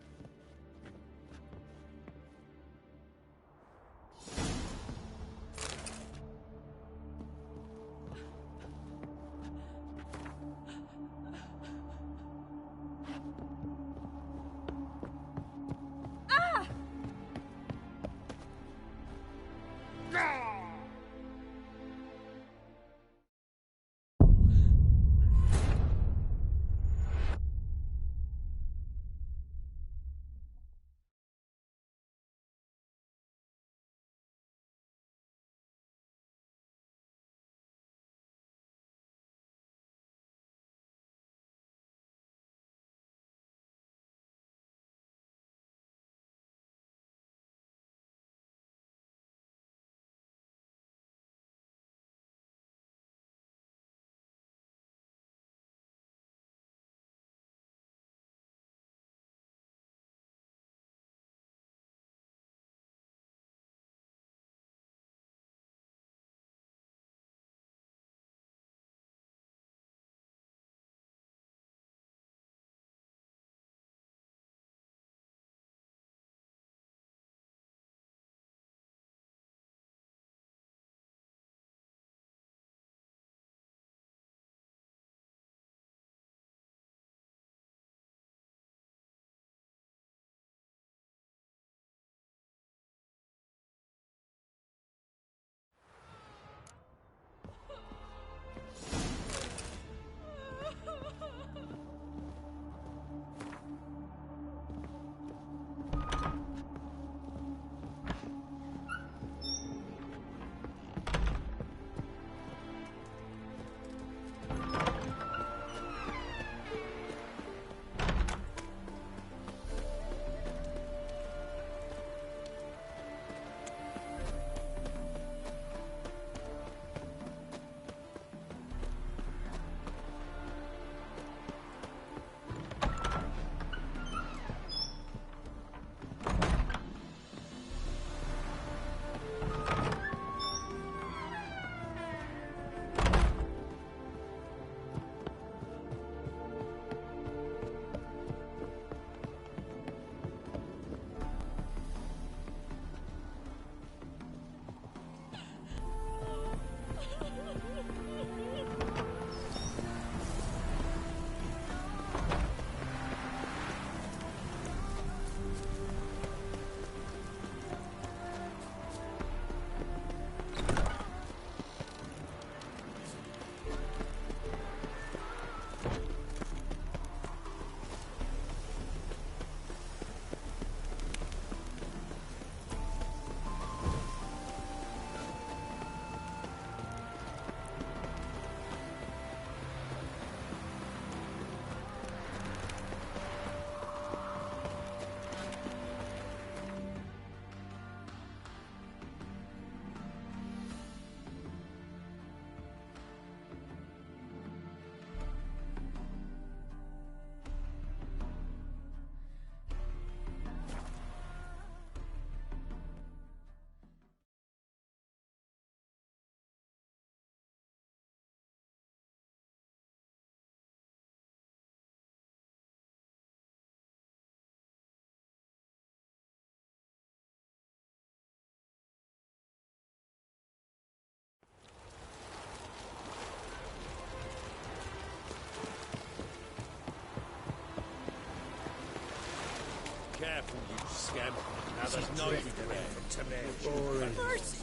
Careful, you scamp. Now there's no regret from Tamir. Boring.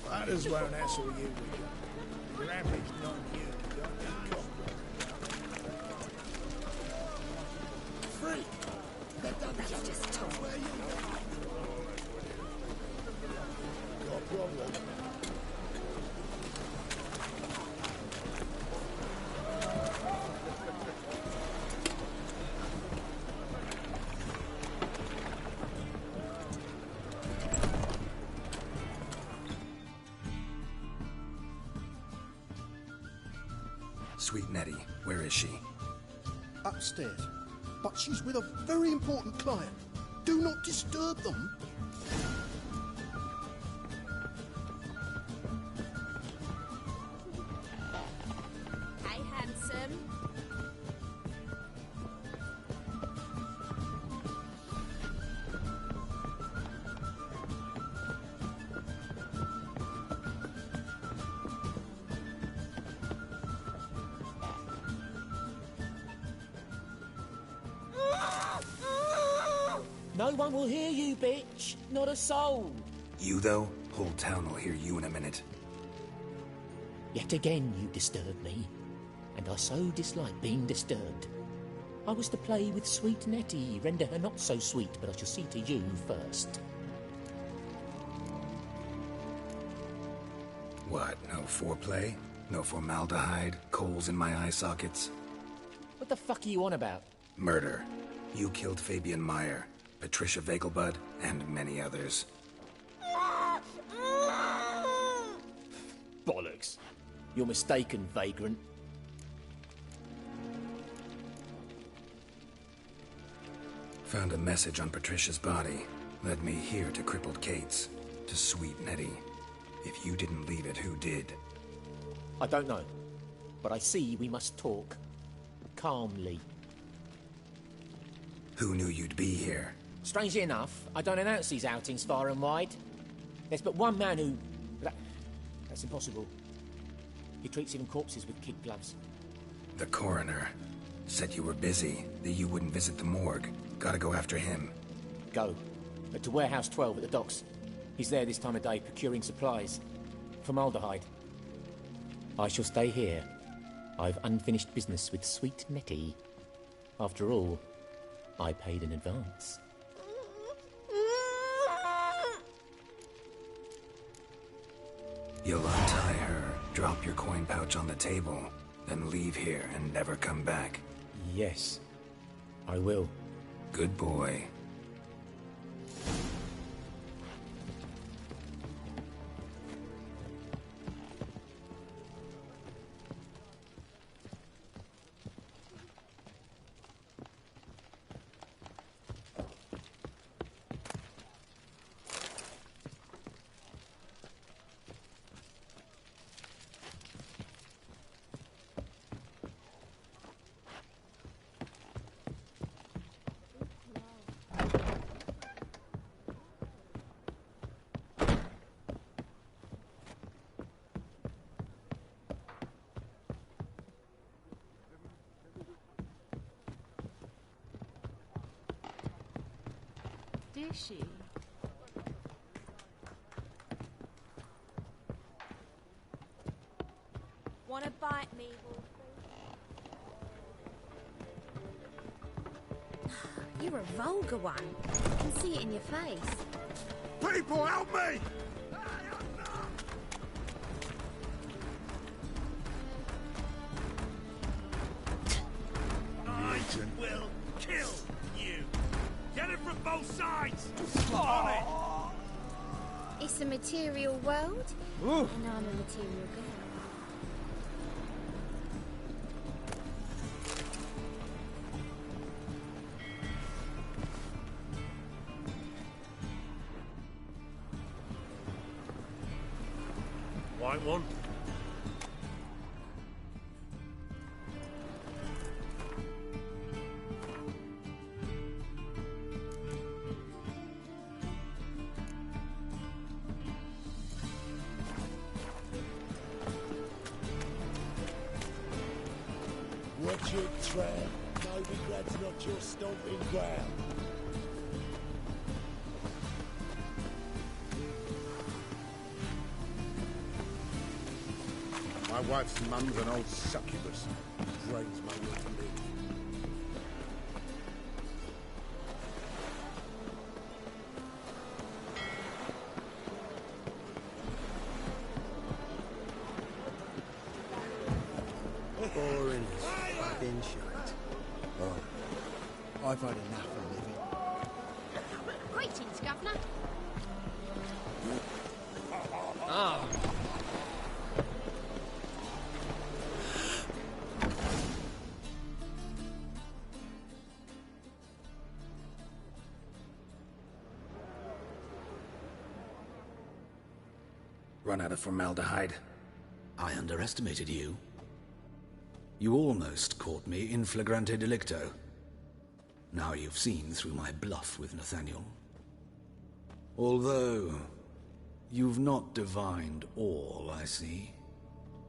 Might as well hassle you with your average non-human. Freak! They've done that just told where you Got a problem. Sweet Nettie, where is she? upstairs. But she's with a very important client. Do not disturb them. Hey, handsome. No one will hear you, bitch. Not a soul. You, though? Whole town will hear you in a minute. Yet again you disturb me, and I so dislike being disturbed. I was to play with sweet Nettie, render her not so sweet, but I shall see to you first. What, no foreplay? No formaldehyde? Coals in my eye sockets? What the fuck are you on about? Murder. You killed Fabian Meyer, Patricia Vegelbud, and many others. Bollocks. You're mistaken, vagrant. Found a message on Patricia's body. Led me here to crippled Kate's. To sweet Nettie. If you didn't leave it, who did? I don't know. But I see we must talk. Calmly. Who knew you'd be here? Strangely enough, I don't announce these outings far and wide. There's but one man who... That's impossible. He treats even corpses with kid gloves. The coroner. Said you were busy, that you wouldn't visit the morgue. Gotta go after him. Go. To Warehouse 12 at the docks. He's there this time of day procuring supplies. Formaldehyde. I shall stay here. I've unfinished business with sweet Nettie. After all, I paid in advance. You'll untie her, drop your coin pouch on the table, then leave here and never come back. Yes, I will. Good boy. Is she? Wanna bite me, Wolfie? You're a vulgar one. I can see it in your face. People, help me! I will kill you! Get it from both sides! On it! It's a material world, and I'm a material girl. White one. Watch your tread. Novigrad's not your stomping ground. My wife's mum's an old succubus. Drains my will to live. Boring as fucking shite. Oh, I've had enough of living. Greetings, Governor. Ah. Run out of formaldehyde. I underestimated you. You almost caught me in flagrante delicto. Now you've seen through my bluff with Nathaniel. Although, you've not divined all, I see.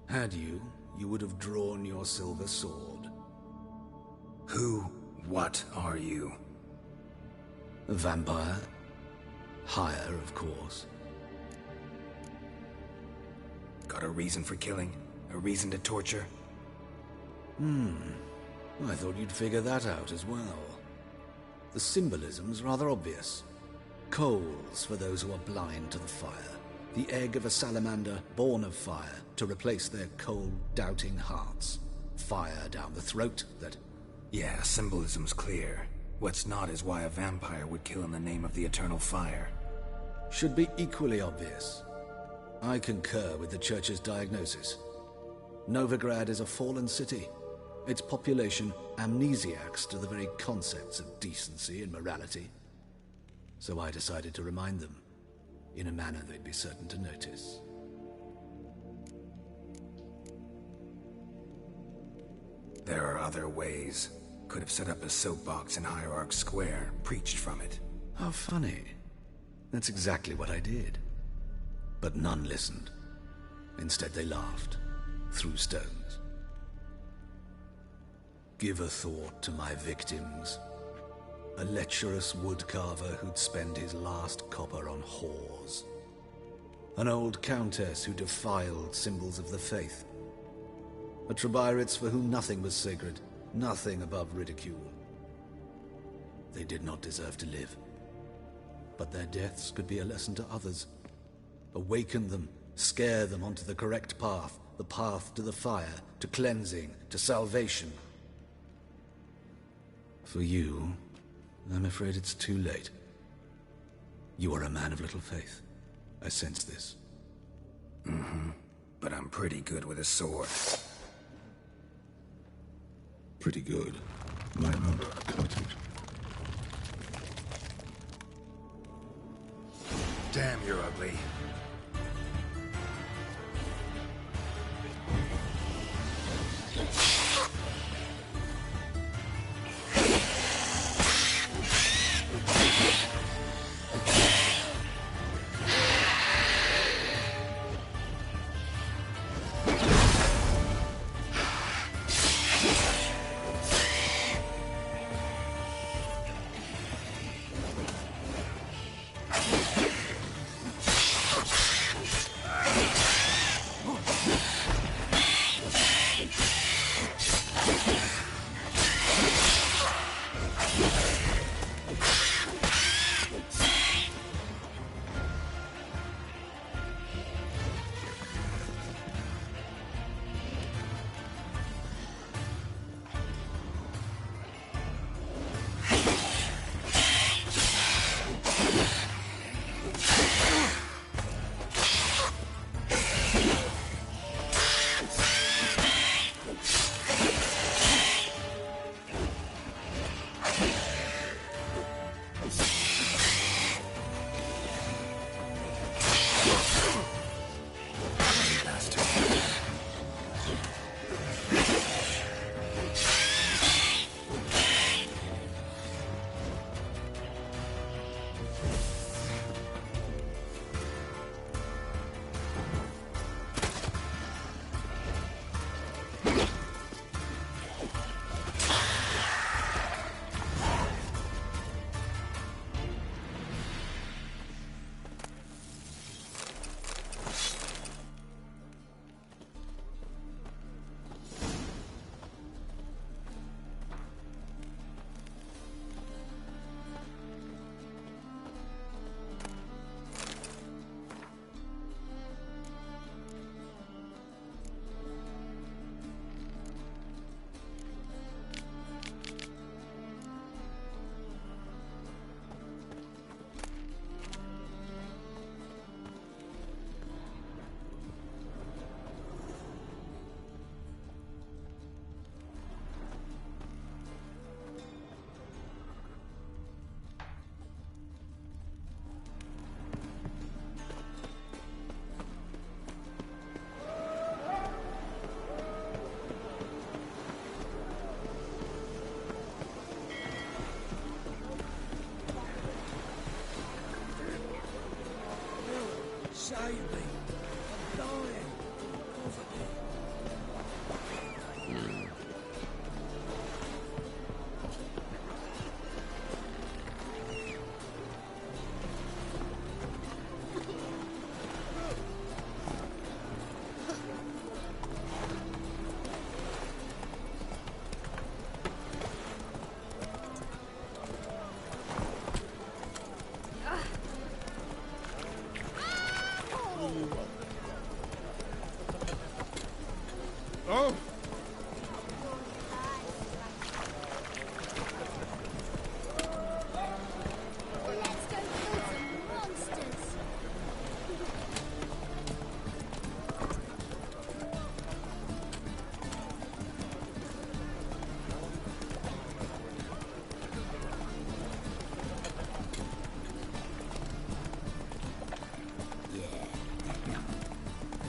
Had you, you would have drawn your silver sword. What are you? A vampire. Higher, of course. Got a reason for killing? A reason to torture? I thought you'd figure that out as well. The symbolism's rather obvious. Coals for those who are blind to the fire. The egg of a salamander born of fire to replace their cold, doubting hearts. Fire down the throat that... Yeah, symbolism's clear. What's not is why a vampire would kill in the name of the eternal fire. Should be equally obvious. I concur with the Church's diagnosis. Novigrad is a fallen city. Its population amnesiacs to the very concepts of decency and morality. So I decided to remind them, in a manner they'd be certain to notice. There are other ways. Could have set up a soapbox in Hierarch Square, preached from it. How funny. That's exactly what I did. But none listened. Instead they laughed, threw stones. Give a thought to my victims. A lecherous woodcarver who'd spend his last copper on whores. An old countess who defiled symbols of the faith. A Trebirates for whom nothing was sacred, nothing above ridicule. They did not deserve to live. But their deaths could be a lesson to others. Awaken them, scare them onto the correct path, the path to the fire, to cleansing, to salvation. For you, I'm afraid it's too late. You are a man of little faith. I sense this. But I'm pretty good with a sword. Pretty good. Might not cut it. Damn, you're ugly. save me. I'm dying. Oh! Let's go kill some monsters.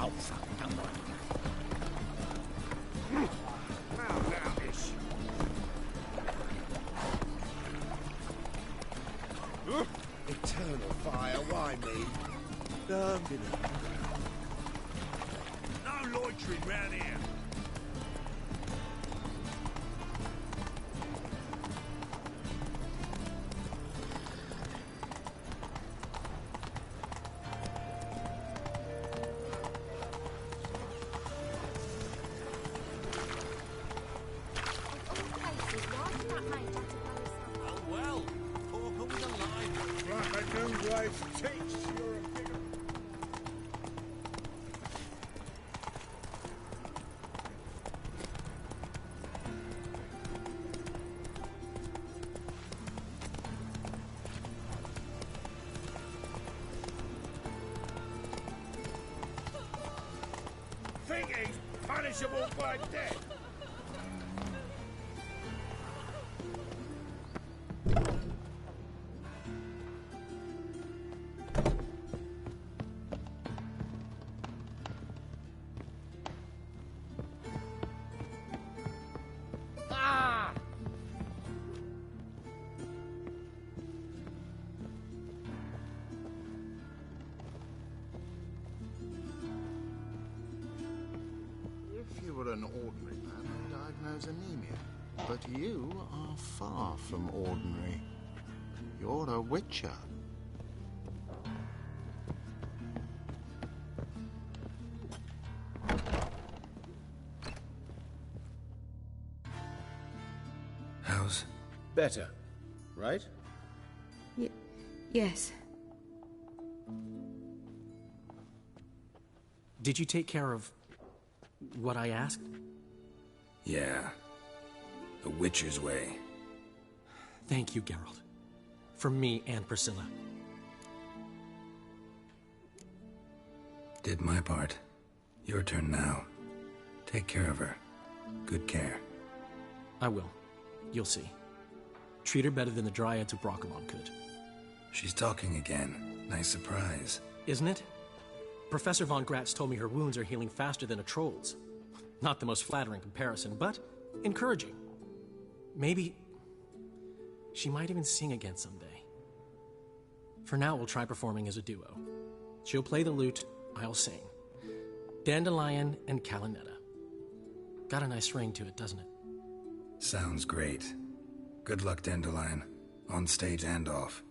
Oh, fuck, come on. Eternal fire, why me? No loitering round here. Oh well, poor who's alive. Like a new wife's teach, you're a bigger... Think he's punishable by death. If you were an ordinary man, I'd diagnose anemia. But you are far from ordinary. You're a witcher. How's... Better, right? Yes. Did you take care of what I asked? Yeah. The Witcher's way. Thank you, Geralt. For me and Priscilla. Did my part. Your turn now. Take care of her. Good care. I will. You'll see. Treat her better than the Dryads of Brockamon could. She's talking again. Nice surprise. Isn't it? Professor Von Gratz told me her wounds are healing faster than a troll's. Not the most flattering comparison, but encouraging. Maybe she might even sing again someday. For now, we'll try performing as a duo. She'll play the lute, I'll sing. Dandelion and Calinetta. Got a nice ring to it, doesn't it? Sounds great. Good luck, Dandelion. On stage and off.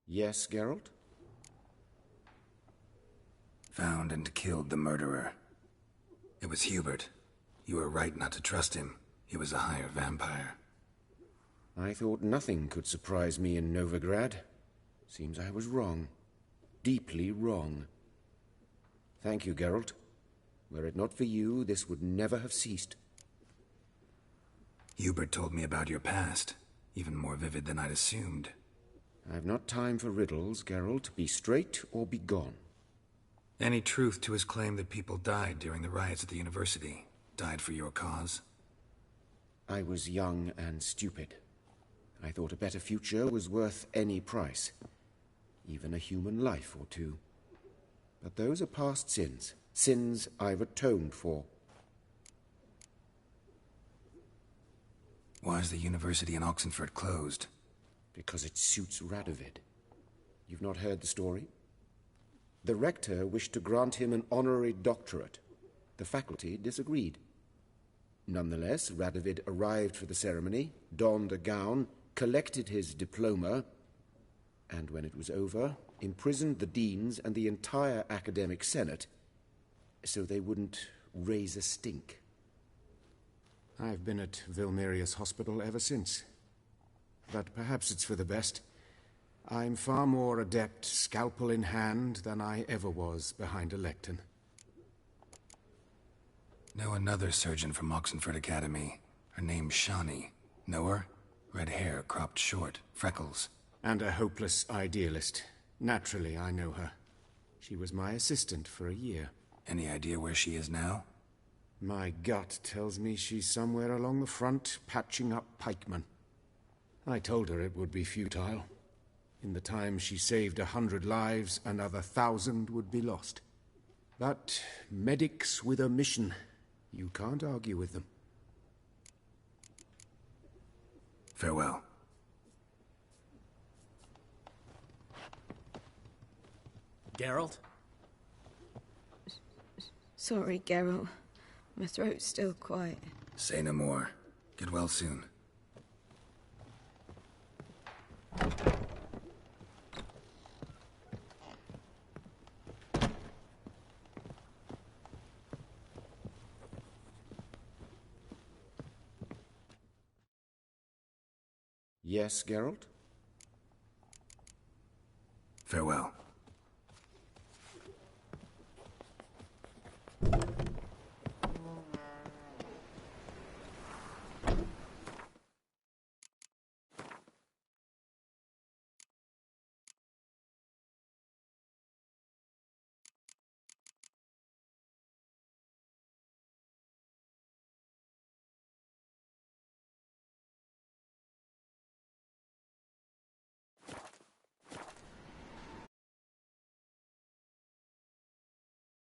Yes, Geralt? Found and killed the murderer. It was Hubert. You were right not to trust him. He was a higher vampire. I thought nothing could surprise me in Novigrad. Seems I was wrong. Deeply wrong. Thank you, Geralt. Were it not for you, this would never have ceased. Hubert told me about your past, even more vivid than I'd assumed. I've not time for riddles, Geralt. Be straight or be gone. Any truth to his claim that people died during the riots at the university? Died for your cause? I was young and stupid. I thought a better future was worth any price. Even a human life or two. But those are past sins. Sins I've atoned for. Why is the university in Oxenford closed? Because it suits Radovid. You've not heard the story? The rector wished to grant him an honorary doctorate. The faculty disagreed. Nonetheless, Radovid arrived for the ceremony, donned a gown, collected his diploma, and when it was over, imprisoned the deans and the entire academic senate so they wouldn't raise a stink. I've been at Vilmerius Hospital ever since. But perhaps it's for the best. I'm far more adept, scalpel in hand, than I ever was behind a lectern. Know another surgeon from Oxenford Academy. Her name's Shawnee. Know her? Red hair, cropped short, freckles. And a hopeless idealist. Naturally, I know her. She was my assistant for a year. Any idea where she is now? My gut tells me she's somewhere along the front, patching up pikemen. I told her it would be futile. In the time she saved 100 lives, another 1,000 would be lost. But medics with a mission, you can't argue with them. Farewell. Geralt? Sorry, Geralt. My throat's still quiet. Say no more. Get well soon. Yes, Geralt?